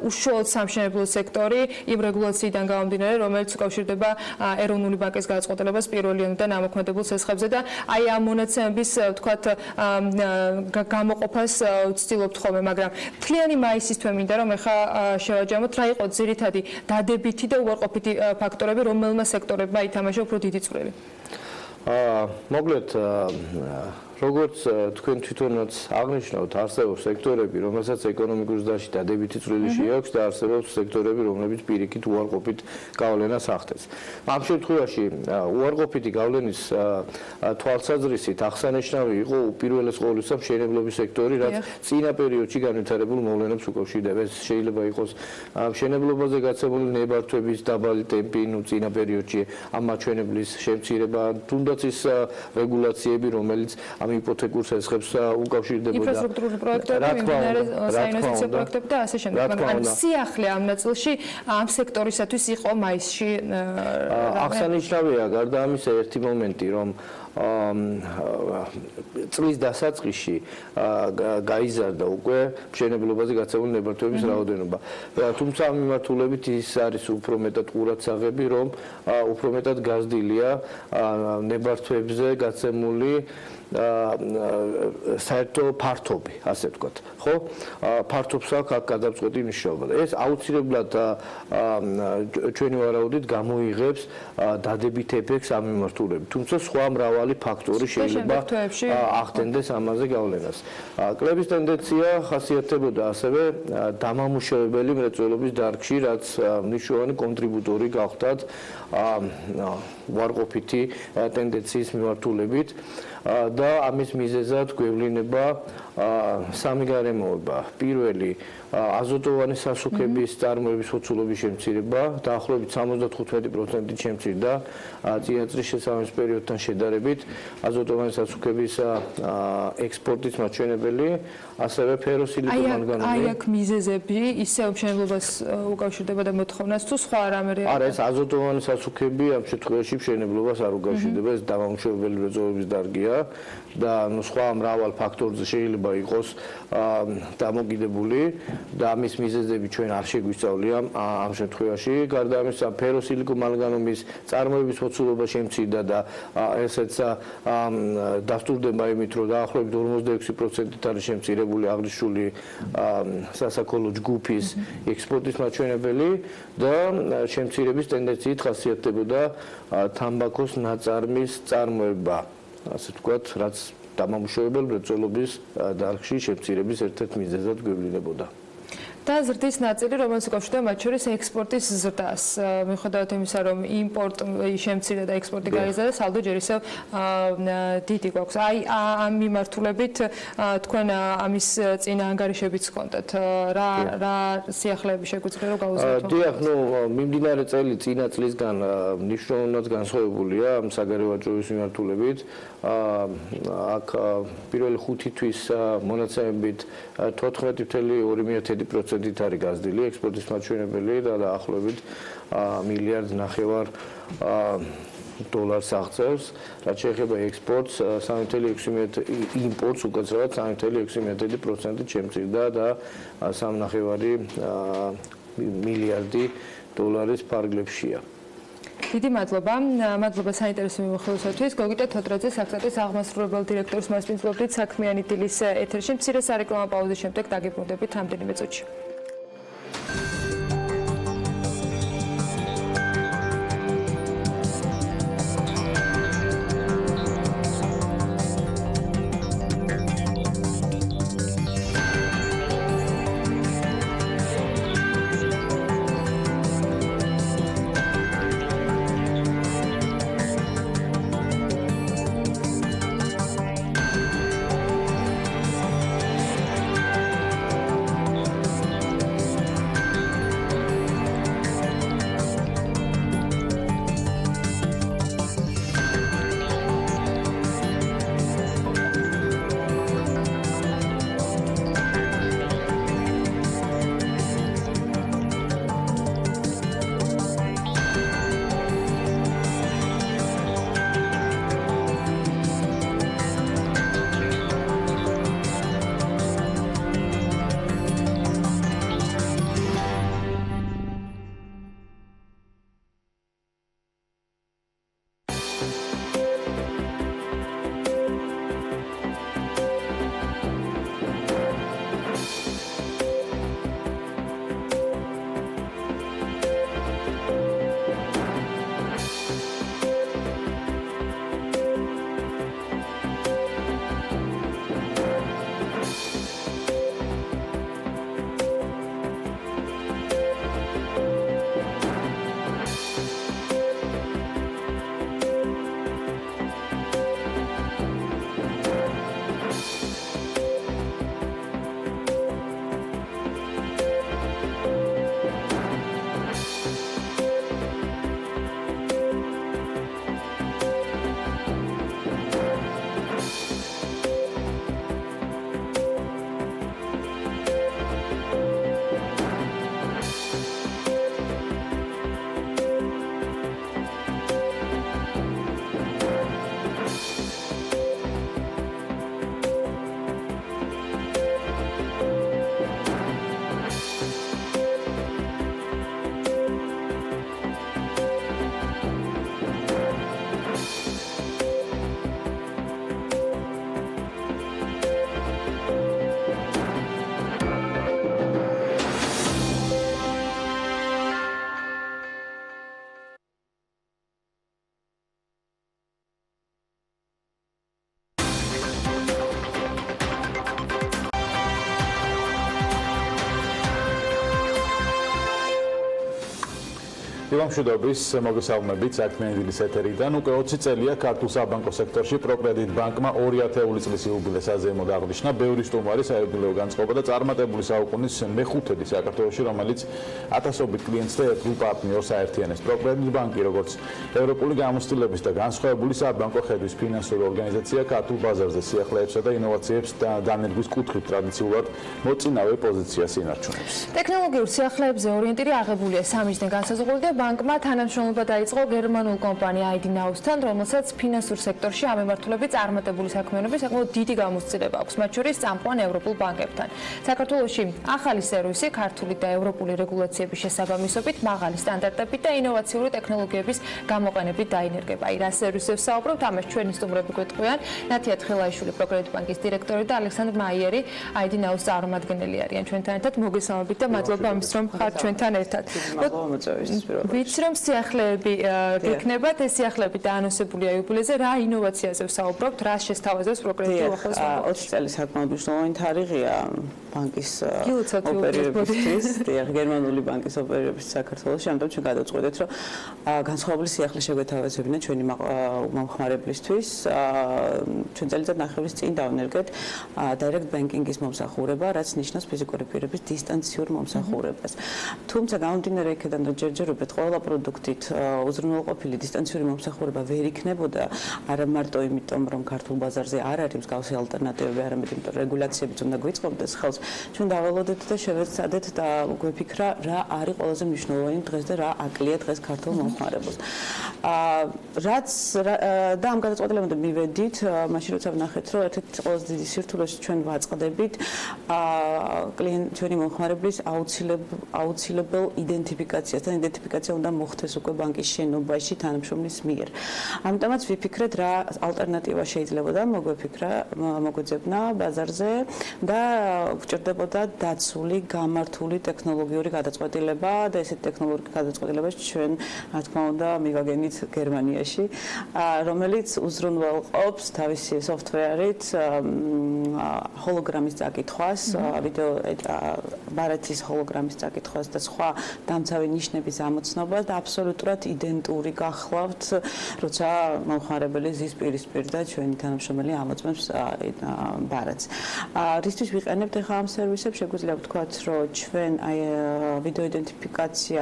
უშუალოდ სამშენებლო სექტორი, იმ რეგულაციიდან გამომდინარე, რომელიც უკავშირდება ეროვნული ბანკის გადაწყვეტილებას პირველიანიდან ამოქმედებულ ცესხებზე და აი ამ მონაცემების, ვთქვათ, გამოყოფა ვცდილობთ ხოლმე, მაგრამ მთლიანი მაისის თვე მინდა რომ ეხა შევაჯამოთ რა იყო ძირითადი დადებითი და უარყოფითი ფაქტორები, რომელმა სექტორებმა ითამაშა უფრო დიდი წვლილი. მოკლედ როგორც თქვენ თვითონაც აღნიშნავთ, არსებობს სექტორები, რომელსაც ეკონომიკურ ზრდაში დადებითი წვლილი შეაქვს და არსებობს სექტორები, რომლებიც პირიქით უარყოფით გავლენას ახდენს. ამ შემთხვევაში უარყოფითი გავლენის თვალსაზრისით აღსანიშნავი იყო უპირველეს ყოვლისა მშენებლობის სექტორი, რაც წინა პერიოდში განვითარებულ მოვლენებს უკავშირდება. ეს შეიძლება იყოს მშენებლობაზე გაცემული ნებართვების დაბალი ტემპი, წინა პერიოდში ამ მაჩვენებლის შემცირება, თუნდაც ის რეგულაციები, რომელიც ამ იპოთეკურ სესხებს უკავშირდებოდა. ინფრასტრუქტურული პროექტები, საინვესტიციო პროექტები და ასე შემდეგ. მაგრამ სიახლე ამ ნაწილში ამ სექტორისათვის იყო მაისში აღსანიშნავია გარდა ამისა ერთი მომენტი, რომ წლის დასაწყისში გაიზარდა უკვე მშენებლობაზე გაცემული ნებართვების რაოდენობა. თუმცა ამ მიმართულებით ის არის უფრო მეტად ყურადსაღები, რომ უფრო მეტად გაზრდილია ნებართვებზე გაცემული საერთო ფართობი, ასე ვთქვათ, ხო? ფართობს აქვს აქ გადამწყვეტი მნიშვნელობა. ეს აუცილებლად ჩვენი ვარაუდით გამოიღებს დადებით ეფექტს ამ მიმართულებით. თუმცა სხვა მრავალი ფაქტორი შეიძლება ახდენდეს ამაზე გავლენას. კლების ტენდენცია ხასიათდებოდა ასევე დამამუშავებელი მრეწველობის დარგში, რაც მნიშვნელოვანი კონტრიბუტორი გახდათ უარყოფითი ტენდენციის მიმართულებით. და ამის მიზეზად გვევლინება სამი გარემოება. პირველი აზოტოვანი სასუქების წარმოების ხოცულობის შემცირება, დაახლოებით 75% შემცირდა წინა წლის შესაბამის პერიოდთან შედარებით, აზოტოვანი სასუქების ექსპორტის მაჩვენებელი, ასევე ფეროსილიკო მანგანუმი. აი აქ მიზეზები ისევ მშენებლობას უკავშირდება და მოთხოვნას თუ სხვა რამე რეალია? არა, ეს აზოტოვანი სასუქები ამ შემთხვევაში მშენებლობას არ უკავშირდება, ეს დამამუშავებელი მრეწველობის დარგია და სხვა მრავალ ფაქტორზე შეიძლება იყოს დამოკიდებული და ამის მიზეზები ჩვენ არ შეგვისწავლია ამ შემთხვევაში. გარდა ამისა, ფეროსილიკო მანგანუმის წარმოების ხოცულობა შემცირდა და ესეც დასტურდება იმით, რომ დაახლოებით 46%-ით არის შემცირებული აღნიშნული სასაქონლო ჯგუფის ექსპორტის მაჩვენებელი და შემცირების ტენდენციით ხასიათდებოდა თამბაქოს ნაწარმის წარმოება, ასე ვთქვათ, რაც დამამუშავებელ მრეწველობის დარგში შემცირების ერთ-ერთ მიზეზად გვევლინებოდა. და ზრდის ნაწილი, რომელიც უკავშირდება მათ შორის ექსპორტის ზრდას. მიუხედავად იმისა, რომ იმპორტი შემცირდა და ექსპორტი გაიზარდა, სალდო ჯერ ისევ დიდი გვაქვს. აი ამ მიმართულებით თქვენ ამის წინა ანგარიშებიც გქონდათ. რა სიახლეები შეგვიძლია რომ გავუზიაროთ? დიახ, მიმდინარე წელი წინა წლისგან მნიშვნელოვნად განსხვავებულია ამ საგარეო ვაჭრობის მიმართულებით. აქ პირველი 5 თვის მონაცემებით 14.2% არის გაზრდილი ექსპორტის მაჩვენებელი და დაახლოებით მილიარდ ნახევარ დოლარს აღწევს, რაც შეეხება ექსპორტს, 3.6 იმპორტს უკაცრავად 3.6% შემცირდა და 3.5 მილიარდი დოლარის ფარგლებშია. დიდი მადლობა. მადლობა საინტერესო მიმოხილვისათვის. გოგიტა თოტრაძე, საქსატის აღმასრულებელ დირექტორის მასპინძლობდით საქმიანი დილის ეთერში. მცირე სარეკლამო პაუზის შემდეგ დაგიბრუნდებით რამდენიმე წუთში. დილამშვიდობის მოგესალმებით საქმიანის ეთერიდან. უკვე 20 წელია ქართულ საბანკო სექტორში პროკრედიტ ბანკმა 2 ათეული წლის იუბილეს აზეიმოდ აღნიშნა. ბევრი სტუმარი საიუბილეო განწყობა და წარმატებული საუკუნის მეხუთედი საქართველოში, რომელიც ათასობით კლიენტს და ერთგულ პარტნიორს აერთიანებს. პროკრედიტ ბანკი, როგორც ევროპული გამოცდილების და განსხვავებული საბანკო ხედვის ფინანსური ორგანიზაცია, ქართულ ბაზარზე სიახლეებსა და ინოვაციებს დანერგვის კუთხით ტრადიციულად მოწინავე პოზიციას ინარჩუნებს. ტექნოლოგიურ სიახლეებზე ორიენტირი აღებულია სამიზნე განსაზღვრული და ბანკმა თანამშრომლობა დაიწყო გერმანულ კომპანია ID-Now-სთან, რომელსაც ფინანსურ სექტორში ამემართულებით წარმატებული საქმიანობის საკმაოდ დიდი გამოცდილება აქვს, მათ შორის წამყვან ევროპულ ბანკებთან. საქართველოში ახალი სერვისი ქართული და ევროპული რეგულაციების შესაბამისობით მაღალი სტანდარტებით და ინოვაციური ტექნოლოგიების გამოყენებით დაინერგება. რა სერვისებს საუბრობთ, ამას ჩვენი სტუმრები გვეტყვიან. ნათია თხილაიშვილი, პროკრედიტ ბანკის დირექტორი და ალექსანდრ მაიერი, ID-Now-ს წარმომადგენელი არიან ჩვენთან ერთად. მოგესალმებით და მადლობა ამის რომ ხართ ჩვენთან ერთად. ვიცი რომ სიახლეები გექნებათ, ეს სიახლეები დაანონსებულია იუბილეზე, რა ინოვაციაზე ვსაუბრობთ, რა შესთავაზებს პროკრედიტი უახლოეს 20 წელი საკმაოდ მნიშვნელოვანი თარიღია ბანკის ოპერირებისთვის, გერმანული ბანკის ოპერირებისთვის საქართველოში, ამიტომ ჩვენ გადავწყვეტეთ, რომ განსხვავებული სიახლე შეგვეთავაზებინა ჩვენი მომხმარებლისთვის. ჩვენ წელიწად ნახევრის წინ დავნერგეთ direct banking-ის მომსახურება, რაც ნიშნავს ფიზიკური პირების დისტანციურ მომსახურებას. თუმცა გამომდინარე იქედან, რომ ჯერჯერობით ყველა პროდუქტით უზრუნველყოფილი დისტანციური მომსახურება ვერ იქნებოდა, არა მარტო იმიტომ, რომ ქართულ ბაზარზე არ არის მსგავსი ალტერნატივები, არამედ იმიტომ, რომ რეგულაციებიც უნდა გვიწყობდეს ხელს. ჩვენ დაველოდეთ და შევეცადეთ და გვეფიქრა, რა არის ყველაზე მნიშვნელოვანი დღეს და რა აკლია დღეს ქართულ მომხმარებელს. რაც და ამ გადაწყვეტილებამდე მივედით, მაშინ როცა ვნახეთ, რომ ერთ-ერთი ყველაზე დიდი სირთულეში ჩვენ ვაწყდებით ჩვენი მომხმარებლის აუცილებელ იდენტიფიკაციას და იდენტიფიკაცია უნდა მოხდეს უკვე ბანკის შენობაში თანამშრომლის მიერ. ამიტომაც ვიფიქრეთ, რა ალტერნატივა შეიძლებოდა მოგვეძებნა ბაზარზე და გვჭირდებოდა დაცული, გამართული ტექნოლოგიური გადაწყვეტილება და ესეთი ტექნოლოგიური გადაწყვეტილება ჩვენ, რა თქმა უნდა, მივაგენით გერმანიაში, რომელიც უზრუნველყოფს თავისი სოფტვერით ჰოლოგრამის წაკითხვას, ვიდეო ბარათის ჰოლოგრამის წაკითხვას და სხვა დამცავი ნიშნების ამოცნობას და აბსოლუტურად იდენტური გახლავთ, როცა მომხმარებელი ზის პირისპირ და ჩვენი თანამშრომელი ამოწმებს ბარათს. რისთვის ვიყენებთ ახლა ამ სერვისებს? შეგვიძლია ვთქვათ, რომ ჩვენ ვიდეო იდენტიფიკაცია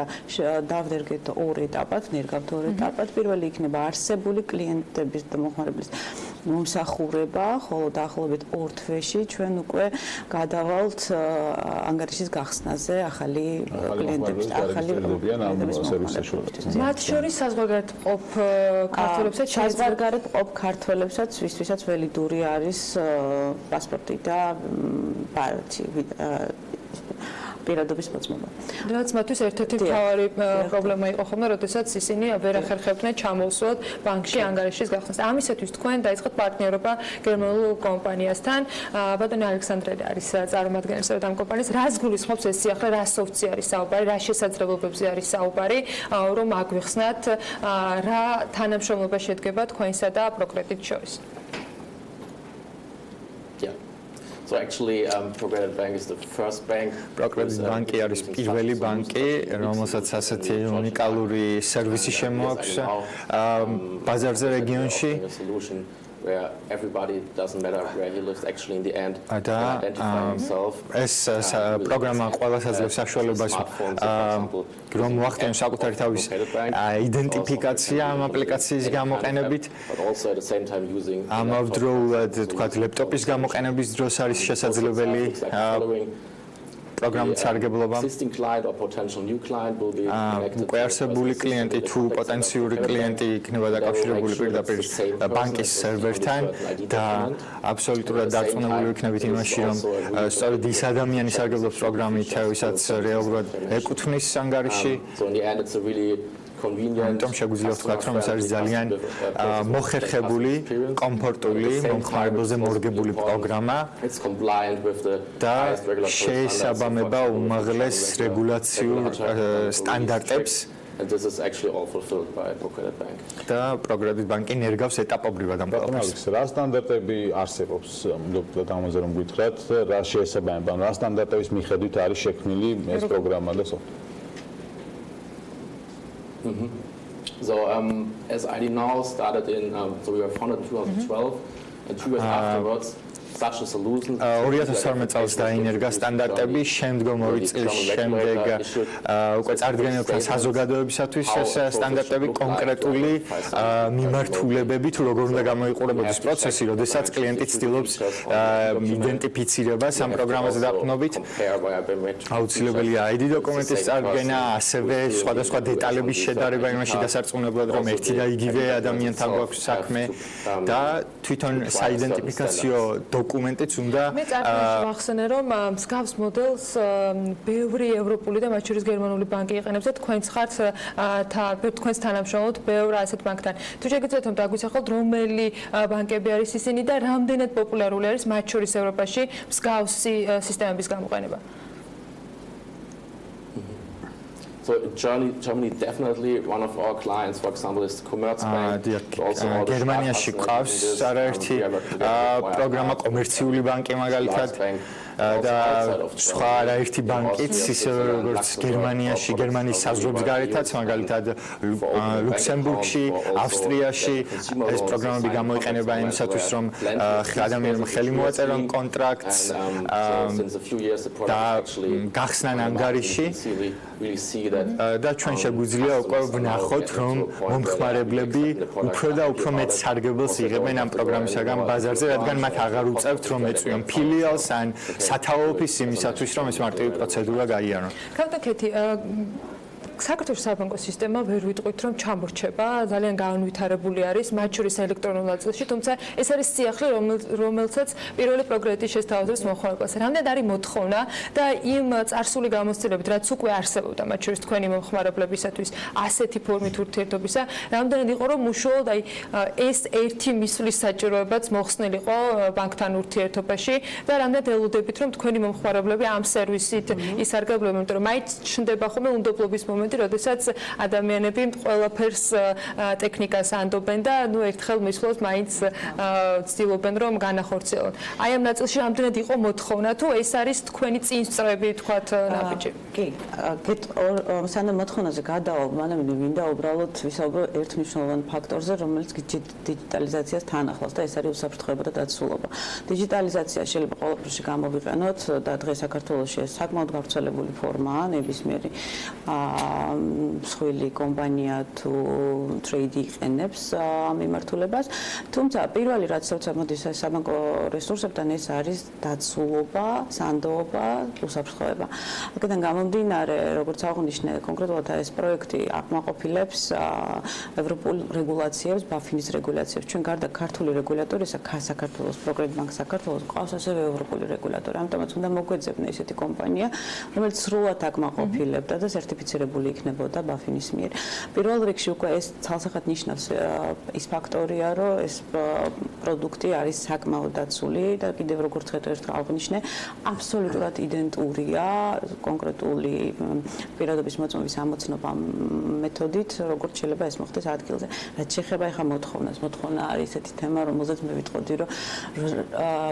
დავდერგეთ 2 ეტაპად, ნერგავთ 2 ეტაპად. პირველი იქნება არსებული კლიენტების და მომხმარებლის მომსახურება, ხოლო დაახლოებით 2 თვეში ჩვენ უკვე გადავალთ ანგარიშის გახსნაზე ახალი კლიენტების სერვისებში. მათ შორის საზღვარგარეთ მყოფ ქართველებსაც საზღვარგარეთ მყოფ ქართველებსაც, ვისთვისაც ველიდური არის პასპორტი და ბარათი პირადობის მოწმობა. რაც მათთვის ერთ-ერთი მთავარი პრობლემა იყო ხოლმე, როდესაც ისინი ვერ ახერხებდნენ ჩამოსვლათ ბანკში ანგარიშის გახსნას. ამისათვის თქვენ დაიწყოთ პარტნიორობა გერმანულ კომპანიასთან. ბატონი ალექსანდრელი არის წარმომადგენელი ამ კომპანიის. რას გულისხმობს ეს სიახლე, რა სოფტვერზე არის საუბარი, რა შესაძლებლობებზე არის საუბარი, რომ აგვიხსნათ, რა თანამშრომლობა შედგება თქვენსა და პროკრედიტ შორის? So actually, Pirveli Bank is the first bank. Pirveli banki არის პირველი ბანკი, რომელსაც ასეთი უნიკალური სერვისი შემოაქვს ბაზარზე რეგიონში. Where everybody doesn't matter where he lives actually in the end identify himself. ეს პროგრამა ყველას აძლევს საშუალებას რომ მოახდინოს საკუთარი თავის იდენტიფიკაცია ამ აპლიკაციის გამოყენებით. ამავდროულად თქვათ ლეპტოპის გამოყენების დროს არის შესაძლებელი პროგრამის სარგებლობა. უკვე არსებული klienti თუ პოტენციური klienti იქნება დაკავშირებული პირდაპირ ბანკის სერვერთან და აბსოლუტურად დარწმუნებული იქნებით იმაში, რომ სწორედ ის ადამიანი სარგებლობს პროგრამით, ვისაც რეალურად ეკუთვნის ანგარიში. ამიტომ შეგვიძლია ვთქვათ, რომ ეს არის ძალიან მოხერხებული, კომფორტული, მომხმარებელზე მორგებული პროგრამა და შეესაბამება უმაღლეს რეგულაციურ სტანდარტებს. And this is actually all fulfilled by Pirveli Bank. და პროგრედიტ ბანკი ნერგავს ეტაპობრივად ამ პროგრამას. რა სტანდარტები არსებობს? მოგდოთ ამაზე რომ გითხრათ, რა შეესაბამება, რა სტანდარტების მიხედვით არის შექმნილი ეს პროგრამა და სოფტვერი? So as ID Now started in, so we were founded in 2012, and 2 years afterwards, such a solution. 2012 წელს დაინერგა სტანდარტები, შემდგომ 2 წლის შემდეგ უკვე წარდგენილთან საზოგადოებისათვის ეს სტანდარტები კონკრეტული მიმართულებები თუ როგორ უნდა გამოიყურებოდეს პროცესი, როდესაც კლიენტი ცდილობს იდენტიფიცირებას ამ პროგრამაზე დაყრდნობით. აუცილებელია ID დოკუმენტის წარდგენა, ასევე სხვადასხვა დეტალების შედარება იმაში დასარწმუნებლად, რომ ერთი და იგივე ადამიანთან გვაქვს საქმე და თვითონ საიდენტიფიკაციო დოკუმენტიც უნდა მე წარმოიდგინე ახსენე რომ მსგავს მოდელს ბევრი ევროპული და მათ შორის გერმანული ბანკი იყენებს და თქვენც ხართ თქვენს თანამშრომლობთ ბევრ ასეთ ბანკთან. თუ შეგიძლიათ რომ დაგვისახოთ რომელი ბანკები არის ისინი და რამდენად პოპულარული არის მათ შორის ევროპაში მსგავსი სისტემების გამოყენება? So Germany definitely one of our clients, for example, is the Commerzbank. გერმანიაში ყავს არაერთი პროგრამა კომერციული ბანკი მაგალითად და სხვა არაერთი ბანკიც ისე როგორც გერმანიაში, გერმანიის საზღვრების გარეთაც, მაგალითად ლუქსემბურგში, ავსტრიაში ეს პროგრამები გამოიყენება იმისათვის, რომ ადამიანებმა ხელი მოაწერონ კონტრაქტს და გახსნან ანგარიში და ჩვენ შეგვიძლია უკვე ვნახოთ, რომ მომხმარებლები უფრო და უფრო მეტ სარგებელს იღებენ ამ პროგრამისაგან ბაზარზე, რადგან მათ აღარ უწევთ, რომ ეწვიონ ფილიალს ან სათავო ოფისს იმისათვის, რომ ეს მარტივი პროცედურა გაიარონ. კაპიტანი, საქართველოს საბანკო სისტემა ვერ ვიტყვით რომ ჩამორჩება, ძალიან განვითარებული არის, მათ შორის ელექტრონულ ნაწილში, თუმცა ეს არის სიახლე, რომელსაც პირველი პროგრესი შესთავაზებს მომხმარებელს. რამდენად არის მოთხოვნა და იმ წარსული გამოცდილებით, რაც უკვე არსებობდა, მათ შორის თქვენი მომხმარებლებისათვის ასეთი ფორმით ურთიერთობისა, რამდენად იყო რომ უშუალოდ ეს ერთი მისვლის საჭიროებაც მოხსნილიყო ბანკთან ურთიერთობაში და რამდენად ელოდებით რომ თქვენი მომხმარებლები ამ სერვისით ისარგებლობენ, იმიტომ რომ მაინც ჩნდება ხოლმე უნდობლობის მომენტი, როდესაც ადამიანები ყველაფერს ტექნიკას ანდობენ და ნუ ერთხელ მისვლას მაინც ცდილობენ რომ განახორციელონ. აი ამ ნაწილში რამდენად იყო მოთხოვნა თუ ეს არის თქვენი წინსწრები თქვათ ნაბიჯი? კი, სანამ მოთხოვნაზე გადავალ, მანამ მინდა უბრალოდ ვისაუბრო ერთ მნიშვნელოვან ფაქტორზე, რომელიც დიჯიტალიზაციას თან ახლავს და ეს არის უსაფრთხოება და დაცულობა. დიჯიტალიზაცია შეიძლება ყოველდღიურში გამოვიყენოთ და დღეს საქართველოში ეს საკმაოდ გავრცელებული ფორმაა, ნებისმიერი მსხვილი კომპანია თუ ტრეიდი იყენებს ამ მიმართულებას. თუმცა პირველი რაც მოდის საბანკო რესურსებთან ეს არის დაცულობა, სანდოობა, უსაფრთხოება. აქედან გამომდინარე, როგორც აღნიშნე, კონკრეტულად ეს პროექტი აკმაყოფილებს ევროპულ რეგულაციებს, ბაფინის რეგულაციებს. ჩვენ გარდა ქართული რეგულატორისა, საქართველოს პროგრამის ბანკ საქართველოს ყავს ასევე ევროპული რეგულატორი. ამიტომაც უნდა მოგვეძებნა ესეთი კომპანია, რომელიც სრულად აკმაყოფილებდა და სერტიფიცირებული იქნებოდა ბაფინის მიერ. პირველ რიგში უკვე ეს ცალსახად ნიშნავს ის ფაქტორია, რომ ეს პროდუქტი არის საკმაოდ დაცული და კიდევ როგორც ერთ აღნიშნე, აბსოლუტურად იდენტურია კონკრეტული პირადობის მოწმობის ამოცნობა მეთოდით, როგორც შეიძლება ეს მოხდეს ადგილზე. რაც შეეხება ახლა მოთხოვნას, მოთხოვნა არის ესეთი თემა, რომელზეც მე ვიტყოდი, რომ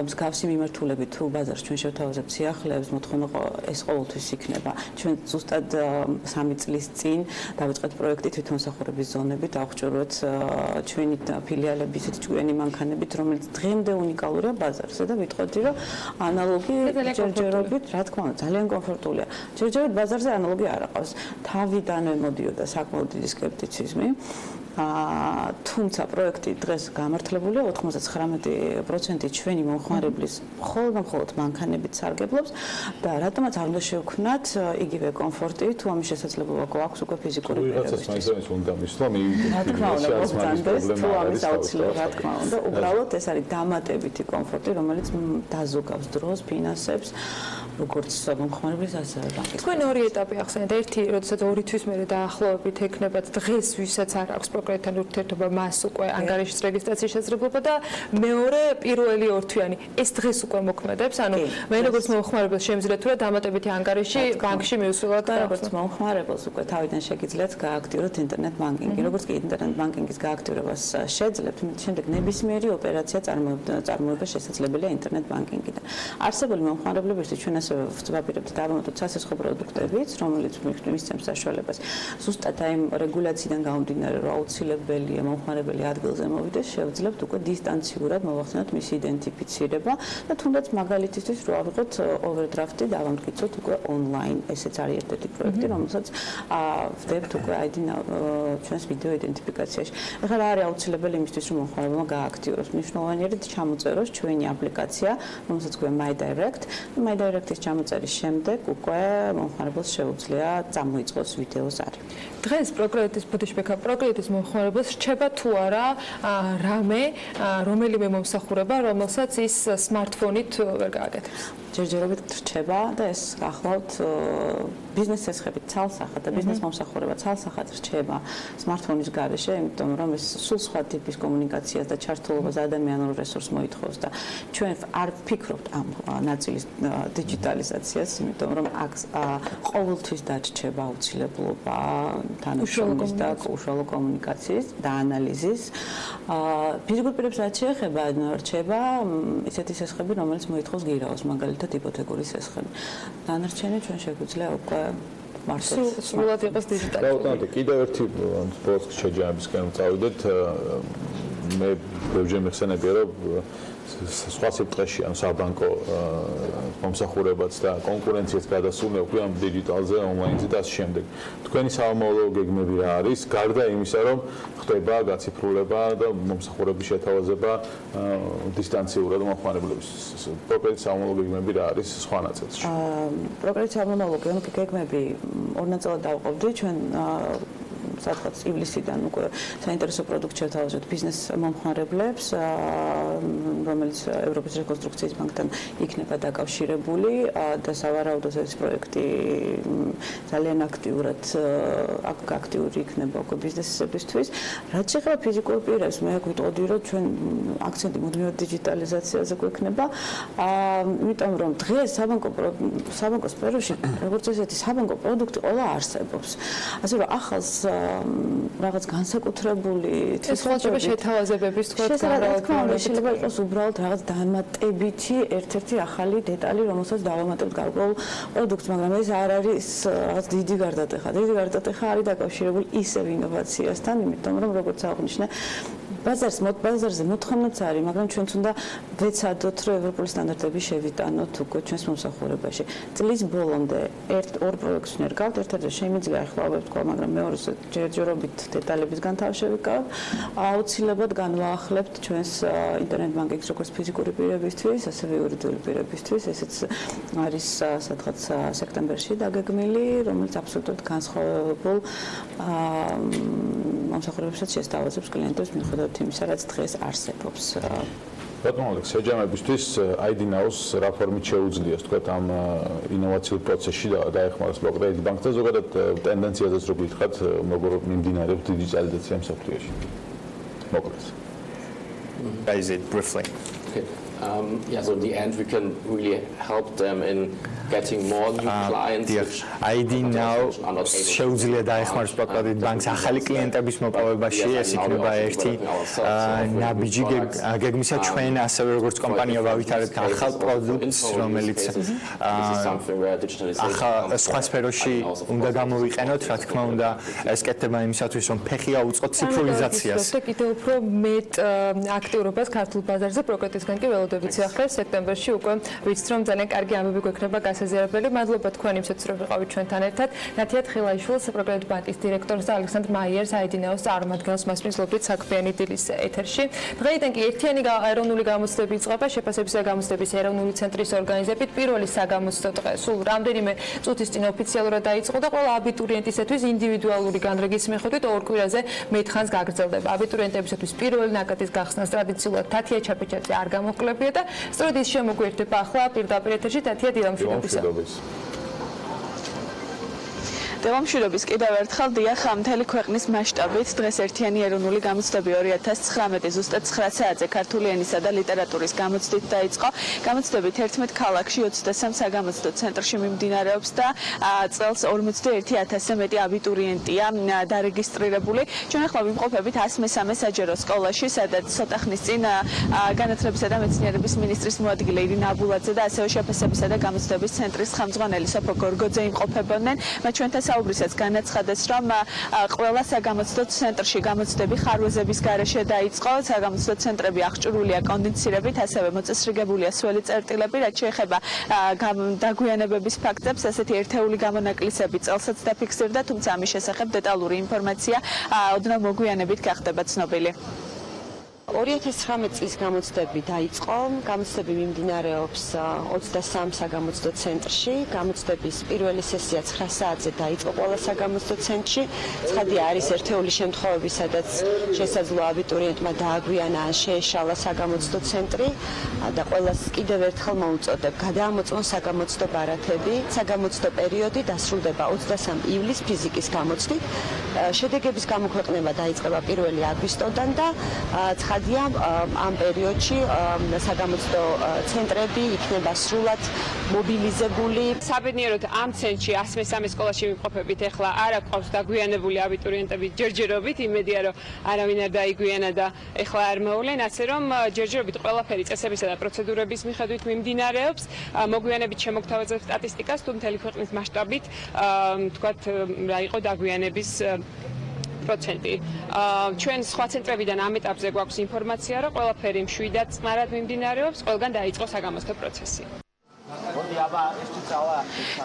მსგავსი მიმართულებით თუ ბაზარს ჩვენ შევთავაზებთ სიახლეებს, მოთხოვნა ეს ყოველთვის იქნება. ჩვენ ზუსტად 3 წლის წინ დავიწყეთ პროექტი თვითმსახურების ზონები და აღჭურვეთ ჩვენი ფილიალები ისეთი ჭკვიანი მანქანებით, რომელიც დღემდე უნიკალურია ბაზარზე და ვიტყოდი, რომ ანალოგი ჯერჯერობით, რა თქმა უნდა, ძალიან კომფორტულია. ჯერჯერობით ბაზარზე ანალოგი არ აყავს. თავიდანვე მოდიოდა საკმაოდ დიდი სკეპტიციზმი. თუმცა პროექტი დღეს გამართლებულია 99% ჩვენი მომხმარებლის მხოლოდ მანქანებით სარგებლობს და რატომაც არ უნდა შევქმნათ იგივე კომფორტი თუ ამის შესაძლებლობა გვაქვს უკვე ფიზიკური პირებისთვის. უნდა მისვლა რა თქმა უნდა მოგწანდეს თუ ამის აუცილებლობა რა თქმა უნდა უბრალოდ ეს არის დამატებითი კომფორტი რომელიც დაზოგავს დროს ფინანსებს როგორც მომხმარებლის ასევე ბანკის. თქვენ ორი ეტაპი ახსენეთ. ერთი, როდესაც 2 თვის მერე დაახლოებით ექნებათ დღეს ვისაც არ აქვს პროგრამთან ურთიერთობა, მას უკვე ანგარიშის რეგისტრაციის შესაძლებლობა და მეორე პირველი 2 თვიანი. ეს დღეს უკვე მოქმედებს. ანუ მე როგორც მომხმარებელს შემიძლია თუ რა დამატებითი ანგარიში ბანკში მივსვლათ და როგორც მომხმარებელს უკვე თავიდან შეგიძლიათ გააქტიუროთ ინტერნეტ ბანკინგი. როგორც კი ინტერნეტ ბანკინგის გააქტიურებას შეძლებთ, შემდეგ ნებისმიერი ოპერაცია წარმოება შესაძლებელია ინტერნეტ ბანკინგიდან. არსებული მომხმარებლებისთვის ჩვენ ასევე ვწვავებთ დავამატოთ სასესხო პროდუქტებიც, რომელიც მისცემს საშუალებას ზუსტად აი რეგულაციიდან გამომდინარე, რომ აუცილებელია მომხმარებელი ადგილზე მოვიდეს, შევძლებთ უკვე დისტანციურად მოვახსენოთ მისი იდენტიფიცირება და თუნდაც მაგალითისთვის რო ავიღოთ ოვერდრაფტი, დავამტკიცოთ უკვე ონლაინ, ესეც არის ერთ-ერთი პროექტი, რომელსაც ვდებთ უკვე ID ჩვენს ვიდეო იდენტიფიკაციაში. ეხლა რა არის აუცილებელი იმისთვის, რომ მომხმარებელმა გააქტიუროს? მნიშვნელოვანია ჩამოწეროს ჩვენი აპლიკაცია, რომელსაც ქვია My Direct. My Direct-ის ჩამოწერის შემდეგ უკვე მომხმარებელს შეუძლია წამოიწყოს ვიდეო ზარი. დღეს პროგრამის მომხმარებელს რჩება თუ არა რამე, რომელიმე მომსახურება, რომელსაც ის smartphone-ით ვერ გააკეთებს. ჯერჯერობით რჩება და ეს გახლავთ ბიზნეს სესხებით ცალსახად და ბიზნეს მომსახურება ცალსახად რჩება smartphone-ის გარეშე, იმიტომ რომ ეს სულ სხვა ტიპის კომუნიკაციას და ჩართულობას ადამიანურ რესურსს მოითხოვს და ჩვენ არ ვფიქრობთ ამ ნაწილის დიჯიტალიზაციას, იმიტომ რომ აქ ყოველთვის დარჩება აუცილებლობა თანამშრომლის და უშუალო კომუნიკაციის და ანალიზის. ფიზიკურ პირებს რაც შეეხება, რჩება ისეთი სესხები, რომელიც მოითხოვს გირაოს, მაგალითად იპოთეკური სესხები. დანარჩენი ჩვენ შეგვიძლია უკვე სრულად იყოს დიჯიტალიზებული. კიდევ ერთი ბოლოს შეჯამებისკენ წავიდეთ. მე ბევრჯერ მიხსენებია, რომ სხვა სიტყვაში ან საბანკო მომსახურებაც და კონკურენციაც გადასული უკვე ამ დიჯიტალზე, ონლაინზე და ამ შემდეგ. თქვენი საომოლოგო გეგმები რა არის? გარდა იმისა, რომ ხდება გაციფრულება და მომსახურების შეთავაზება დისტანციურად მომხმარებლების. პროექტის საომოლოგო გეგმები რა არის სხვა ნაწილში? პროექტის საომოლოგო გეგმები ორ ნაწილად დავყოფდი. ჩვენ სადღაც ივლისიდან უკვე საინტერესო პროდუქტი შევთავაზეთ ბიზნეს მომხმარებლებს, რომელიც ევროპის რეკონსტრუქციის ბანკთან იქნება დაკავშირებული და სავარაუდოდ ეს პროექტი ძალიან აქტიური იქნება უკვე ბიზნესებისთვის. რაც შეეხება ფიზიკურ პირებს, მე გვიტყოდი, რომ ჩვენ აქცენტი მუდმივად დიჯიტალიზაციაზე გვექნება, იმიტომ რომ დღეს საბანკო სფეროში როგორც ესეთი საბანკო პროდუქტი ყველა არსებობს. ასე რომ ახალს რაღაც განსაკუთრებული თვისებები შეთავაზებების თქვა განმარტება შეიძლება იყოს უბრალოდ რაღაც დამატებითი ერთ-ერთი ახალი დეტალი, რომელსაც დავამატებთ გარკვეულ პროდუქტს, მაგრამ ეს არ არის რაღაც დიდი გარდატეხა. დიდი გარდატეხა არის დაკავშირებული ისევ ინოვაციასთან, იმიტომ რომ როგორც აღნიშნე, ბაზარზე მოთხოვნაც არის, მაგრამ ჩვენც უნდა ვეცადოთ, რომ ევროპული სტანდარტები შევიტანოთ უკვე ჩვენს მომსახურებაში. წლის ბოლომდე ორ პროექტს ვნერგავთ, ერთ-ერთი შემიძლია ახლა ვთქვა, მაგრამ მეორეს ჯერჯერობით დეტალებისგან თავშევიკავებ. აუცილებლად განვაახლებთ ჩვენს ინტერნეტ ბანკინგს როგორც ფიზიკური პირებისთვის, ასევე იურიდიული პირებისთვის. ესეც არის სადღაც სექტემბერში დაგეგმილი, რომელიც აბსოლუტურად განსხვავებულ მომსახურებებსაც შესთავაზებს კლიენტებს მიუხედავად იმისა, რაც დღეს არსებობს. ბატონო ალექს, შეჯამებისთვის ID Now-ს რა ფორმით შეუძლიათ, თქვათ ამ ინოვაციურ პროცესში დაეხმაროს კრედიტ ბანკს და ზოგადად ტენდენციაზეც რო გითხრათ, როგორ მიმდინარეობს დიჯიტალიზაცია მსოფლიოში. მოკლედ. Guys, it briefly. Okay. So in the end, we can really help them in getting more new clients. ID Now შეუძლია დაეხმაროს კრედიტ ბანკს ახალი კლიენტების მოპოვებაში, ეს იქნება ერთი ნაბიჯი გეგმისა ჩვენ ასევე როგორც კომპანია ვავითარებთ ახალ პროდუქტს, რომელიც სხვა სფეროში უნდა გამოვიყენოთ, რა თქმა უნდა, ეს კეთდება იმისათვის, რომ ფეხი აუწყოთ ციფრულიზაციას. და კიდევ უფრო მეტ აქტიურობას ქართულ ბაზარზე პროექტისგან კი ველოდებით ახლა სექტემბერში უკვე ვიცით, რომ ძალიან კარგი ამბები გვექნება გასაზიარებელი. მადლობა თქვენ იმსაც, რომ ვიყავით ჩვენთან ერთად. ნათია თხილაიშვილს, პროგრამის ბანკის დირექტორს და ალექსანდრ მაიერს, ID Now-ს წარმომადგენელს მას მისლობდით საქმიანი დილის ეთერში. დღეიდან კი ერთიანი ეროვნული გამოცდები იწყება შეფასების და გამოცდების ეროვნული ცენტრის ორგანიზებით. პირველი საგამოცდო დღე სულ რამდენიმე წუთის წინ ოფიციალურად დაიწყო და ყველა აბიტურიენტისათვის ინდივიდუალური განრიგის მიხედვით ორ კვირაზე მეტხანს გაგრძელდება. აბიტურიენტებისათვის პირველი ნაკადის გახსნას ტრადიციულად თათია ჩაფიჩაძე არ გამოყლებია და სწორედ ის შემოგვიერთება ახლა პირდაპირ ეთერში თათია დილამშვიდობისა. დილამშვიდობის კიდევ ერთხელ დიახ მთელი ქვეყნის მასშტაბით დღეს ერთიანი ეროვნული გამოცდები 2019 ზუსტად 9 საათზე ქართული ენისა და ლიტერატურის გამოცდით დაიწყო. გამოცდები 11 ქალაქში 23 საგამოცდო ცენტრში მიმდინარეობს და წელს 41000-ზე მეტი აბიტურიენტია დარეგისტრირებული. ჩვენ ახლა ვიმყოფებით 103 საჯარო სკოლაში, სადაც ცოტა ხნის წინ განათლებისა და მეცნიერების მინისტრის მოადგილე ირინა აბულაძე და ასევე შეფასებისა და გამოცდების ცენტრის ხელმძღვანელი სოფო გორგოძე იმყოფებოდნენ. მათ ჩვენთან საუბრისას განაცხადეს, რომ ყველა საგამოცდო ცენტრში გამოცდები ხარვეზების გარეშე დაიწყო. საგამოცდო ცენტრები აღჭურვილია კონდიცირებით, ასევე მოწესრიგებულია სველი წერტილები, რაც შეეხება დაგვიანებების ფაქტებს, ასეთი ერთეული გამონაკლისები წელსაც დაფიქსირდა, თუმცა ამის შესახებ დეტალური ინფორმაცია ოდნავ მოგვიანებით გახდება ცნობილი. 2019 წლის გამოცდები დაიწყო. გამოცდები მიმდინარეობს 23 საგამოცდო ცენტრში. გამოცდების პირველი სესია 9 საათზე დაიწყო ყველა საგამოცდო ცენტრში. ცხადია, არის ერთეული შემთხვევები, სადაც შესაძლოა აბიტურიენტმა დააგვიანა ან შეეშალა საგამოცდო ცენტრი და ყველას კიდევ ერთხელ მოუწოდებ, გადაამოწმონ საგამოცდო ბარათები. საგამოცდო პერიოდი დასრულდება 23 ივლისს ფიზიკის გამოცდით. შედეგების გამოქვეყნება დაიწყება 1 აგვისტოდან და ამ პერიოდში საგამოცდო ცენტრები იქნება სრულად მობილიზებული. საბედნიეროდ ამ ცენტრში 103 სკოლაში ვიმყოფებით, ეხლა არ აქვს დაგვიანებული აბიტურიენტები ჯერჯერობით, იმედია რომ არავინ არ დაიგვიანა და ეხლა არ მოვლენ, ასე რომ ჯერჯერობით ყველაფერი წესებისა და პროცედურების მიხედვით მიმდინარეობს. მოგვიანებით შემოგთავაზებ სტატისტიკას, თუ მთელი ქვეყნის მასშტაბით თქვათ რა იყო დაგვიანების პროცენტი. ჩვენ სხვა ცენტრებიდან ამ ეტაპზე გვაქვს ინფორმაცია, რომ ყველაფერი მშვიდად წნარად მიმდინარეობს, ყველგან დაიწყო საგამოცდო პროცესი.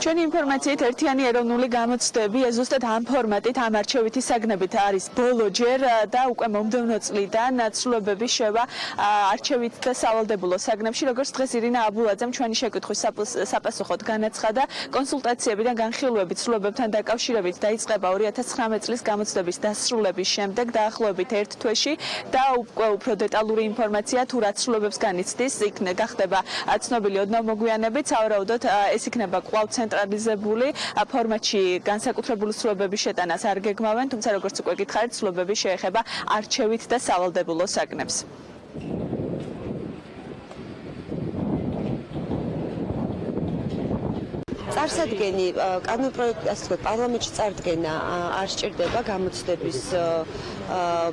ჩვენი ინფორმაციით ერთიანი ეროვნული გამოცდები ზუსტად ამ ფორმატით, ამ არჩევითი საგნებით არის ბოლო ჯერ და უკვე მომდევნო წლიდან ცვლილებები შევა არჩევით და სავალდებულო საგნებში, როგორც დღეს ირინა აბულაძემ ჩვენი შეკითხვის საპასუხოდ განაცხადა, კონსულტაციები და განხილვები ცვლილებებთან დაკავშირებით დაიწყება 2019 წლის გამოცდების დასრულების შემდეგ, დაახლოებით 1 თვეში და უფრო დეტალური ინფორმაცია თუ რა ცვლილებებს განიცდის, იქნება გახდება ცნობილი ოდნავ მოგვიანებით. სავარაუდოდ ეს იქნება კვლავ ცენტრალიზებული ფორმატში განსაკუთრებული ცვლილებების შეტანას არ გეგმავენ, თუმცა როგორც უკვე გითხარით, ცვლილებები შეეხება არჩევით და სავალდებულო საგნებს. წარსადგენი კანონპროექტი, ასე ვთქვათ, პარლამენტში წარდგენა არ სჭირდება გამოცდების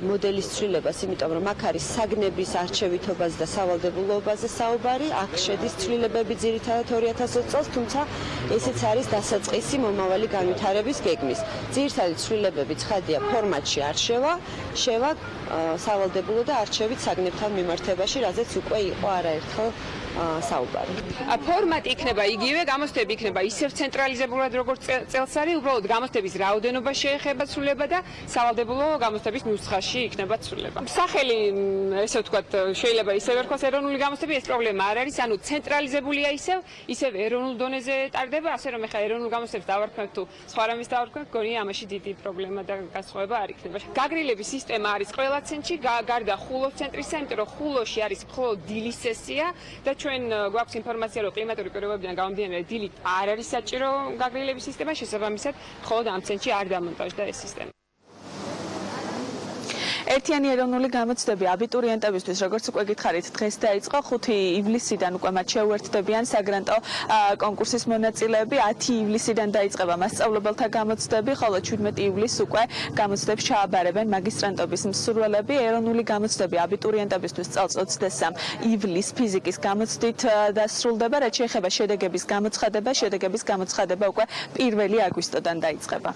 მოდელის ცვლილებას, იმიტომ რომ აქ არის საგნების არჩევითობაზე და სავალდებულოობაზე საუბარი, აქ შედის ცვლილებები ძირითადად 2020 წელს, თუმცა ესეც არის დასაწყისი მომავალი განვითარების გეგმის. ძირითადი ცვლილებები ცხადია ფორმატში არ შევა სავალდებულო და არჩევით საგნებთან მიმართებაში, რაზეც უკვე იყო არაერთხელ საუბარი. ფორმატი იქნება იგივე, გამოცდები იქნება ისევ ცენტრალიზებულად, როგორც წელს არის, უბრალოდ გამოცდების რაოდენობა შეეხება ცვლილება და სავალდებულო გამოცდების ნუსხაში იქნება ცვლილება. სახელი, ესე ვთქვათ, შეიძლება ისევ ერქვას ეროვნული გამოცდები, ეს პრობლემა არ არის, ანუ ცენტრალიზებულია ისევ ეროვნულ დონეზე ტარდება, ასე რომ ეხლა ეროვნულ გამოცდებს დავარქმევთ თუ სხვა რამის დავარქმევთ, გონია ამაში დიდი პრობლემა და განსხვავება არ იქნება. გაგრილების სისტემა არის ყველა ცენტრში, გარდა ხულოს ცენტრისა, იმიტომ რომ ხულოში არის მხოლოდ დილის სესია და ჩვენ გვაქვს ინფორმაცია, რომ კლიმატური პირობებიდან გამომდინარე დილით არ არის საჭირო გაგრილების სისტემა, შესაბამისად, მხოლოდ ამ ცენტრში არ დამონტაჟდა ეს სისტემა. ერთიანი ეროვნული გამოცდები აბიტურიენტებისთვის, როგორც უკვე გითხარით, დღეს დაიწყო 5 ივლისიდან უკვე მათ შეუერთდებიან საგრანტო კონკურსის მონაწილეები, 10 ივლისიდან დაიწყება მასწავლებელთა გამოცდები, ხოლო 17 ივლისს უკვე გამოცდებს ჩააბარებენ მაგისტრანტობის მსურველები. ეროვნული გამოცდები აბიტურიენტებისთვის წელს 23 ივლისს ფიზიკის გამოცდით დასრულდება, რაც შეეხება შედეგების გამოცხადება უკვე 1 აგვისტოდან დაიწყება.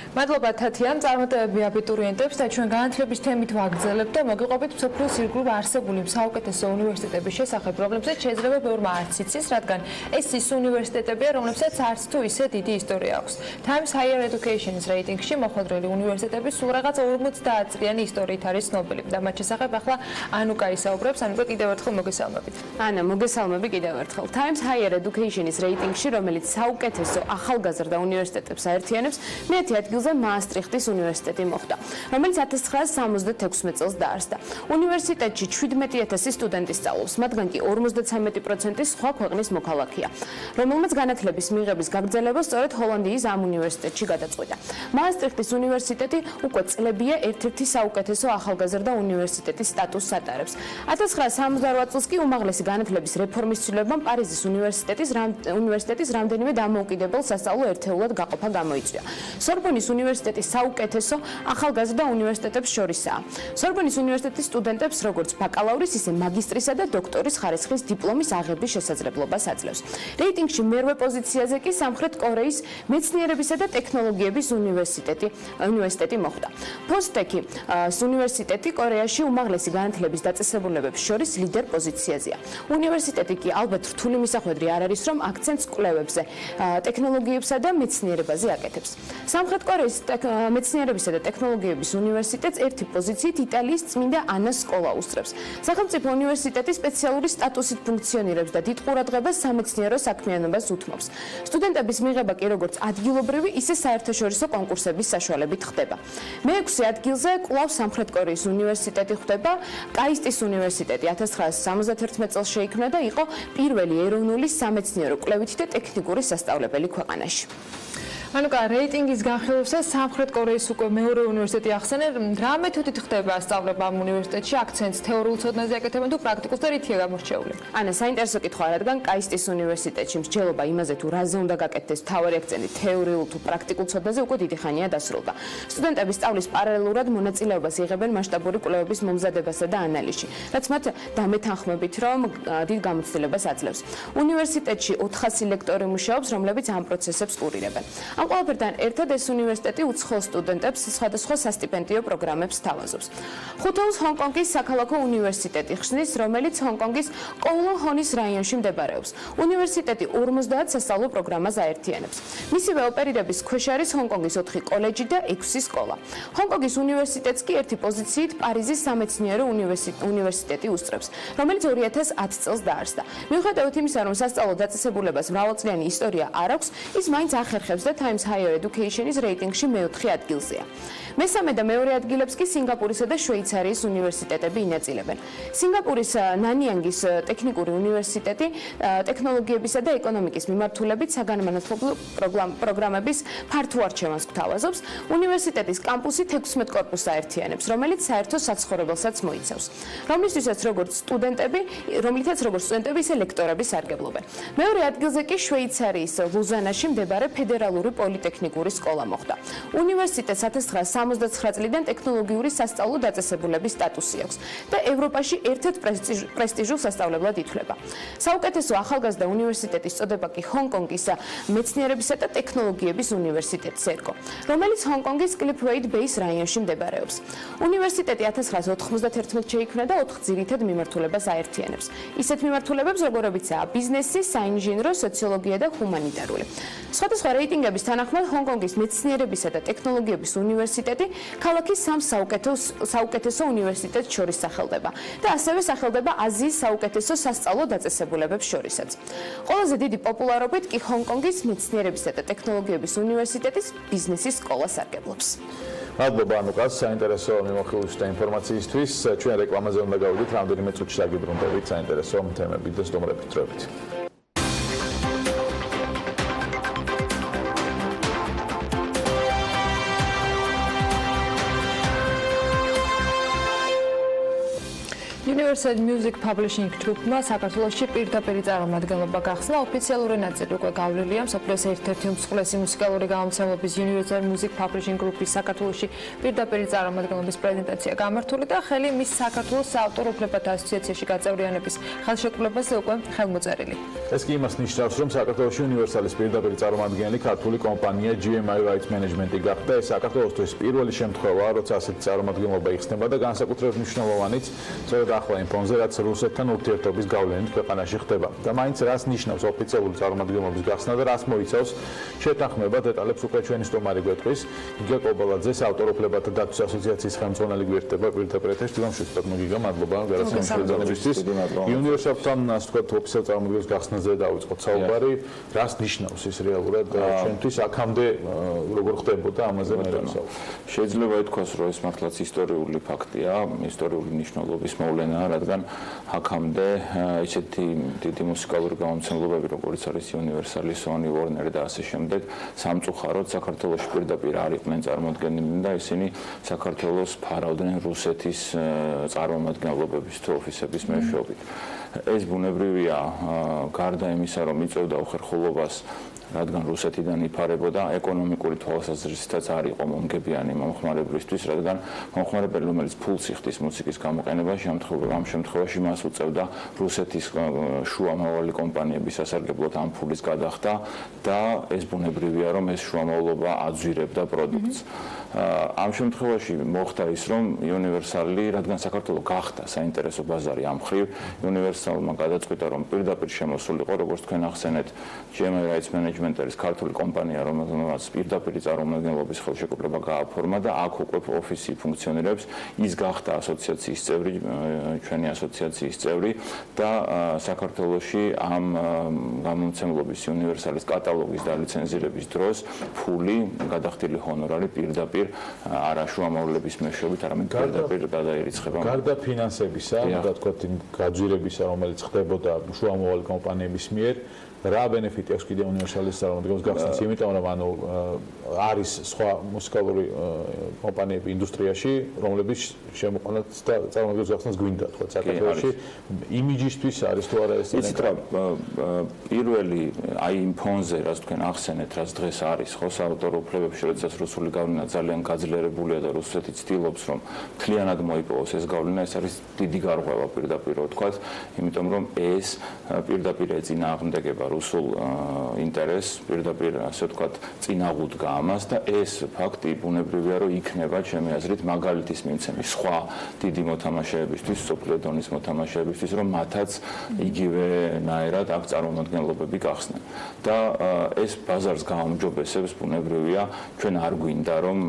მადლობა თათიან, წარმატებები აბიტურიენტებს და ჩვენ განათლების თემით ვაგრძელებთ და მოგიყვებით მსოფლიოს ირგვლივ არსებული საუკეთესო უნივერსიტეტების შესახებ, რომლებსაც შეიძლება ბევრმა არც იცის, რადგან ეს ის უნივერსიტეტებია, რომლებსაც არც თუ ისე დიდი ისტორია აქვს. Times Higher Education-ის რეიტინგში მოხვედრილი უნივერსიტეტები სულ რაღაც 50 წლიანი ისტორიით არის ცნობილი და მათ შესახებ ახლა ანუკა ისაუბრებს. ანუკა, კიდევ ერთხელ მოგესალმებით. ანა, მოგესალმები კიდევ ერთხელ. Times Higher Education-ის რეიტინგში, რომელიც საუკეთესო ახალგაზრდა უნივერსიტეტებს აერთიანებს, მე-10 ადგილზე მაასტრიხტის უნივერსიტეტი მოხვდა, რომელიც 1976 წელს დაარსდა. უნივერსიტეტში 17000 სტუდენტი სწავლობს, მათგან კი 53% სხვა ქვეყნის მოქალაქეა, რომელმაც განათლების მიღების გაგრძელება სწორედ ჰოლანდიის ამ უნივერსიტეტში გადაწყვიტა. მაასტრიხტის უნივერსიტეტი უკვე წლებია ერთ-ერთი საუკეთესო ახალგაზრდა უნივერსიტეტის სტატუსს ატარებს. 1978 წელს კი უმაღლესი განათლების რეფორმის ცვლილებამ პარიზის უნივერსიტეტის რამდენიმე დამოუკიდებელ სასწავლო ერთეულად გაყოფა გამოიწვია. სორბონის უნივერსიტეტი საუკეთესო ახალგაზრდა უნივერსიტეტებს შორისაა. სორბონის უნივერსიტეტის სტუდენტებს როგორც ბაკალავრის, ისე მაგისტრისა და დოქტორის ხარისხის დიპლომის აღების შესაძლებლობას აძლევს. რეიტინგში მერვე პოზიციაზე კი სამხრეთ კორეის მეცნიერებისა და ტექნოლოგიების უნივერსიტეტი მოხვდა. ფოსტექი უნივერსიტეტი კორეაში უმაღლესი განათლების დაწესებულებებს შორის ლიდერ პოზიციაზეა. უნივერსიტეტი კი ალბათ რთული მისახვედრი არ არის, რომ აქცენტს კვლევებზე, ტექნოლოგიებსა და მეცნიერებაზე აკეთებს. სამხრეთ კორეის მეცნიერებისა და ტექნოლოგიების უნივერსიტეტს ერთი პოზიციით იტალიის წმინდა ანას სკოლა უსწრებს. სახელმწიფო უნივერსიტეტი სპეციალური სტატუსით ფუნქციონირებს და დიდ ყურადღებას სამეცნიერო საქმიანობას უთმობს. სტუდენტების მიღება კი როგორც ადგილობრივი, ისე საერთაშორისო კონკურსების საშუალებით ხდება. მეექვსე ადგილზე კვლავ სამხრეთ კორეის უნივერსიტეტი ხვდება. კაისტის უნივერსიტეტი 1971 წელს შეიქმნა და იყო პირველი ეროვნული სამეცნიერო კვლევითი და ტექნიკური სასწავლებელი ქვეყანაში. ანუკა, რეიტინგის განხილვისას სამხრეთ კორეის უკვე მეორე უნივერსიტეტი ახსენე, რა მეთოდით ხდება სწავლება ამ უნივერსიტეტში, აქცენტს თეორიულ ცოდნაზე აკეთებენ თუ პრაქტიკულს და რითია გამორჩეული? ანა, საინტერესო კითხვა, რადგან კაისტის უნივერსიტეტში მსჯელობა იმაზე თუ რაზე უნდა გაკეთდეს მთავარი აქცენტი თეორიულ თუ პრაქტიკულ ცოდნაზე უკვე დიდი ხანია დასრულდა. სტუდენტები სწავლის პარალელურად მონაწილეობას იღებენ მასშტაბური კვლევების მომზადებასა და ანალიზში, რაც მათ დამეთანხმებით, რომ დიდ გამოცდილებას აძლევს. უნივერსიტეტში 400 ლექტორი მუშაობს, რომლებიც ამ პროცესებს კურირებენ. ამ ყველაფერთან ერთად ეს უნივერსიტეტი უცხოელ სტუდენტებს სხვადასხვა სასტიპენდიო პროგრამებს სთავაზობს. ხუთეულს ჰონკონგის საქალაქო უნივერსიტეტი ხსნის, რომელიც ჰონკონგის კოულონ-ჰონის რაიონში მდებარეობს. უნივერსიტეტი 50 სასწავლო პროგრამას აერთიანებს. მისივე ოპერირების ქვეშ არის ჰონკონგის 4 კოლეჯი და 6 სკოლა. ჰონკონგის უნივერსიტეტს კი ერთი პოზიციით პარიზის სამეცნიერო უნივერსიტეტი უსწრებს, რომელიც 2010 წელს დაარსდა. მიუხედავად იმისა, რომ სასწავლო დაწესებულებას მრავალწლიანი ისტორია არ აქვს, ის მაინც ახერხებს და Times Higher Education-ის რეიტინგში მეოთხე ადგილზეა. მესამე და მეორე ადგილებს კი სინგაპურისა და შვეიცარიის უნივერსიტეტები ინაწილებენ. სინგაპურის ნანიანგის ტექნიკური უნივერსიტეტი ტექნოლოგიებისა და ეკონომიკის მიმართულებით საგანმანათლებლო პროგრამების ფართო არჩევანს გთავაზობს. უნივერსიტეტის კამპუსი 16 კორპუსს აერთიანებს, რომელიც საერთო საცხოვრებელსაც მოიცავს, რომლითაც როგორც სტუდენტები, ისე ლექტორები სარგებლობენ. მეორე ადგილზე კი შვეიცარიის ლუზანაში მდებარე ფედერალური პოლიტექნიკური სკოლა მოხვდა. უნივერსიტეტს 1979 წლიდან ტექნოლოგიური სასწავლო დაწესებულების სტატუსი აქვს და ევროპაში ერთ-ერთ პრესტიჟულ სასწავლებლად ითვლება. საუკეთესო ახალგაზრდა უნივერსიტეტის წოდება კი ჰონკონგის მეცნიერებისა და ტექნოლოგიების უნივერსიტეტს ერგო, რომელიც ჰონკონგის კლიფ-ვეით ბეის რაიონში მდებარეობს. უნივერსიტეტი 1991 შეიქმნა და 4 ძირითად მიმართულებას აერთიანებს. ისეთ მიმართულებებს, როგორებიცაა ბიზნესი, საინჟინრო, სოციოლოგია და ჰუმანიტარული. სხვადასხვა რეიტინგების თანახმად ჰონკონგის მეცნიერებისა და ტექნოლოგიების უნივერსიტეტი ქალაქის 3 საუკეთესო უნივერსიტეტს შორის სახელდება და ასევე სახელდება აზიის საუკეთესო სასწავლო დაწესებულებებს შორისაც. ყველაზე დიდი პოპულარობით კი ჰონკონგის მეცნიერებისა და ტექნოლოგიების უნივერსიტეტის ბიზნესის სკოლა სარგებლობს. მადლობა ანუკას საინტერესო მიმოხილვის და ინფორმაციისთვის. ჩვენ რეკლამაზე უნდა გავიდეთ, რამდენიმე წუთში დაგიბრუნდებით საინტერესო თემებით და სტუმრებით დროებით. Universal Music Publishing Group-მა საქართველოში პირდაპირ წარმომადგენლობა გახსნა. ოფიციალური ნაწილი უკვე გავლილია. მსოფლიოს ერთ-ერთი უმსხვილესი მუსიკალური გამომცემლობის Universal Music Publishing Group-ის საქართველოში პირდაპირ წარმომადგენლობის პრეზენტაცია გამართული და ხელი მის საქართველოს საავტორო უფლებათა ასოციაციაში გაწევრიანების ხელშეკრულებაზე უკვე ხელმოწერილი. ეს კი იმას ნიშნავს, რომ საქართველოში Universal-ის პირდაპირ წარმომადგენელი ქართული კომპანია GMI Rights Management-ი გახდა. ეს საქართველოსთვის პირველი შემთხვევაა, როცა ასეთი წარმომადგენლობა იხსნება და განსაკუთრებით მნიშვნელოვანიც სწორედ ახლა იმ ფონზე, რაც რუსეთთან ურთიერთობის გავლენით ქვეყანაში ხდება. და მაინც რას ნიშნავს ოფიციალური წარმომადგენლობის გახსნა და რას მოიცავს შეთანხმება დეტალებს უკვე ჩვენი სტუმარი გვეტყვის. გიგა კობალაძეს ავტორ უფლებათა დაცვის ასოციაციის ხელმძღვანელი გვერდება პირდაპირ ეთერში. მშვიდობ მოგიგა, მადლობა გადაცემის შეძლებისთვის. იუნიორ საფთან ასე ვთქვათ ოფიციალურ წარმომადგენლობის გახსნაზე დავიწყოთ საუბარი. რას ნიშნავს ის რეალურად ჩვენთვის აქამდე როგორ ხდებოდა ამაზე მე ვსაუბრობ. შეიძლება ითქვას, რომ ეს მართლაც ისტორიული ფაქტია, ისტორიული მნიშვნელობის მოვლენაა, რადგან აქამდე ესეთი დიდი მუსიკალური გამომცემლობები, როგორც არის Universal, Sony, Warner და ასე შემდეგ, სამწუხაროდ საქართველოში პირდაპირ არ იყვნენ წარმოდგენილნი და ისინი საქართველოს ფარავდნენ რუსეთის წარმომადგენლობების თუ ოფისების მეშვეობით. ეს ბუნებრივია, გარდა იმისა, რომ იწევდა უხერხულობას, რადგან რუსეთიდან იფარებოდა, ეკონომიკური თვალსაზრისითაც არ იყო მომგებიანი მომხმარებლისთვის, რადგან მომხმარებელი, რომელიც ფულს იხდის მუსიკის გამოყენებაში, ამ შემთხვევაში მას უწევდა რუსეთის შუამავალი კომპანიების სასარგებლოდ ამ ფულის გადახდა და ეს ბუნებრივია, რომ ეს შუამავლობა აძვირებდა პროდუქტს. ამ შემთხვევაში მოხდა ის, რომ Universal-ი, რადგან საქართველო გახდა საინტერესო ბაზარი ამ მხრივ, Universal-მა გადაწყვიტა, რომ პირდაპირ შემოსულიყო, როგორც თქვენ ახსენეთ, GMI Rights Management არის ქართული კომპანია, რომელსაც პირდაპირ წარმომადგენლობის ხელშეკრულება გააფორმა და აქ უკვე ოფისი ფუნქციონირებს. ის გახდა ასოციაციის წევრი, ჩვენი ასოციაციის წევრი და საქართველოში ამ გამომცემლობის Universal-ის კატალოგის და ლიცენზირების დროს ფული, გადახდილი ჰონორარი პირდაპირ არა შუამავლების მეშვეობით, არამედ პირდაპირ გადაირიცხება. გარდა ფინანსებისა, და თქვათ იმ გაძვირებისა, რომელიც ხდებოდა შუამავალი კომპანიების მიერ, რა ბენეფიტი აქვს კიდე უნივერსალის წარმომადგენლობის გახსნას, იმიტომ რომ ანუ არის სხვა მუსიკალური კომპანიები ინდუსტრიაში, რომლებიც შემოყვანათ და წარმომადგენლობის გახსნას გვინდა, თქვა საქართველოში, იმიჯისთვის არის თუ არა ეს? იცით რა, პირველი აი იმ ფონზე, რაც თქვენ ახსენეთ, რაც დღეს არის, ხო, საავტორო უფლებებში, როდესაც რუსული გავლენა ძალიან გაძლიერებულია და რუსეთი ცდილობს, რომ მთლიანად მოიპოვოს ეს გავლენა, ეს არის დიდი გარღვევა პირდაპირ ვთქვათ, იმიტომ რომ ეს პირდაპირ ეწინააღმდეგება რუსულ ინტერესს, პირდაპირ ასე ვთქვათ, წინაღუდგა ამას და ეს ფაქტი ბუნებრივია, რომ იქნება ჩემი აზრით მაგალითის მიმცემი სხვა დიდი მოთამაშეებისთვის, სოფლიო დონის მოთამაშეებისთვის, რომ მათაც იგივენაირად აქ წარმომადგენლობები გახსნან. და ეს ბაზარს გაამჯობესებს, ბუნებრივია, ჩვენ არ გვინდა რომ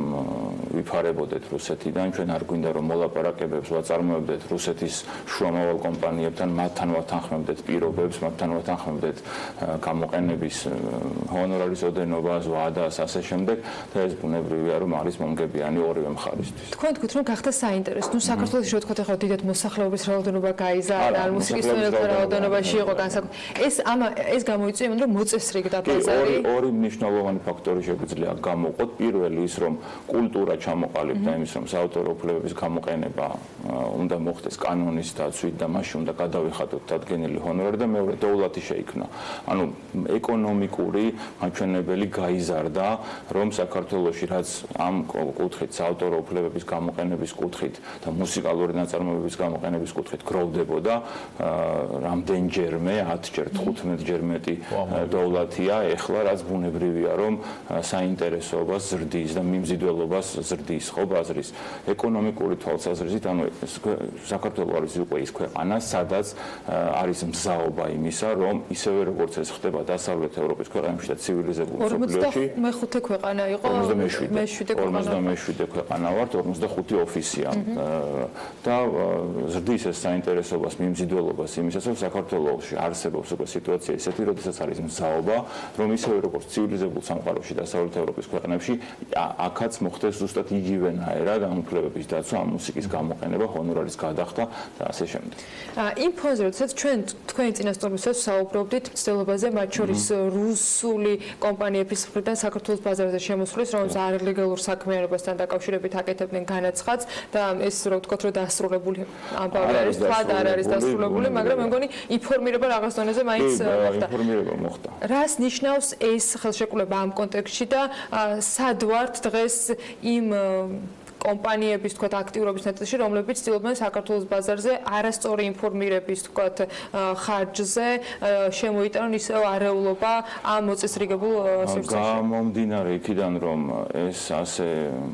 ვიფარებოდეთ რუსეთიდან, ჩვენ არ გვინდა რომ მოლაპარაკებებს ვაწარმოებდეთ რუსეთის შუამავალ კომპანიებთან, მათთან ვათანხმებდეთ პირობებს, მათთან ვათანხმებდეთ გამოყენების ჰონორარის ოდენობას, ვადას, ასე შემდეგ და ეს ბუნებრივია, რომ არის მომგებიანი ორივე მხარისთვის. თქვენ თქვით, რომ გახდა საინტერესო. ნუ საქართველოში რო თქვათ, ახლა დიდად მოსახლეობის რაოდენობა გაიზარდა, მუსიკის სტუდენტთა რაოდენობაში იყო განსაკუთრებით. ეს გამოიწვია იმან, რომ მოწესრიგდა ბაზარი. ორი მნიშვნელოვანი ფაქტორი შეგვიძლია გამოვყოთ. პირველი ის, რომ კულტურა ჩამოყალიბდა იმის, რომ საავტორო უფლებების გამოყენება უნდა მოხდეს კანონის დაცვით და მაშინ უნდა გადავიხადოთ დადგენილი ჰონორარი და მეორე დოვლათი შეიქმნა. ანუ ეკონომიკური მაჩვენებელი გაიზარდა, რომ საქართველოში რაც ამ კუთხით საავტორო უფლებების გამოყენების კუთხით და მუსიკალური ნაწარმოებების გამოყენების კუთხით გროვდებოდა, რამდენჯერმე 10-ჯერ, 15-ჯერ მეტი დოვლათია, ეხლა რაც ბუნებრივია, რომ საინტერესოებას ზრდის და მიმზიდველობას ზრდის, ხო, ბაზრის ეკონომიკური თვალსაზრისით, ანუ საქართველო არის უკვე ის ქვეყანა, სადაც არის მზაობა იმისა, რომ ისევე როგორც ეს ხდება დასავლეთ ევროპის ქვეყნებში და ცივილიზებულ სოფლიოში. 45 ქვეყანა იყო, 47 ქვეყანა ვართ, 45 ოფისია. და ზრდის ეს საინტერესობას, მიმზიდველობას იმისას, რომ საქართველოში არსებობს უკვე სიტუაცია ისეთი, როდესაც არის მზაობა, რომ ისევე როგორც ცივილიზებულ სამყაროში დასავლეთ ევროპის ქვეყნებში, აქაც მოხდეს ზუსტად იგივენაირად ამ უფლებების დაცვა, ამ მუსიკის გამოყენება, ჰონორარის გადახდა და ასე შემდეგ. იმ ფონზე, როდესაც თქვენი წინასწარმოებისას საუბრობდით მცდელობაზე, მათ შორის რუსული კომპანიების მხრიდან საქართველოს ბაზარზე შემოსვლის, რომელიც არალეგალურ საქმიანობასთან დაკავშირებით აკეთებდნენ განაცხადს და ეს რო ვთქვათ, რომ დასრულებული ამბავი არის, თქვა და არ არის დასრულებული, მაგრამ მე მგონი ინფორმირება რაღაც დონეზე მაინც მოხდა. ინფორმირება მოხდა. რას ნიშნავს ეს ხელშეკრულება ამ კონტექსტში და სად ვართ დღეს იმ კომპანიების თქვათ აქტიურობის ნაწილში, რომლებიც ცდილობენ საქართველოს ბაზარზე არასწორი ინფორმირების თქვათ ხარჯზე შემოიტანონ ისევ არეულობა ამ მოწესრიგებულ სივრცეში. გამომდინარე იქიდან, რომ ეს ასე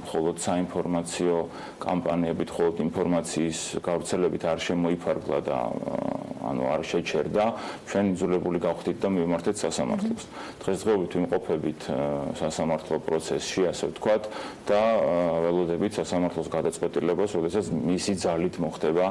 მხოლოდ საინფორმაციო კამპანიებით, მხოლოდ ინფორმაციის გავრცელებით არ შემოიფარგლა და ანუ არ შეჩერდა, ჩვენ იძულებული გავხდით და მივმართეთ სასამართლოს. დღესდღეობით ვიმყოფებით სასამართლო პროცესში, ასე ვთქვათ, და ველოდებით სასამართლოს გადაწყვეტილებას, როდესაც მისი ძალით მოხდება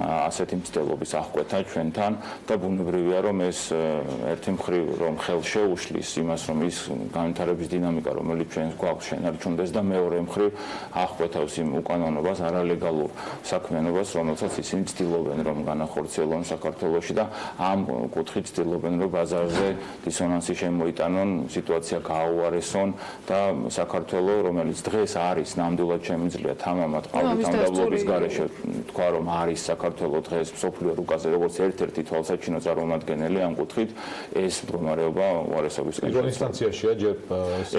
ასეთი მცდელობის აღკვეთა ჩვენთან და ბუნებრივია, რომ ეს ერთი მხრივ რომ ხელს შეუშლის იმას, რომ ის განვითარების დინამიკა, რომელიც ჩვენს გვაქვს, შენარჩუნდეს და მეორე მხრივ აღკვეთავს იმ უკანონობას, არალეგალურ საქმიანობას, რომელსაც ისინი ცდილობენ, რომ განახორციელონ საქართველოში და ამ კუთხით ცდილობენ, რომ ბაზარზე დისონანსი შემოიტანონ, სიტუაცია გააუარესონ და საქართველო, რომელიც დღეს არის ნამდვილად შემიძლია თამამად ყავით ამ დაბლობის გარეშე თქვა, რომ არის საქართველო დღეს მსოფლიო რუკაზე როგორც ერთ-ერთი თვალსაჩინო წარმომადგენელი ამ კუთხით ეს მდგომარეობა უარესობის პირველ ინსტანციაშია ჯერ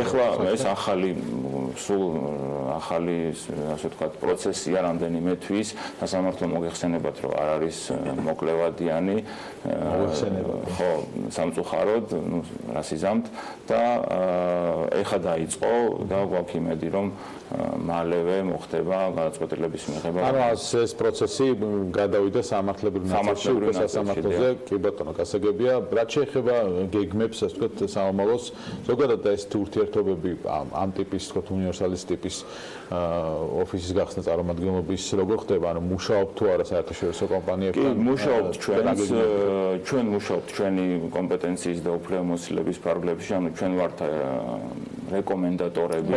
ეხლა ეს ახალი სულ ახალი ასე ვთქვათ პროცესია რამდენიმე თვის სასამართლო მოგეხსენებათ რომ არ არის მოკლევადიანი ხო სამწუხაროდ რასიზამთ და ეხლა დაიწყო და გვაქვს იმედი რომ მალევე მოხდება გადაწყვეტილების მიღება. ანუ ეს პროცესი გადავიდა სამართლებრივ ნაწილში, უკვე სასამართლოზე, კი ბატონო, გასაგებია. რაც შეეხება გეგმებს, ასე ვთქვათ, საომალოს, ზოგადად ეს ურთიერთობები ამ ტიპის, ვთქვათ, უნივერსალის ტიპის ოფისის გახსნა წარმომადგენლობის როგორ ხდება, ანუ მუშაობთ თუ არა საერთაშორისო კომპანიებთან? კი, მუშაობთ ჩვენ მუშაობთ ჩვენი კომპეტენციის და უფლებამოსილების ფარგლებში, ანუ ჩვენ ვართ რეკომენდატორები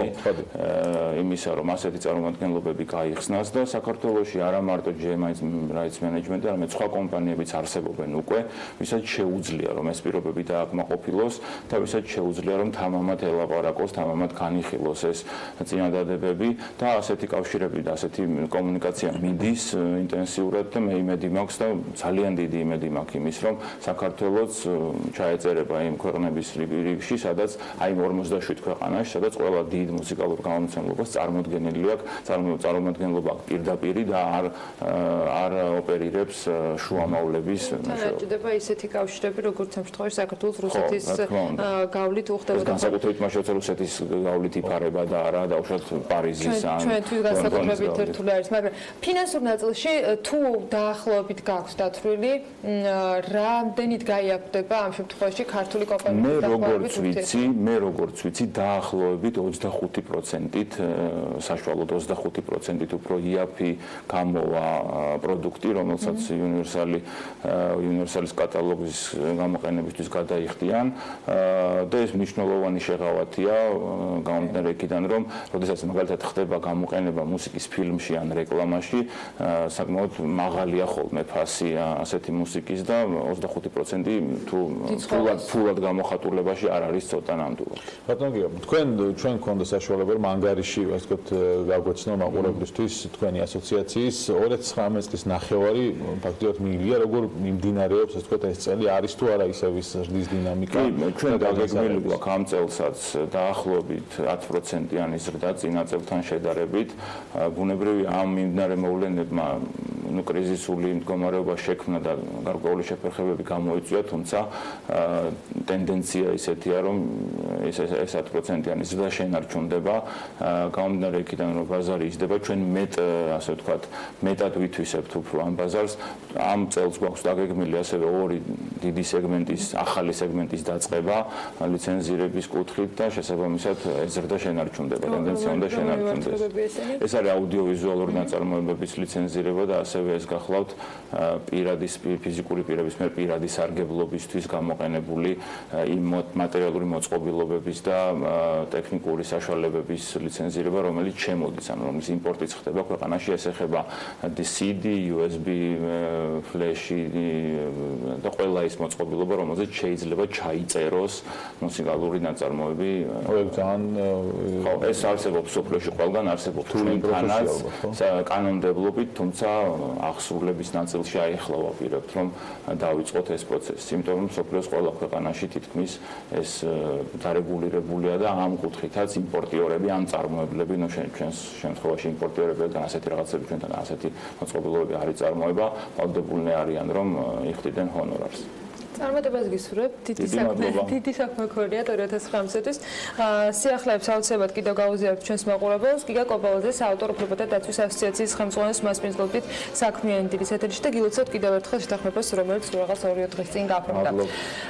იმისა, რომ ასეთი წარმომადგენლობები გაიხსნას და საქართველოში არა მარტო GMI Rights Management, არამედ სხვა კომპანიებიც არსებობენ უკვე, ვისაც შეუძლია რომ ეს პირობები დააკმაყოფილოს და ვისაც შეუძლია რომ თამამად ელაპარაკოს, თამამად განიხილოს ეს წინადადებები და ასეთი კავშირები და ასეთი კომუნიკაცია მიდის ინტენსიურად და მე იმედი მაქვს და ძალიან დიდი იმედი მაქვს იმის, რომ საქართველოს ჩაეწერება იმ ქვეყნების რიგში, სადაც აი 47 ქვეყანაში, სადაც ყველა დიდ მუსიკალურ გამომცემლობას წარმოადგენელი აქვს, წარმომადგენლობა პირდაპირი და არ ოპერირებს შუამავლების მეშვეობით. ჭირდება ისეთი კავშირები, როგორც ამ შემთხვევაში საქართველოს რუსეთის გავლით უხდება. განსაკუთრებით მას შეუძლია რუსეთის გავლით იფარება და არა დაუშვათ პარიზის ან ჩვენ თვით განსაკუთრებით ერთული არის, მაგრამ ფინანსურ ნაწილში თუ დაახლოებით გაქვს დათვლილი, რამდენით გაიაფდება ამ შემთხვევაში ქართული კომპანიების დაახლოებით? მე როგორც ვიცი, დაახლოებით 25%-ით საშუალოდ 25%-ით უფრო იაფი გამოვა პროდუქტი, რომელსაც უნივერსალის კატალოგის გამოყენებისთვის გადაიხდიან და ეს მნიშვნელოვანი შეღავათია გამომდინარე იქიდან, რომ როდესაც მაგალითად ხდება გამოყენება მუსიკის ფილმში ან რეკლამაში, საკმაოდ მაღალია ხოლმე ფასი ასეთი მუსიკის და 25% თუ ფულად გამოხატულებაში არ არის ცოტა ნამდვილად. ბატონო გია, ჩვენ გქონდა საშუალება რომ ანგარიში, ასე ვთქვათ, გაგვეცნო მაყურებლისთვის თქვენი ასოციაციის 2019 წლის ნახევარი ფაქტიურად მიიღია, როგორ მიმდინარეობს, ასე ვთქვათ, ეს წელი არის თუ არა ისევ ის ზრდის დინამიკა. ჩვენ დაგეგმილი გვაქვს ამ წელსაც დაახლოებით 10%-იანი ზრდა წინა წელთან შედარებით. ბუნებრივია ამ მიმდინარე მოვლენებმა კრიზისული მდგომარეობა შექმნა და გარკვეული შეფერხებები გამოიწვია, თუმცა ტენდენცია ისეთია, რომ ეს 10%-იანი ზრდა შენარჩუნდება. გამომდინარე იქიდან, რომ ბაზარი იზრდება, ჩვენ ასე ვთქვათ, მეტად ვითვისებთ უფრო ამ ბაზარს. ამ წელს გვაქვს დაგეგმილი ასევე ორი დიდი სეგმენტის, ახალი სეგმენტის დაწყება ლიცენზირების კუთხით და შესაბამისად ეს ზრდა შენარჩუნდება, ტენდენცია უნდა შენარჩუნდეს. ეს არის აუდიოვიზუალური ნაწარმოებების ლიცენზირება და ასევე ეს გახლავთ ფიზიკური პირების მიერ პირადი სარგებლობისთვის გამოყენებული მატერიალური მოწყობილობების და ტექნიკური საშუალებების ლიცენზირება, რომელიც შემოდის, ანუ რომლის იმპორტიც ხდება ქვეყანაში, ეს ეხება CD, USB, ფლეში და ყველა ის მოწყობილობა, რომელზეც შეიძლება ჩაიწეროს მუსიკალური ნაწარმოები. ეს არსებობს სოფლიოში ყველგან, არსებობს ჩვენთანაც კანონმდებლობით, თუმცა აღსრულების ნაწილში აიხლა ვაპირებთ, რომ დავიწყოთ ეს პროცესი. იმიტომ რომ მსოფლიოს ყველა ქვეყანაში თითქმის ეს დარეგულირებულია და ამ კუთხითაც იმპორტიორები ან წარმოებლები, ნუ ჩვენს შემთხვევაში იმპორტიორებიდან ასეთი რაღაცები ჩვენთან ასეთი მოწყობილობები არ იწარმოება, ვალდებულნი არიან რომ იხდიდნენ ჰონორარს. წარმატებას გისურვებ. დიდი საქმე ქონია 2019-თვის. სიახლეებს აუცილებლად კიდევ გაუზიარებთ ჩვენს მაყურებელს. გიგა კოპალაძე საავტორო უფლებათა დაცვის ასოციაციის ხელმძღვანელის მასპინძლობებით საქმიანი დილის ეთერში და გილოცავთ კიდევ ერთხელ შეთანხმებას, რომელიც რაღაც 2 დღის წინ გაფორმდა.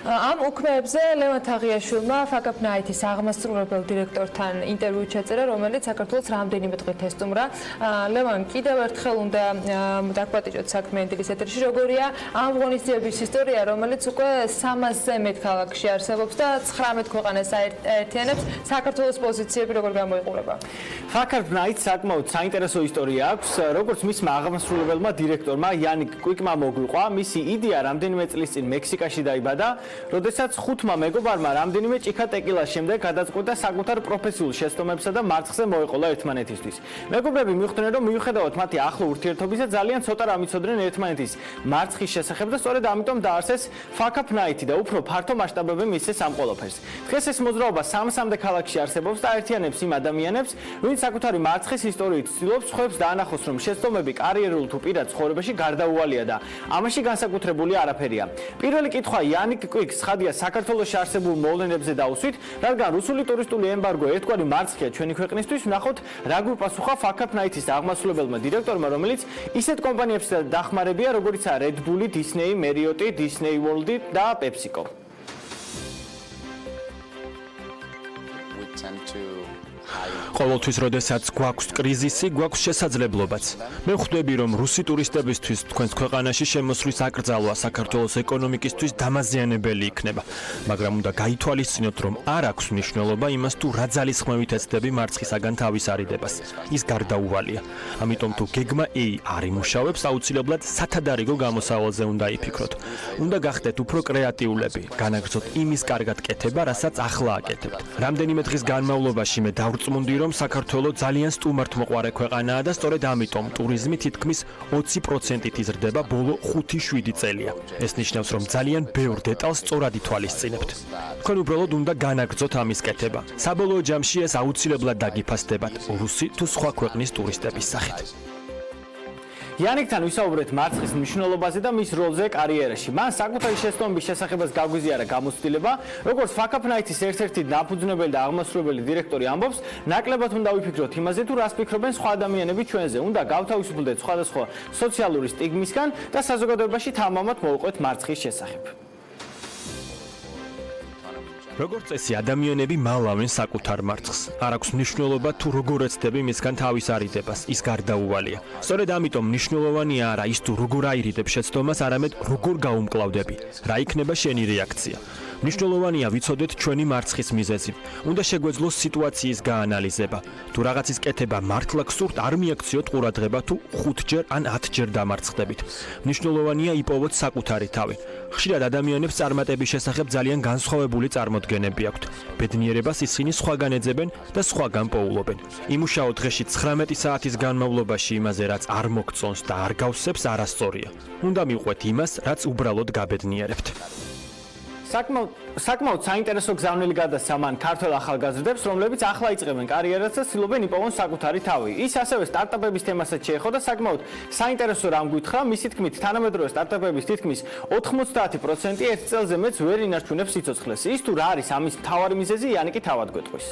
ამ უქმეებზე ლევან თაღიაშვილმა Fuck-up Night-ის აღმასრულებელ დირექტორთან ინტერვიუ ჩაწერა, რომელიც საქართველოს რამდენიმე დღით ესტუმრა. ლევან, კიდევ ერთხელ უნდა დაგვატიჭოთ საქმიანი დილის ეთერში, როგორია ამ ღონისძიების ისტორია, რომელიც უკვე 300-ზე მეტ ქალაქში არსებობს და 19 ქვეყანას აერთიანებს. საქართველოს პოზიციები როგორ გამოიყურება? Fuck-up Night საკმაოდ საინტერესო ისტორია აქვს, როგორც მისმა აღმასრულებელმა დირექტორმა იანიკ კვიკმა მოგვიყვა. მისი იდეა რამდენიმე წლის წინ მექსიკაში დაიბადა, როდესაც 5 მეგობარმა რამდენიმე ჭიქა ტეკილას შემდეგ გადაწყვიტა საკუთარ პროფესიულ შეცდომებსა და მარცხზე მოეყოლა ერთმანეთისთვის. მეგობრები მიხვდნენ, რომ მიუხედავად მათი ახლო ურთიერთობისა, ძალიან ცოტა რამ იცოდნენ ერთმანეთის მარცხის შესახებ და სწორედ ამიტომ დაარსეს Fuck-up Night-ი და უფრო ფართო მასშტაბები მისცეს ამ ყველაფერს. დღეს ეს მოძრაობა 300-მდე ქალაქში არსებობს და აერთიანებს იმ ადამიანებს, ვინც საკუთარი მარცხის ისტორიით ცდილობს სხვებს დაანახოს, რომ შეცდომები კარიერულ თუ პირად ცხოვრებაში გარდაუვალია და ამაში განსაკუთრებული არაფერია. პირველი კითხვა იანიკ კვიკს ხადია საქართველოში არსებულ მოვლენებზე დაუსვით, რადგან რუსული ტურისტული ემბარგო ერთგვარი მარცხია ჩვენი ქვეყნისთვის. ვნახოთ, რა გვიპასუხა Fuck-up Night-ის აღმასრულებელმა დირექტორმა, რომელიც ისეთ კომპანიებსა დახმარებია, როგორიცაა Red Bull, Disney, Marriott, Disney World და PepsiCo. ყოველთვის, როდესაც გვაქვს კრიზისი, გვაქვს შესაძლებლობაც. მე ვხვდები, რომ რუსი ტურისტებისთვის თქვენს ქვეყანაში შემოსვლის აკრძალვა საქართველოს ეკონომიკისთვის დამაზიანებელი იქნება. მაგრამ უნდა გაითვალისწინოთ, რომ არ აქვს მნიშვნელობა იმას, თუ რა ძალისხმევით ეცდები მარცხისაგან თავის არიდებას. ის გარდაუვალია. ამიტომ თუ გეგმა A არ იმუშავებს, აუცილებლად სათადარიგო გამოსავალზე უნდა იფიქროთ. უნდა გახდეთ უფრო კრეატიულები, განაგრძოთ იმის კარგად კეთება, რასაც ახლა აკეთებთ. რამდენიმე დღის განმავლობაში მე დავწმუნდი, რომ საქართველო ძალიან სტუმართმოყვარე ქვეყანაა და სწორედ ამიტომ ტურიზმი თითქმის 20%-ით იზრდება ბოლო 5-7 წელია. ეს ნიშნავს, რომ ძალიან ბევრ დეტალს სწორად ითვალისწინებთ. თქვენ უბრალოდ უნდა განაგრძოთ ამის კეთება. საბოლოო ჯამში ეს აუცილებლად დაგიფასდებათ რუსი თუ სხვა ქვეყნის ტურისტების სახით. იანიკთან ვისაუბრეთ მარცხის მნიშვნელობაზე და მის როლზე კარიერაში. მან საკუთარი შეცდომების შესახებაც გაგვიზიარა გამოცდილება, როგორც Fuck-up Night-ის ერთ-ერთი დაფუძნებელი და აღმასრულებელი დირექტორი ამბობს, ნაკლებად უნდა ვიფიქროთ იმაზე, თუ რას ფიქრობენ სხვა ადამიანები ჩვენზე. უნდა გავთავისუფლდეთ სხვადასხვა სოციალური სტიგმისგან და საზოგადოებაში თამამად მოვუყვეთ მარცხის შესახებ. როგორც წესი, ადამიანები მალავენ საკუთარ მარცხს. არ აქვს მნიშვნელობა თუ როგორ ეცდები მისგან თავის არიდებას, ის გარდაუვალია. სწორედ ამიტომ მნიშვნელოვანია არა ის თუ როგორ აირიდებ შეცდომას, არამედ როგორ გაუმკლავდები. რა იქნება შენი რეაქცია? მნიშვნელოვანია ვიცოდეთ ჩვენი მარცხის მიზეზი. უნდა შეგვეძლოს სიტუაციის გაანალიზება. თუ რაღაცის კეთება მართლა გსურთ, არ მიაქციოთ ყურადღება თუ 5-ჯერ ან 10-ჯერ დამარცხდებით. მნიშვნელოვანია იპოვოთ საკუთარი თავი. ხშირად ადამიანებს წარმატების შესახებ ძალიან განსხვავებული წარმოდგენები აქვთ. ბედნიერებას ისინი სხვაგან ეძებენ და სხვაგან პოულობენ. იმუშაო დღეში 19 საათის განმავლობაში იმაზე, რაც არ მოგწონს და არ გავსებს, არასწორია. უნდა მივყვეთ იმას, რაც უბრალოდ გაბედნიერებთ. საკმაოდ საინტერესო გზავნილი გადასცა მან ქართველ ახალგაზრდებს, რომლებიც ახლა იწყებენ კარიერას და ცდილობენ იპოვონ საკუთარი თავი. ის ასევე სტარტაპების თემასაც შეეხო და საკმაოდ საინტერესო რამ გითხრა, მისი თქმით, თანამედროვე სტარტაპების თითქმის 90% ერთ წელზე მეც ვერ ინარჩუნებს სიცოცხლეს. ის თუ რა არის ამის მთავარი მიზეზი, იანიკი თავად გვეტყვის.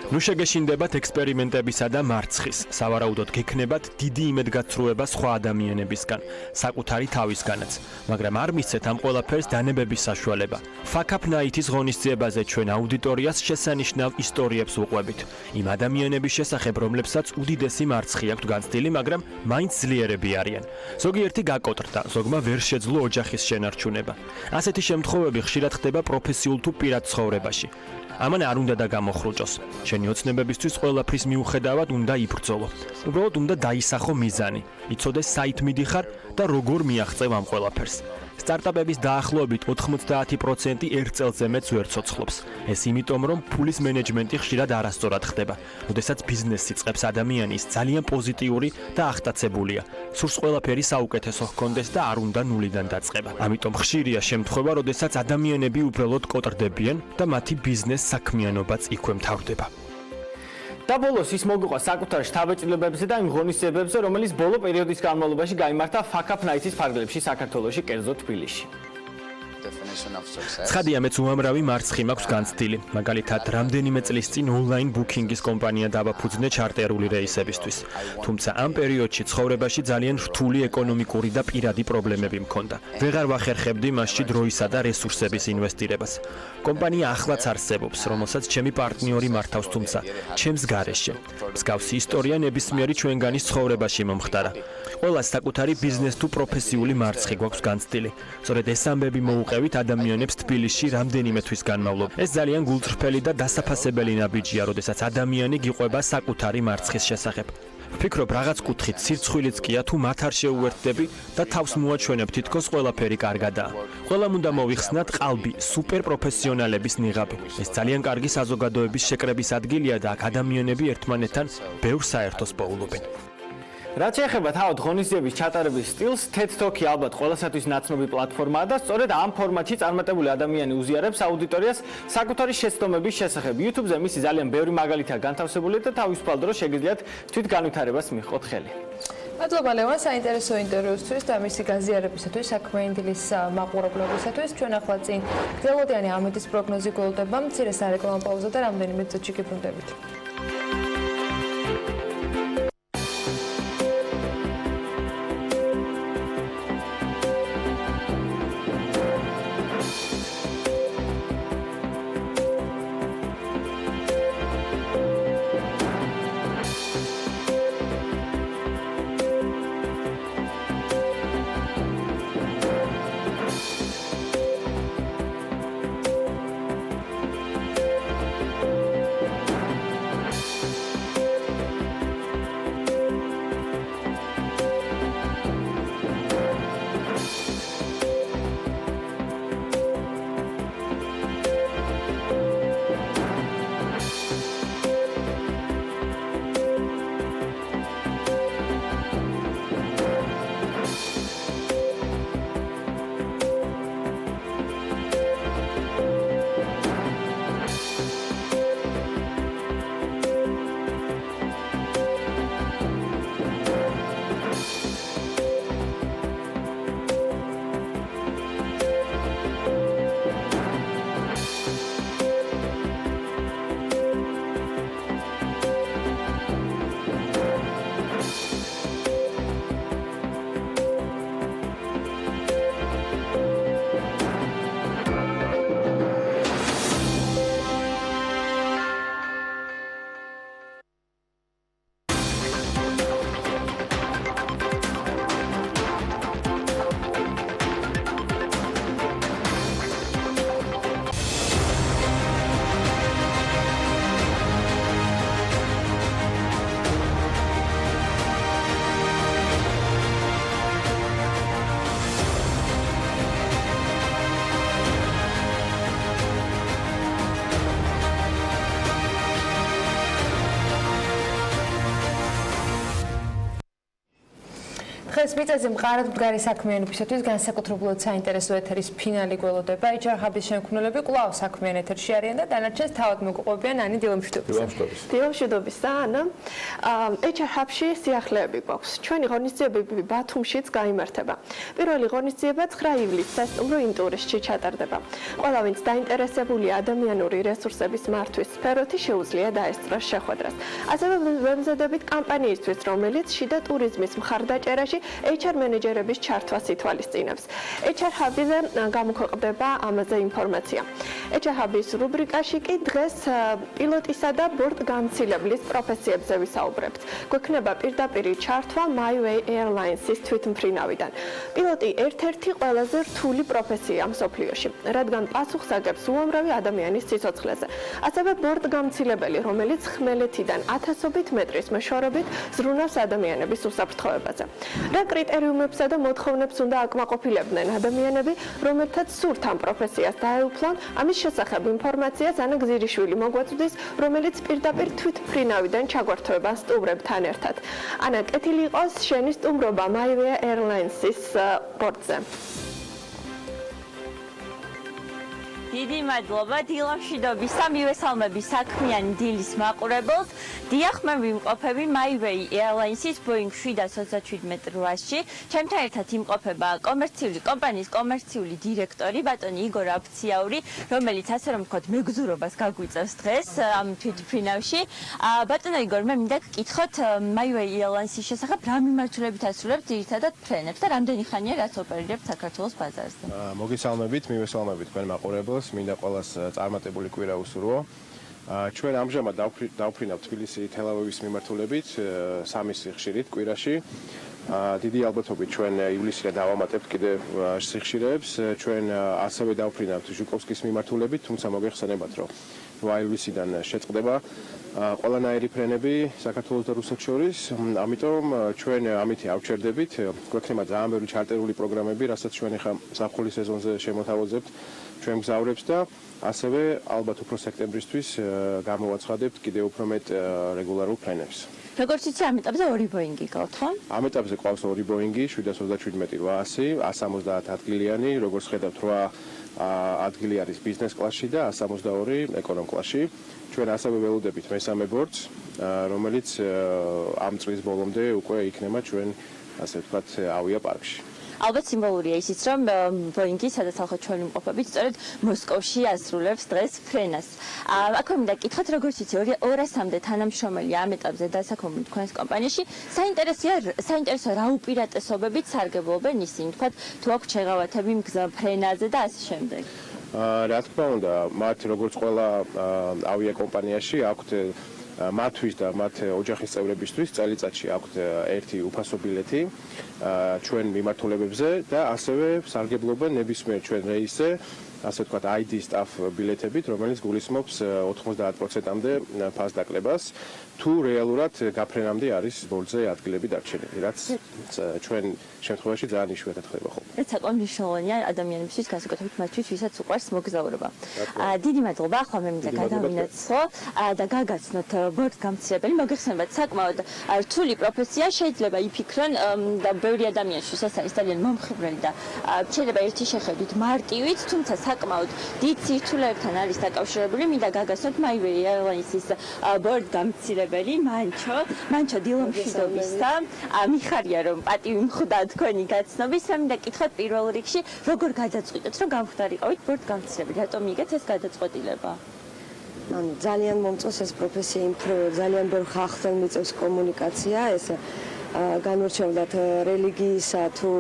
ნუ შეგეშინდებათ ექსპერიმენტებისა და მარცხის. სავარაუდოდ გექნებათ დიდი იმედგაცრუება სხვა ადამიანებისგან, საკუთარი თავისგანაც, მაგრამ არ მისცეთ ამ ყველაფერს დანებების საშუალება. Fuck-up Night-ის ღონისძიებაზე ჩვენ აუდიტორიას შესანიშნავ ისტორიებს ვუყვებით. იმ ადამიანების შესახებ, რომლებსაც უდიდესი მარცხი აქვთ განცდილი, მაგრამ მაინც ძლიერები არიან. ზოგიერთი გაკოტრდა, ზოგმა ვერ შეძლო ოჯახის შენარჩუნება. ასეთი შემთხვევები ხშირად ხდება პროფესიულ თუ პირად ცხოვრებაში. ამან არ უნდა დაგამოხრუჭოს. შენი ოცნებებისთვის ყველაფრის მიუხედავად უნდა იბრძოლო. უბრალოდ უნდა დაისახო მიზანი, იცოდეს საით მიდიხარ და როგორ მიაღწევ ამ ყველაფერს. სტარტაპების დაახლოებით 90% ერთ წელზე მეც ვერ ცოცხლობს. ეს იმიტომ, რომ ფულის მენეჯმენტი ხშირად არასწორად ხდება. როდესაც ბიზნესი იწყებს ადამიანი ის ძალიან პოზიტიური და აღტაცებულია. სურს ყველაფერი საუკეთესო ჰქონდეს და არ უნდა ნულიდან დაწყება. ამიტომ ხშირია შემთხვევა, როდესაც ადამიანები უბრალოდ კოტრდებიან და მათი ბიზნეს საქმიანობაც იქვე მთავრდება. და ბოლოს ის მოგვიყვა საკუთარ შთაბეჭდილებებზე და იმ ღონისძიებებზე, რომელიც ბოლო პერიოდის განმავლობაში გაიმართა ფაქაფ-ნაიცის ფარგლებში საქართველოში, კერძოდ თბილისში. ცხადია, მეც უამრავი მარცხი მაქვს განცდილი. მაგალითად, რამდენიმე წლის წინ ონლაინ ბუკინგის კომპანია დავაფუძნე ჩარტერული რეისებისთვის. თუმცა ამ პერიოდში ცხოვრებაში ძალიან რთული ეკონომიკური და პირადი პრობლემები მქონდა. ვეღარ ვახერხებდი მასში დროისა და რესურსების ინვესტირებას. კომპანია ახლაც არსებობს, რომელსაც ჩემი პარტნიორი მართავს, თუმცა ჩემს გარეშე. მსგავსი ისტორია ნებისმიერი ჩვენგანის ცხოვრებაში მომხდარა. ყველას საკუთარი ბიზნეს თუ პროფესიული მარცხი გვაქვს განცდილი. სწორედ ეს ამბები მოუყევით ადამიანებს თბილისში რამდენიმე თვის განმავლობაში. ეს ძალიან გულწრფელი და დასაფასებელი ნაბიჯია, როდესაც ადამიანი გიყვება საკუთარი მარცხის შესახებ. ვფიქრობ, რაღაც კუთხით სირცხვილიც კია თუ მათ არ შეუერთდები და თავს მოაჩვენებ თითქოს ყველაფერი კარგადაა. ყველამ უნდა მოიხსნათ ყალბი სუპერპროფესიონალების ნიღაბი. ეს ძალიან კარგი საზოგადოების შეკრების ადგილია და აქ ადამიანები ერთმანეთთან ბევრ საერთოს პოულობენ. რაც შეეხება თავად ღონისძიების ჩატარების სტილს, TED Talk-ი ალბათ ყველასათვის ნაცნობი პლატფორმაა და სწორედ ამ ფორმატში წარმატებული ადამიანი უზიარებს აუდიტორიას საკუთარი შეცდომების შესახებ. YouTube-ზე მისი ძალიან ბევრი მაგალითია განთავსებული და თავისუფალ დროს შეგიძლიათ თვით განვითარებას მიჰყოთ ხელი. მადლობა ლევან საინტერესო ინტერვიუსთვის და მისი გაზიარებისათვის, საქმიანი დილის მაყურებლებისათვის. ჩვენ ახლა წინ გრძელვადიანი ამედის პროგნოზი გველდება, მცირე სარეკლამო პაუზა და რამდენიმე წუთში გიბრუნდებით. დღეს მიწაზე მყარად მდგარი საქმიანობისათვის განსაკუთრებულად საინტერესო ეთერის ფინალი გველოდება. HR Hub-ის შემქმნელები კვლავ საქმიან ეთერში არიან და დანარჩენს თავად მოგყვებიან ani დილამშვიდობისა. დილამშვიდობისა, ანა. HR Hub-ში სიახლეები გვაქვს. ჩვენი ღონისძიებები ბათუმშიც გაიმართება. პირველი ღონისძიება 9 ივლისს სასტუმრო ინტურისტში ჩატარდება. ყველა ვინც დაინტერესებულია ადამიანური რესურსების მართვის სფეროთი შეუძლია დაესწროს შეხვედრას. ასევე ვემზადებით კამპანიისთვის, რომელიც შიდა ტურიზმის მხარდაჭერაში HR მენეჯერების ჩართვას ითვალისწინებს. HR Hub-ზე გამოქვეყნდება ამაზე ინფორმაცია. HR Hub-ის რუბრიკაში კი დღეს პილოტისა და ბორტგამცილებლის პროფესიებზე ვისაუბრებთ. გვექნება პირდაპირი ჩართვა MyWay Airlines-ის თვითმფრინავიდან. პილოტი ერთ-ერთი ყველაზე რთული პროფესია მსოფლიოში, რადგან პასუხს აგებს უამრავი ადამიანის სიცოცხლეზე. ასევე ბორტგამცილებელი, რომელიც ხმელეთიდან 1000-ობით მეტრის მეშვეობით ზრუნავს ადამიანების უსაფრთხოებაზე. რა კრიტერიუმებსა და მოთხოვნებს უნდა აკმაყოფილებდნენ ადამიანები, რომელთაც სურთ ამ პროფესიას დაეუფლონ, ამის შესახებ ინფორმაციას ანა გზირიშვილი მოგვაწვდის, რომელიც პირდაპირ თვითმფრინავიდან ჩაგვართვება სტუმრებთან ერთად. ანა, კეთილი იყოს შენი სტუმრობა MyWay Airlines-ის ბორტზე. დიდი მადლობა დილა მშვიდობისა, მივესალმები საქმიანი დილის მაყურებელს. დიახ, მე ვიმყოფები MyWay Airlines-ის Boeing 737-8-ში. ჩემთან ერთად იმყოფება კომერციული კომპანიის კომერციული დირექტორი ბატონი იგორ აფციაური, რომელიც ასე რომ ვთქვათ, მეგზურობას გაგვიწევს დღეს ამ თვითმფრინავში. ბატონო იგორ, მე მინდა გკითხოთ MyWay Airlines-ის შესახებ რა მიმართულებით ასრულებთ ძირითადად ფრენებს და რამდენი ხანია რაც ოპერირებთ საქართველოს ბაზარზე? მოგესალმებით, მივესალმებით თქვენ მაყურებელს. მინდა ყველას წარმატებული კვირა უსურვო. ჩვენ ამჟამად დავფრინავთ თბილისი თელავივის მიმართულებით 3 სიხშირით კვირაში. დიდი ალბათობით ჩვენ ივლისიდან დავამატებთ კიდევ სიხშირეებს. ჩვენ ასევე დავფრინავთ ჟუკოვსკის მიმართულებით, თუმცა მოგეხსენებათ, რომ 8 ივლისიდან შეწყდება ყველანაირი ფრენები საქართველოს და რუსეთს შორის. ამიტომ ჩვენ ამითი ავჩერდებით. გვექნება ძალიან ბევრი ჩარტერული პროგრამები, რასაც ჩვენ ახლა ზაფხულის სეზონზე შემოთავაზებთ. ჩვენ გზავრებს და ასევე ალბათ უფრო სექტემბრისთვის გამოვაცხადებთ კიდევ უფრო მეტ რეგულარულ ფრენებს. როგორც იცი, ამ ეტაპზე 2 ბოინგი გაქვთ, ხო? ამ ეტაპზე ყავს 2 ბოინგი 737-800, 170 ადგილიანი, როგორც ხედავთ 8 ადგილი არის ბიზნეს კლასში და 162 ეკონომ კლასში. ჩვენ ასევე ველოდებით მესამე ბორტს, რომელიც ამ წლის ბოლომდე უკვე იქნება ჩვენ ასე ვთქვათ ავიაპარკში. ალბათ სიმბოლურია ისიც, რომ ბოინგი, სადაც ახლა ჩვენ ვიმყოფებით, სწორედ მოსკოვში ასრულებს დღეს ფრენას. აქვე მინდა გკითხოთ, როგორც იცი, 200-მდე თანამშრომელი ამ ეტაპზე დასაქმებული თქვენს კომპანიაში, საინტერესო რა უპირატესობებით სარგებლობენ ისინი, თქვათ, თუ აქვთ შეღავათები ფრენაზე და ასე შემდეგ. რა თქმა უნდა, მათ როგორც ყველა ავიაკომპანიაში აქვთ მათთვის და მათ ოჯახის წევრებისთვის წელიწადში აქვთ ერთი უფასო ბილეთი ჩვენ მიმართულებებზე და ასევე სარგებლობენ ნებისმიერ ჩვენ რეისზე, ასე ვთქვათ, ID staff ბილეთებით, რომელიც გულისხმობს 90%-მდე ფასდაკლებას, თუ რეალურად გაფრენამდე არის ბორტზე ადგილები დარჩენილი, რაც ჩვენ შემთხვევაში ძალიან იშვიათად ხდება ხოლმე. ეს საკმაოდ მნიშვნელოვანია ადამიანებისთვის, განსაკუთრებით მათთვის, ვისაც უყვარს მოგზაურობა. დიდი მადლობა, ახლა მე მინდა გადავინაცვლო და გაგაცნოთ ბორტგამცირებელი. მოგეხსენებათ, საკმაოდ რთული პროფესია, შეიძლება იფიქრონ და ბევრი ადამიანისთვის ეს არის ძალიან მომხიბვლელი და შეიძლება ერთი შეხედვით მარტივით, თუმცა საკმაოდ დიდ სირთულეებთან არის დაკავშირებული. მინდა გაგაცნოთ MyWay Airlines-ის ბორტგამცირებელი მანჩო დილა მშვიდობისა. მიხარია რომ პატივი მხვდა თქვენი გაცნობის. მინდა გკითხოთ პირველ რიგში, როგორ გადაწყვიტეთ, რომ გამხდარიყავით ბორტგამცირებელი? რატომ იგეთ ეს გადაწყვეტილება? ანუ ძალიან მომწონს ეს პროფესია, ძალიან ბევრ ხალხთან მიწევს კომუნიკაცია, ეს განურჩევლად რელიგიისა თუ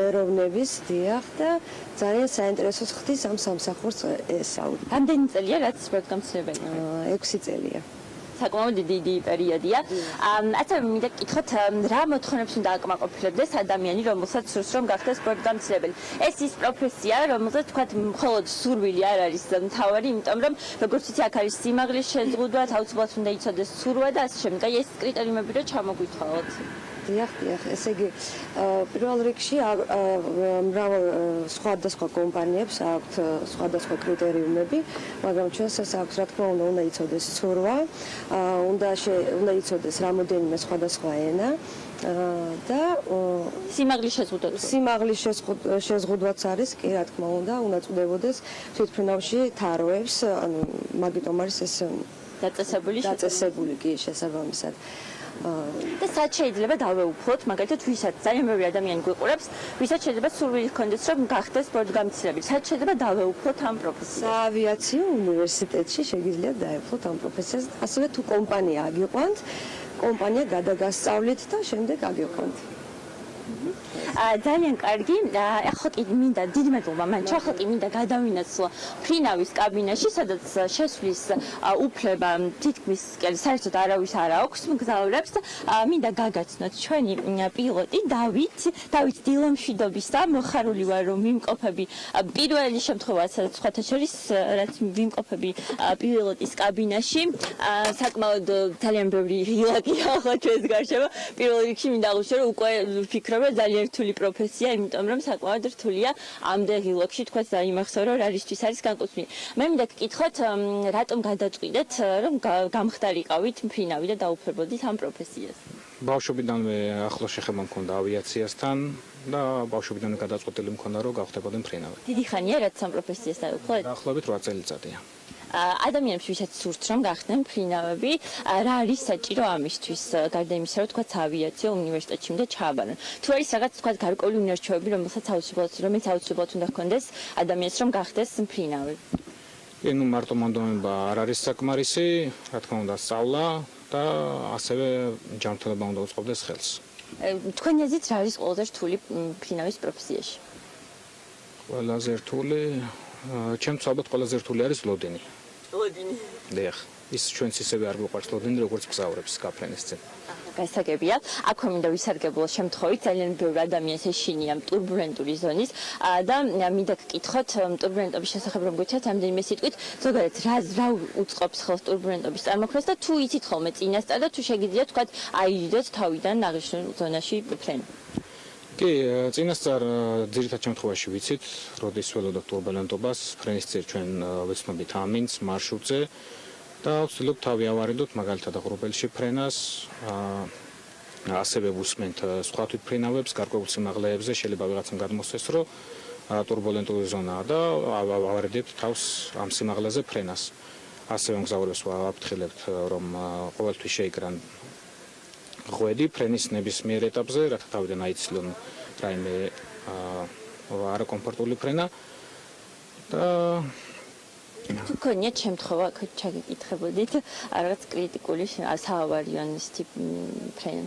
ეროვნების დიახ და ძალიან საინტერესოს ხდის ამ სამსახურს ესაუბრე. რამდენი წელია რაც ბორტგამცირებელი? 6 წელია. საკმაოდ დიდი პერიოდია. ასე მინდა გკითხოთ, რა მოთხოვნებს უნდა აკმაყოფილებდეს ადამიანი, რომელსაც სურს რომ გახდეს ბორტგამცირებელი? ეს ის პროფესია, რომელზეც თქვათ, მხოლოდ სურვილი არ არის მთავარი, იმიტომ რომ როგორც იცი, აქ არის სიმაღლის შეზღუდვა, აუცილებლად უნდა იცოდეს სურვა და ასე შემდეგ. ეს კრიტერიუმები რა ჩამოგვითვალოთ? დიახ, ესე იგი, პირველ რიგში მრავალ სხვადასხვა კომპანიებს აქვთ სხვადასხვა კრიტერიუმები, მაგრამ ჩვენს აქვს, რა თქმა უნდა, უნდა იცოდეს სურვა, უნდა იცოდეს რამოდენიმე სხვადასხვა ენა და სიმაღლის შეზღუდვაც არის, კი, რა თქმა უნდა წვდებოდეს თვითმფრინავში თაროებს, ანუ მაგიტომ არის ეს დაწესებული კი შესაბამისად. და სად შეიძლება დავეუფლოთ, მაგალითად, ვისაც ძალიან ბევრი ადამიანი გვიყურებს, ვისაც შეიძლება სურვილი ჰქონდეს, რომ გახდეს ბორტგამცირებელი, სად შეიძლება დავეუფლოთ ამ პროფესიას? საავიაციო უნივერსიტეტში შეგიძლიათ დაეუფლოთ ამ პროფესიას, ასევე თუ კომპანია აგიყვანთ, კომპანია გადაგასწავლით და შემდეგ აგიყვანთ. ძალიან კარგი. ახლა კი მინდა დიდი მადლობა მან. ახლა კი მინდა გადავინაცვლო ფრინავის კაბინაში, სადაც შესვლის უფლება თითქმის საერთოდ არავის არ აქვს მგზავრებს. მინდა გაგაცნოთ ჩვენი პილოტი დავით დილა მშვიდობის და მოხარული ვარ რომ ვიმყოფები პირველი შემთხვევაა სადაც სხვათა შორის რაც ვიმყოფები პილოტის კაბინაში. საკმაოდ ძალიან ბევრი ღილაკია ახლა ჩვენს გარშემო. პირველ რიგში მინდა აღნიშნო რომ უკვე ვფიქრობ რომ ძალიან რთული პროფესია, იმიტომ რომ საკმაოდ რთულია ამდენ ღილაკში თქვა დაიმახსოვრ რომ რისთვის არის განკუთვნილი. მე მინდა გკითხოთ რატომ გადაწყვიტეთ რომ გამხდარიყავით მფრინავი და დაუფლებოდით ამ პროფესიას. ბავშვობიდანვე ახლო შეხება მქონდა ავიაციასთან და ბავშვობიდანვე გადაწყვეტილი მქონდა რომ გავხდებოდი მფრინავი. დიდი ხანია რაც ამ პროფესიას დაუფლეთ? დაახლოებით 8 წელიწადია. ადამიანებს ვისაც სურთ რომ გახდნენ მფრინავები, რა არის საჭირო ამისთვის? გარდა იმისა, რომ თქვა ავიაცია უნივერსიტეტში უნდა ჩააბარონ. თუ არის რაღაც თქვა გარკვეული უნარჩვევები, რომელსაც აუცილებლად უნდა ჰქონდეს ადამიანს რომ გახდეს მფრინავი? ნუ მარტო მონდომება არ არის საკმარისი, რა თქმა უნდა, სწავლა და ასევე ჯანმრთელობა უნდა უწყობდეს ხელს. თქვენი აზრით რა არის ყველაზე რთული მფრინავის პროფესიაში? ყველაზე რთული, ჩემთვის ალბათ ყველაზე რთული არის ლოდინი. ლოდინი. დიახ, ის ჩვენც ისევე არ გვიყვარს ლოდინი, როგორც მგზავრებს გაფრენის წინ. გასაგებია. აქვე მინდა ვისარგებლო შემთხვევით ძალიან ბევრი ადამიანს ეშინია ტურბულენტური ზონის და მინდა გკითხოთ ტურბულენტობის შესახებ რომ გითხრათ ამდენიმე სიტყვით, ზოგადად რა უწყობს ხელს ტურბულენტობის წარმოქმნას და თუ იცით ხოლმე წინასწარ და თუ შეგიძლიათ თქვათ აირიდოთ თავიდან აღნიშნულ ზონაში ფრენა. კი, წინასწარ ძირითად შემთხვევაში ვიცით, როდის ველოდოთ ტურბულენტობას, ფრენის წინ ჩვენ ვეცნობით ამინს მარშრუტზე. და ვცდილობ თავი ავარიდოთ მაგალითად აღრობელში ფრენას, ასევე ვუსმენთ სხვა თვითმფრინავებს გარკვეულ სიმაღლეებზე, შეიძლება ვიღაცამ გადმოსცეს, რომ ტურბულენტური ზონაა და ავარიდებთ თავს ამ სიმაღლეზე ფრენას. ასევე მგზავრებს ვაფრთხილებთ, რომ ყოველთვის შეიკრან ღვედი ფრენის ნებისმიერ ეტაპზე, რათა თავიდან აიცილონ რაიმე არაკომფორტული ფრენა და თუ გქონიათ შემთხვევა, ჩაგეკითხებოდით რაღაც კრიტიკული საავარიანის ტიპი ფრენა.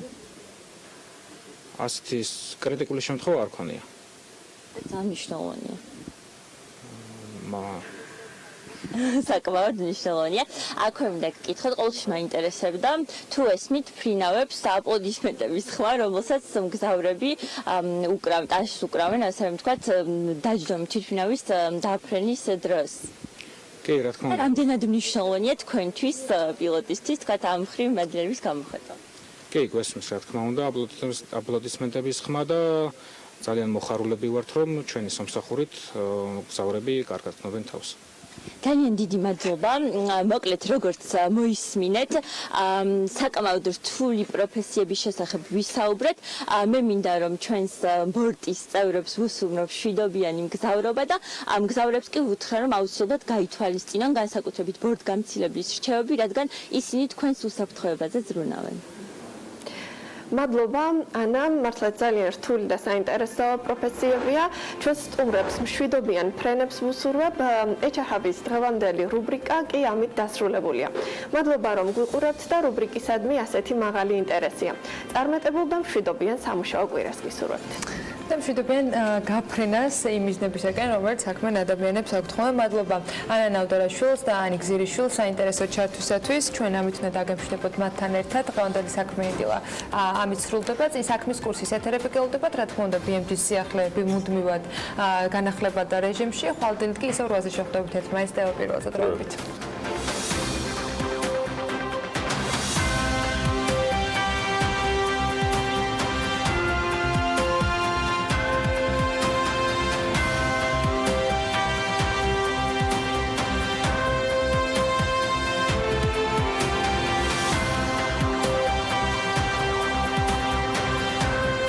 ასეთი კრიტიკული შემთხვევა არ ქონია. ძალიან მნიშვნელოვანია. საკმაოდ მნიშვნელოვანია. აქვე მინდა გკითხოთ, ყოველთვის მაინტერესებდა, თუ ესმით ფრინავებს აპლოდისმენტების ხმა, რომელსაც მგზავრები უკრავენ, ასე რომ ვთქვათ, დაჯდომით თვითმფრინავის დაფრენის დროს. კი, რა თქმა უნდა. რამდენად მნიშვნელოვანია თქვენთვის პილოტისთვის თქვა ამ ხრივ მადლიერების გამოხატვა? კი, გვესმის რა თქმა უნდა, აპლოდისმენტების ხმა და ძალიან მოხარულები ვართ, რომ ჩვენი სამსახურით მგზავრები კარგად გრძნობენ თავს. ძალიან დიდი მადლობა. მოკლედ, როგორც მოისმინეთ, საკმაოდ რთული პროფესიების შესახებ ვისაუბრეთ. მე მინდა რომ ჩვენს ბორტის წევრებს ვუსურვოთ მშვიდობიანი მგზავრობა და ამ მგზავრებს კი ვუთხრა რომ აუცილებლად გაითვალისწინონ განსაკუთრებით ბორტგამცილებლის რჩევები, რადგან ისინი თქვენს უსაფრთხოებაზე ზრუნავენ. მადლობა ანა, მართლა ძალიან რთული და საინტერესო პროფესიებია. ჩვენ სტუმრებს მშვიდობიან ფრენებს ვუსურვებ. ეჩაჰაბის დღევანდელი რუბრიკა კი ამით დასრულებულია. მადლობა რომ გვიყურებთ და რუბრიკისადმი ასეთი მაღალი ინტერესია. წარმატებულ და მშვიდობიან სამუშაო კვირას გისურვებთ. და მშვიდობიან გაფრენას იმ მიზნებისაკენ, რომელიც საქმიან ადამიანებს აქვთ. ხოლმე მადლობა ანა ნავდარაშვილს და ანი გზირიშვილს საინტერესო ჩართვისათვის. ჩვენ ამით უნდა დაგემშვიდობოთ მათთან ერთად. დღევანდელი საქმიანი დილა ამით სრულდება. წინ საქმის კურსის ეთერები გელოდებათ, რა თქმა უნდა, BMG-ის სიახლეები მუდმივად განახლებადა რეჟიმში. ხვალ დილით კი ისევ 8-ზე შეხვდებით ერთმანეთს და პირველზე დროებით.